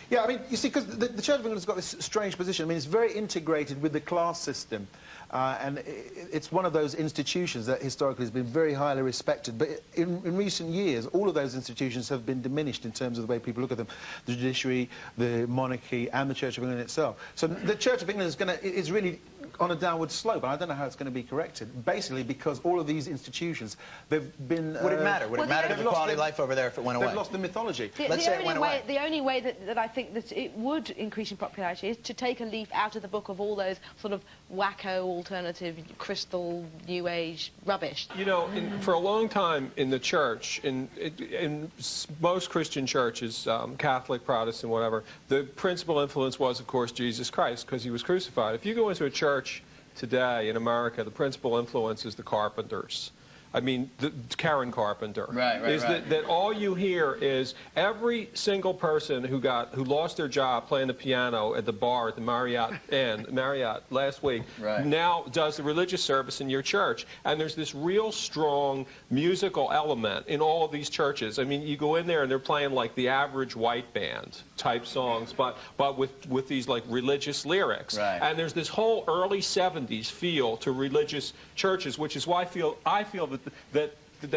Yeah, I mean, you see, because the Church of England has got this strange position. I mean, it's very integrated with the class system, and it's one of those institutions that historically has been very highly respected. But in recent years, all of those institutions have been diminished in terms of the way people look at them: the judiciary, the monarchy, and the Church of England itself. So the Church of England is really on a downward slope, and I don't know how it's going to be corrected. Basically, because all of these institutions, they've been. Would it matter? Would it matter to the quality of life over there if it went away? They've lost the mythology. Let's say it went away. The only way that I think think that it would increase in popularity is to take a leaf out of the book of all those sort of wacko, alternative, crystal, new age rubbish. You know, for a long time in the church, in most Christian churches, Catholic, Protestant, whatever, the principal influence was, of course, Jesus Christ, because he was crucified. If you go into a church today in America, the principal influence is the Carpenters. I mean, Karen Carpenter. Right. That all you hear is every single person who lost their job playing the piano at the bar at the Marriott last week now does the religious service in your church. And there's this real strong musical element in all of these churches. I mean, you go in there and they're playing like the average white band type songs, but with these like religious lyrics. And there's this whole early 70s feel to religious churches, which is why I feel that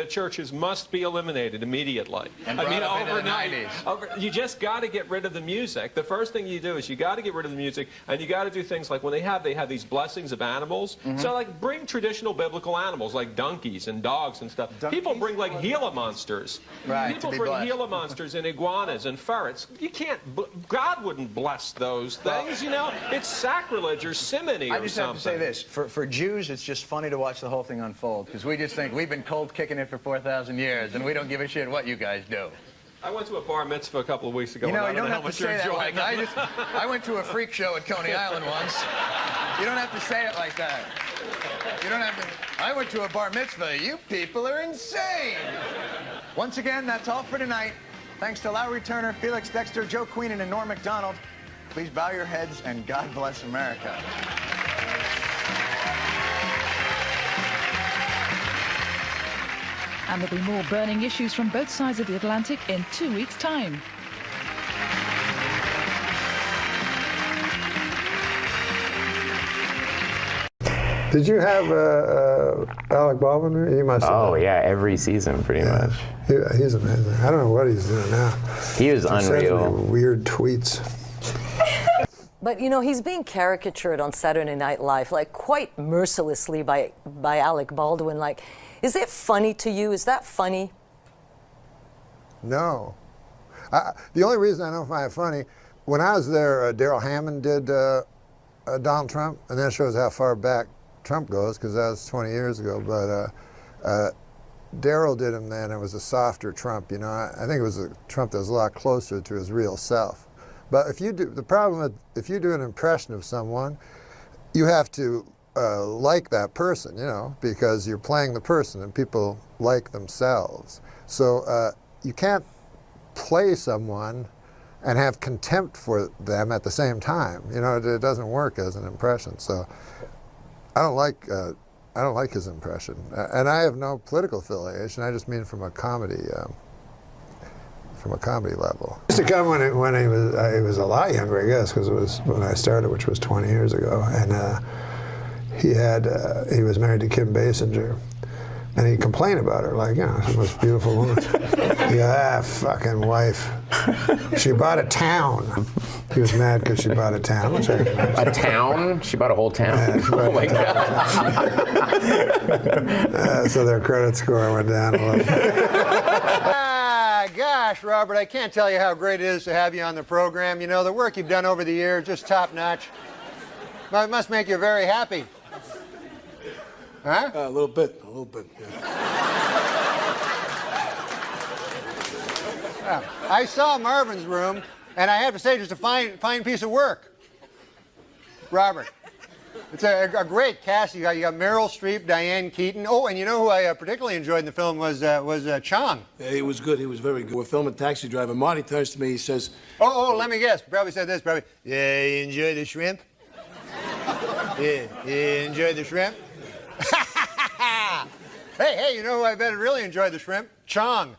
churches must be eliminated immediately. And I mean, overnight. You just got to get rid of the music. The first thing you do is you got to get rid of the music, and you got to do things like when they have these blessings of animals. So like bring traditional biblical animals like donkeys and dogs and stuff. People bring like Gila monsters. People bring Gila monsters and iguanas and ferrets. You can't. God wouldn't bless those things. You know, it's sacrilege or simony or something. I just have to say this: for Jews, it's just funny to watch the whole thing unfold because we just think we've been cold kicking it for 4,000 years, and we don't give a shit what you guys do. I went to a bar mitzvah a couple of weeks ago. You know, and you don't have to say that like I went to a freak show at Coney Island once. You don't have to say it like that. You don't have to. I went to a bar mitzvah. You people are insane. Once again, that's all for tonight. Thanks to Lowry Turner, Felix Dexter, Joe Queenan, and Norm MacDonald. Please bow your heads and God bless America. And there'll be more burning issues from both sides of the Atlantic in 2 weeks' time. Did you have Alec Baldwin? You must have. Oh, yeah, every season, pretty much. He's amazing. I don't know what he's doing now. He was unreal. Weird tweets. But, you know, he's being caricatured on Saturday Night Live, like, quite mercilessly by Alec Baldwin. Like, is it funny to you? Is that funny? No. The only reason I don't find it funny, when I was there, Darrell Hammond did Donald Trump, and that shows how far back Trump goes, because that was 20 years ago. But Darrell did him then. It was a softer Trump, you know. I think it was a Trump that was a lot closer to his real self. But if you do, the problem with, if you do an impression of someone, you have to like that person, you know, because you're playing the person and people like themselves. So you can't play someone and have contempt for them at the same time. You know, it doesn't work as an impression. So I don't like his impression, and I have no political affiliation. I just mean from a comedy level. He used to come when he was a lot younger, I guess, because it was when I started, which was 20 years ago, and he was married to Kim Basinger, and he'd complain about her, like, you know, she's the most beautiful woman. He'd go, fucking wife. She bought a town. He was mad because she bought a town. A town? She bought a whole town? Oh my God. So their credit score went down a little. Gosh, Robert, I can't tell you how great it is to have you on the program. You know, the work you've done over the years, just top notch. It must make you very happy. Huh? A little bit, yeah. I saw Marvin's room, and I have to say, just a fine piece of work. Robert, it's a great cast. You got Meryl Streep, Diane Keaton. Oh, and you know who I particularly enjoyed in the film was Chong. Yeah, he was good. He was very good. We're filming Taxi Driver. Marty turns to me. He says, "Oh, let me guess. Probably said this. Probably, yeah, you enjoy the shrimp? Yeah, you enjoy the shrimp? Hey, you know who I bet really enjoyed the shrimp? Chong."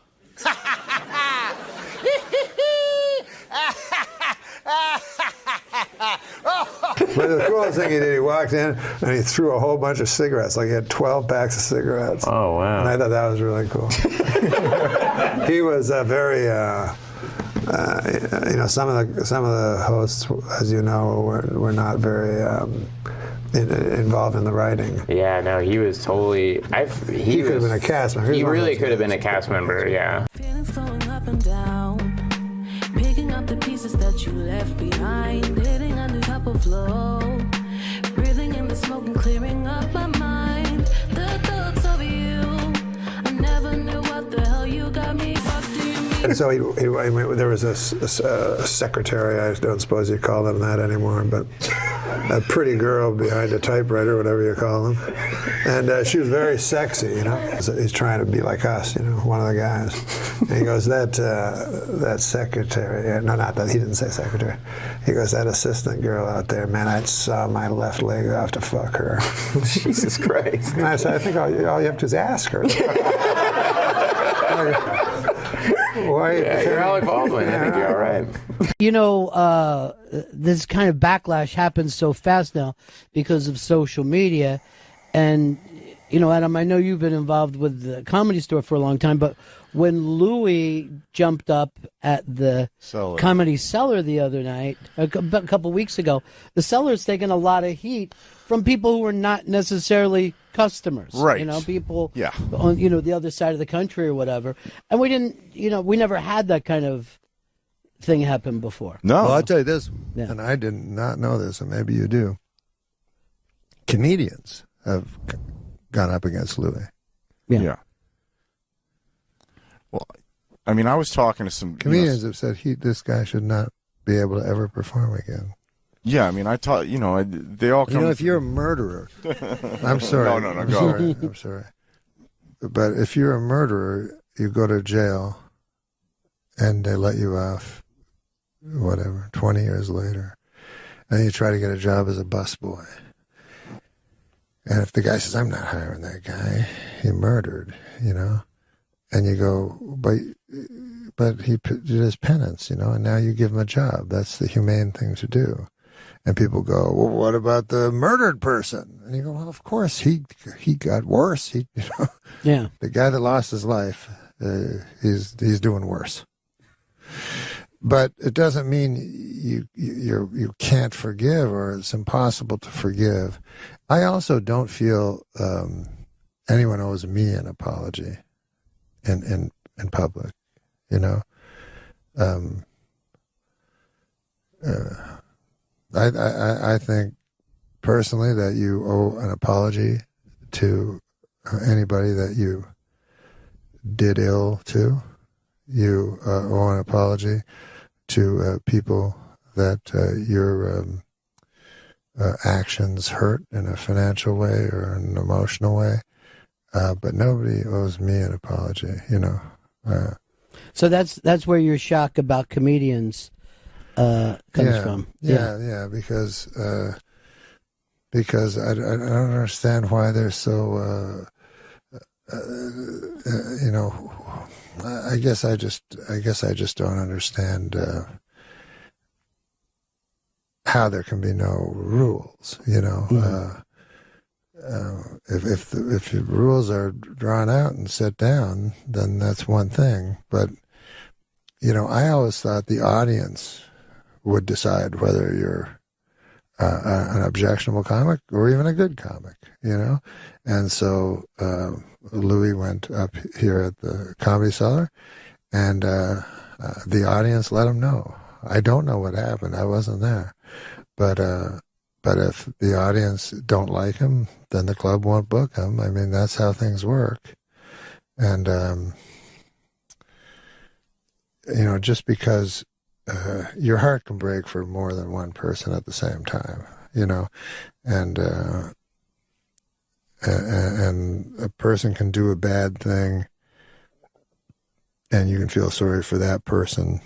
But the coolest thing he did, he walked in and he threw a whole bunch of cigarettes. Like he had 12 packs of cigarettes. Oh, wow. And I thought that was really cool. He was very, you know, some of the hosts, as you know, were not very involved in the writing. Yeah, no, he was totally. He could have been a cast member. He really could have been a cast member. Yeah. Feelings flowing up and down. picking up the pieces that you left behind, hitting a new type of flow, breathing in the smoke and clearing up my mind. The thoughts of you, I never knew what the hell you got me. What do you mean? And so there was a secretary, I don't suppose you call them that anymore, but a pretty girl behind a typewriter, whatever you call them. And she was very sexy, you know. So he's trying to be like us, you know, one of the guys. And he goes, that secretary, no, not that, he didn't say secretary. He goes, that assistant girl out there, man, I'd saw my left leg off to fuck her. Jesus Christ. And I said, I think all you have to do is ask her. Why? Yeah, you're Alec Baldwin. I think you're all right. You know, this kind of backlash happens so fast now because of social media. And, you know, Adam, I know you've been involved with the Comedy Store for a long time, but when Louis jumped up at the Comedy Cellar the other night, a couple weeks ago, the Cellar's taken a lot of heat from people who were not necessarily customers. Right. You know, people Yeah. on, you know, the other side of the country or whatever. And we didn't, you know, we never had that kind of thing happen before. No. Well, I'll tell you this, and I did not know this, and maybe you do. Comedians have gone up against Louis. Yeah. Well, I mean, I was talking to some Comedians have said this guy should not be able to ever perform again. Yeah, I mean, I taught, you know, they all come. You know, if you're a murderer, I'm sorry. No, I'm go sorry. ahead. I'm sorry. But if you're a murderer, you go to jail, and they let you off, whatever, 20 years later, and you try to get a job as a busboy. And if the guy says, I'm not hiring that guy, he murdered, you know, and you go, but he did his penance, you know, and now you give him a job. That's the humane thing to do. And people go, well, what about the murdered person? And you go, well, of course, he got worse. You know, yeah, the guy that lost his life, he's doing worse. But it doesn't mean you can't forgive, or it's impossible to forgive. I also don't feel anyone owes me an apology in public. You know, I think personally that you owe an apology to anybody that you did ill to. You owe an apology to people that your actions hurt in a financial way or an emotional way. But nobody owes me an apology, you know. So that's where your shock about comedians comes from. Yeah, because I don't understand why they're so. You know, I guess I just don't understand how there can be no rules. You know, if the rules are drawn out and set down, then that's one thing. But you know, I always thought the audience would decide whether you're an objectionable comic or even a good comic. You know, and so Louis went up here at the Comedy Cellar, and the audience let him know. I don't know what happened. I wasn't there, but if the audience don't like him, then the club won't book him. I mean, that's how things work. And, you know, just because your heart can break for more than one person at the same time, you know, and a person can do a bad thing, and you can feel sorry for that person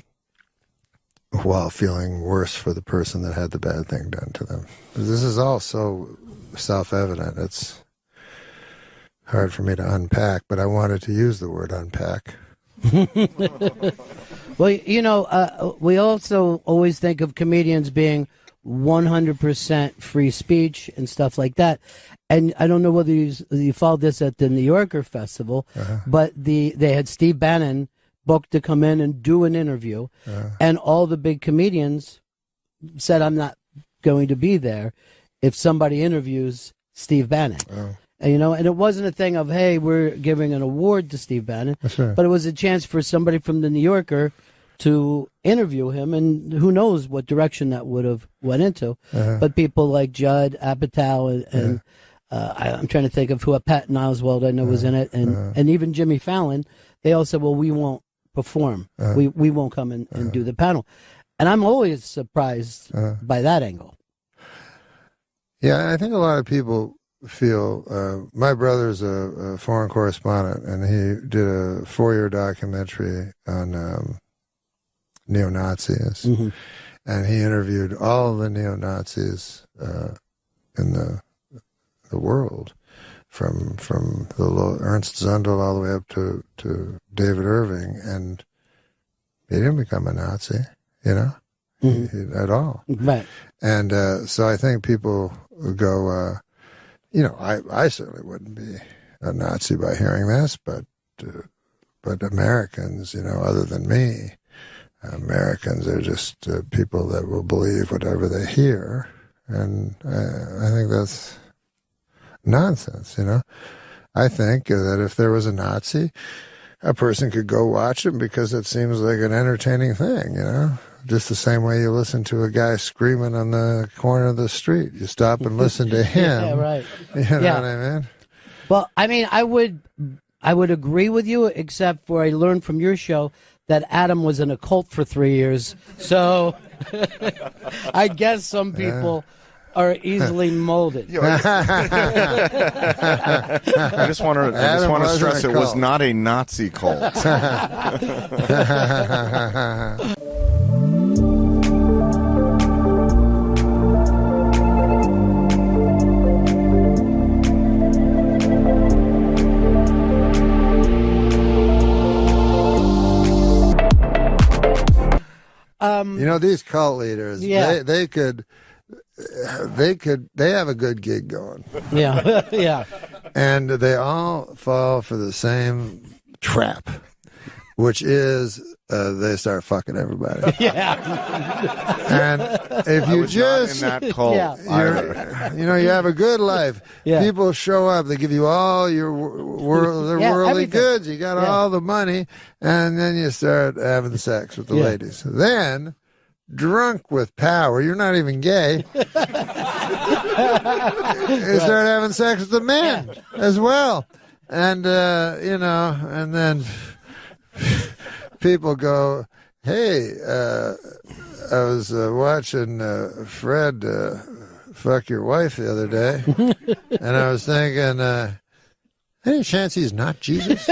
while feeling worse for the person that had the bad thing done to them. This is all so self-evident. It's hard for me to unpack, but I wanted to use the word unpack. Well, you know, we also always think of comedians being 100% free speech and stuff like that. And I don't know whether you followed this at the New Yorker Festival, but they had Steve Bannon booked to come in and do an interview, and all the big comedians said, I'm not going to be there if somebody interviews Steve Bannon. And, you know, and it wasn't a thing of, hey, we're giving an award to Steve Bannon, That's right. but it was a chance for somebody from the New Yorker to interview him, and who knows what direction that would have went into. But people like Judd Apatow and I'm trying to think of who, Patton Oswalt I know was in it, and even Jimmy Fallon, they all said, well, we won't perform. We won't come and do the panel. And I'm always surprised by that angle. Yeah, I think a lot of people feel, my brother's a foreign correspondent, and he did a 4-year documentary on neo-Nazis, and he interviewed all the neo-Nazis in the world, from the Ernst Zundel all the way up to David Irving, and he didn't become a Nazi, you know, at all. Right. And so I think people go, you know, I certainly wouldn't be a Nazi by hearing this, but Americans, you know, other than me, Americans are just people that will believe whatever they hear, and I think that's nonsense, you know. I think that if there was a Nazi, a person could go watch him because it seems like an entertaining thing, you know. Just the same way you listen to a guy screaming on the corner of the street. You stop and listen to him. Yeah, right. You know what I mean? Well, I mean, I would agree with you, except for I learned from your show that Adam was in a cult for 3 years. So I guess some people are easily molded. I just want to stress it was not a Nazi cult. You know, these cult leaders, they have a good gig going. Yeah, yeah. And they all fall for the same trap, which is they start fucking everybody. Yeah. And if you just, not in that cult either. you know, you have a good life. Yeah. People show up, they give you all your worldly everything. goods. You got all the money, and then you start having sex with the ladies. Then, drunk with power, you're not even gay. You start having sex with the men as well. And, you know, and then people go, hey, I was watching Fred fuck your wife the other day, and I was thinking, any chance he's not Jesus?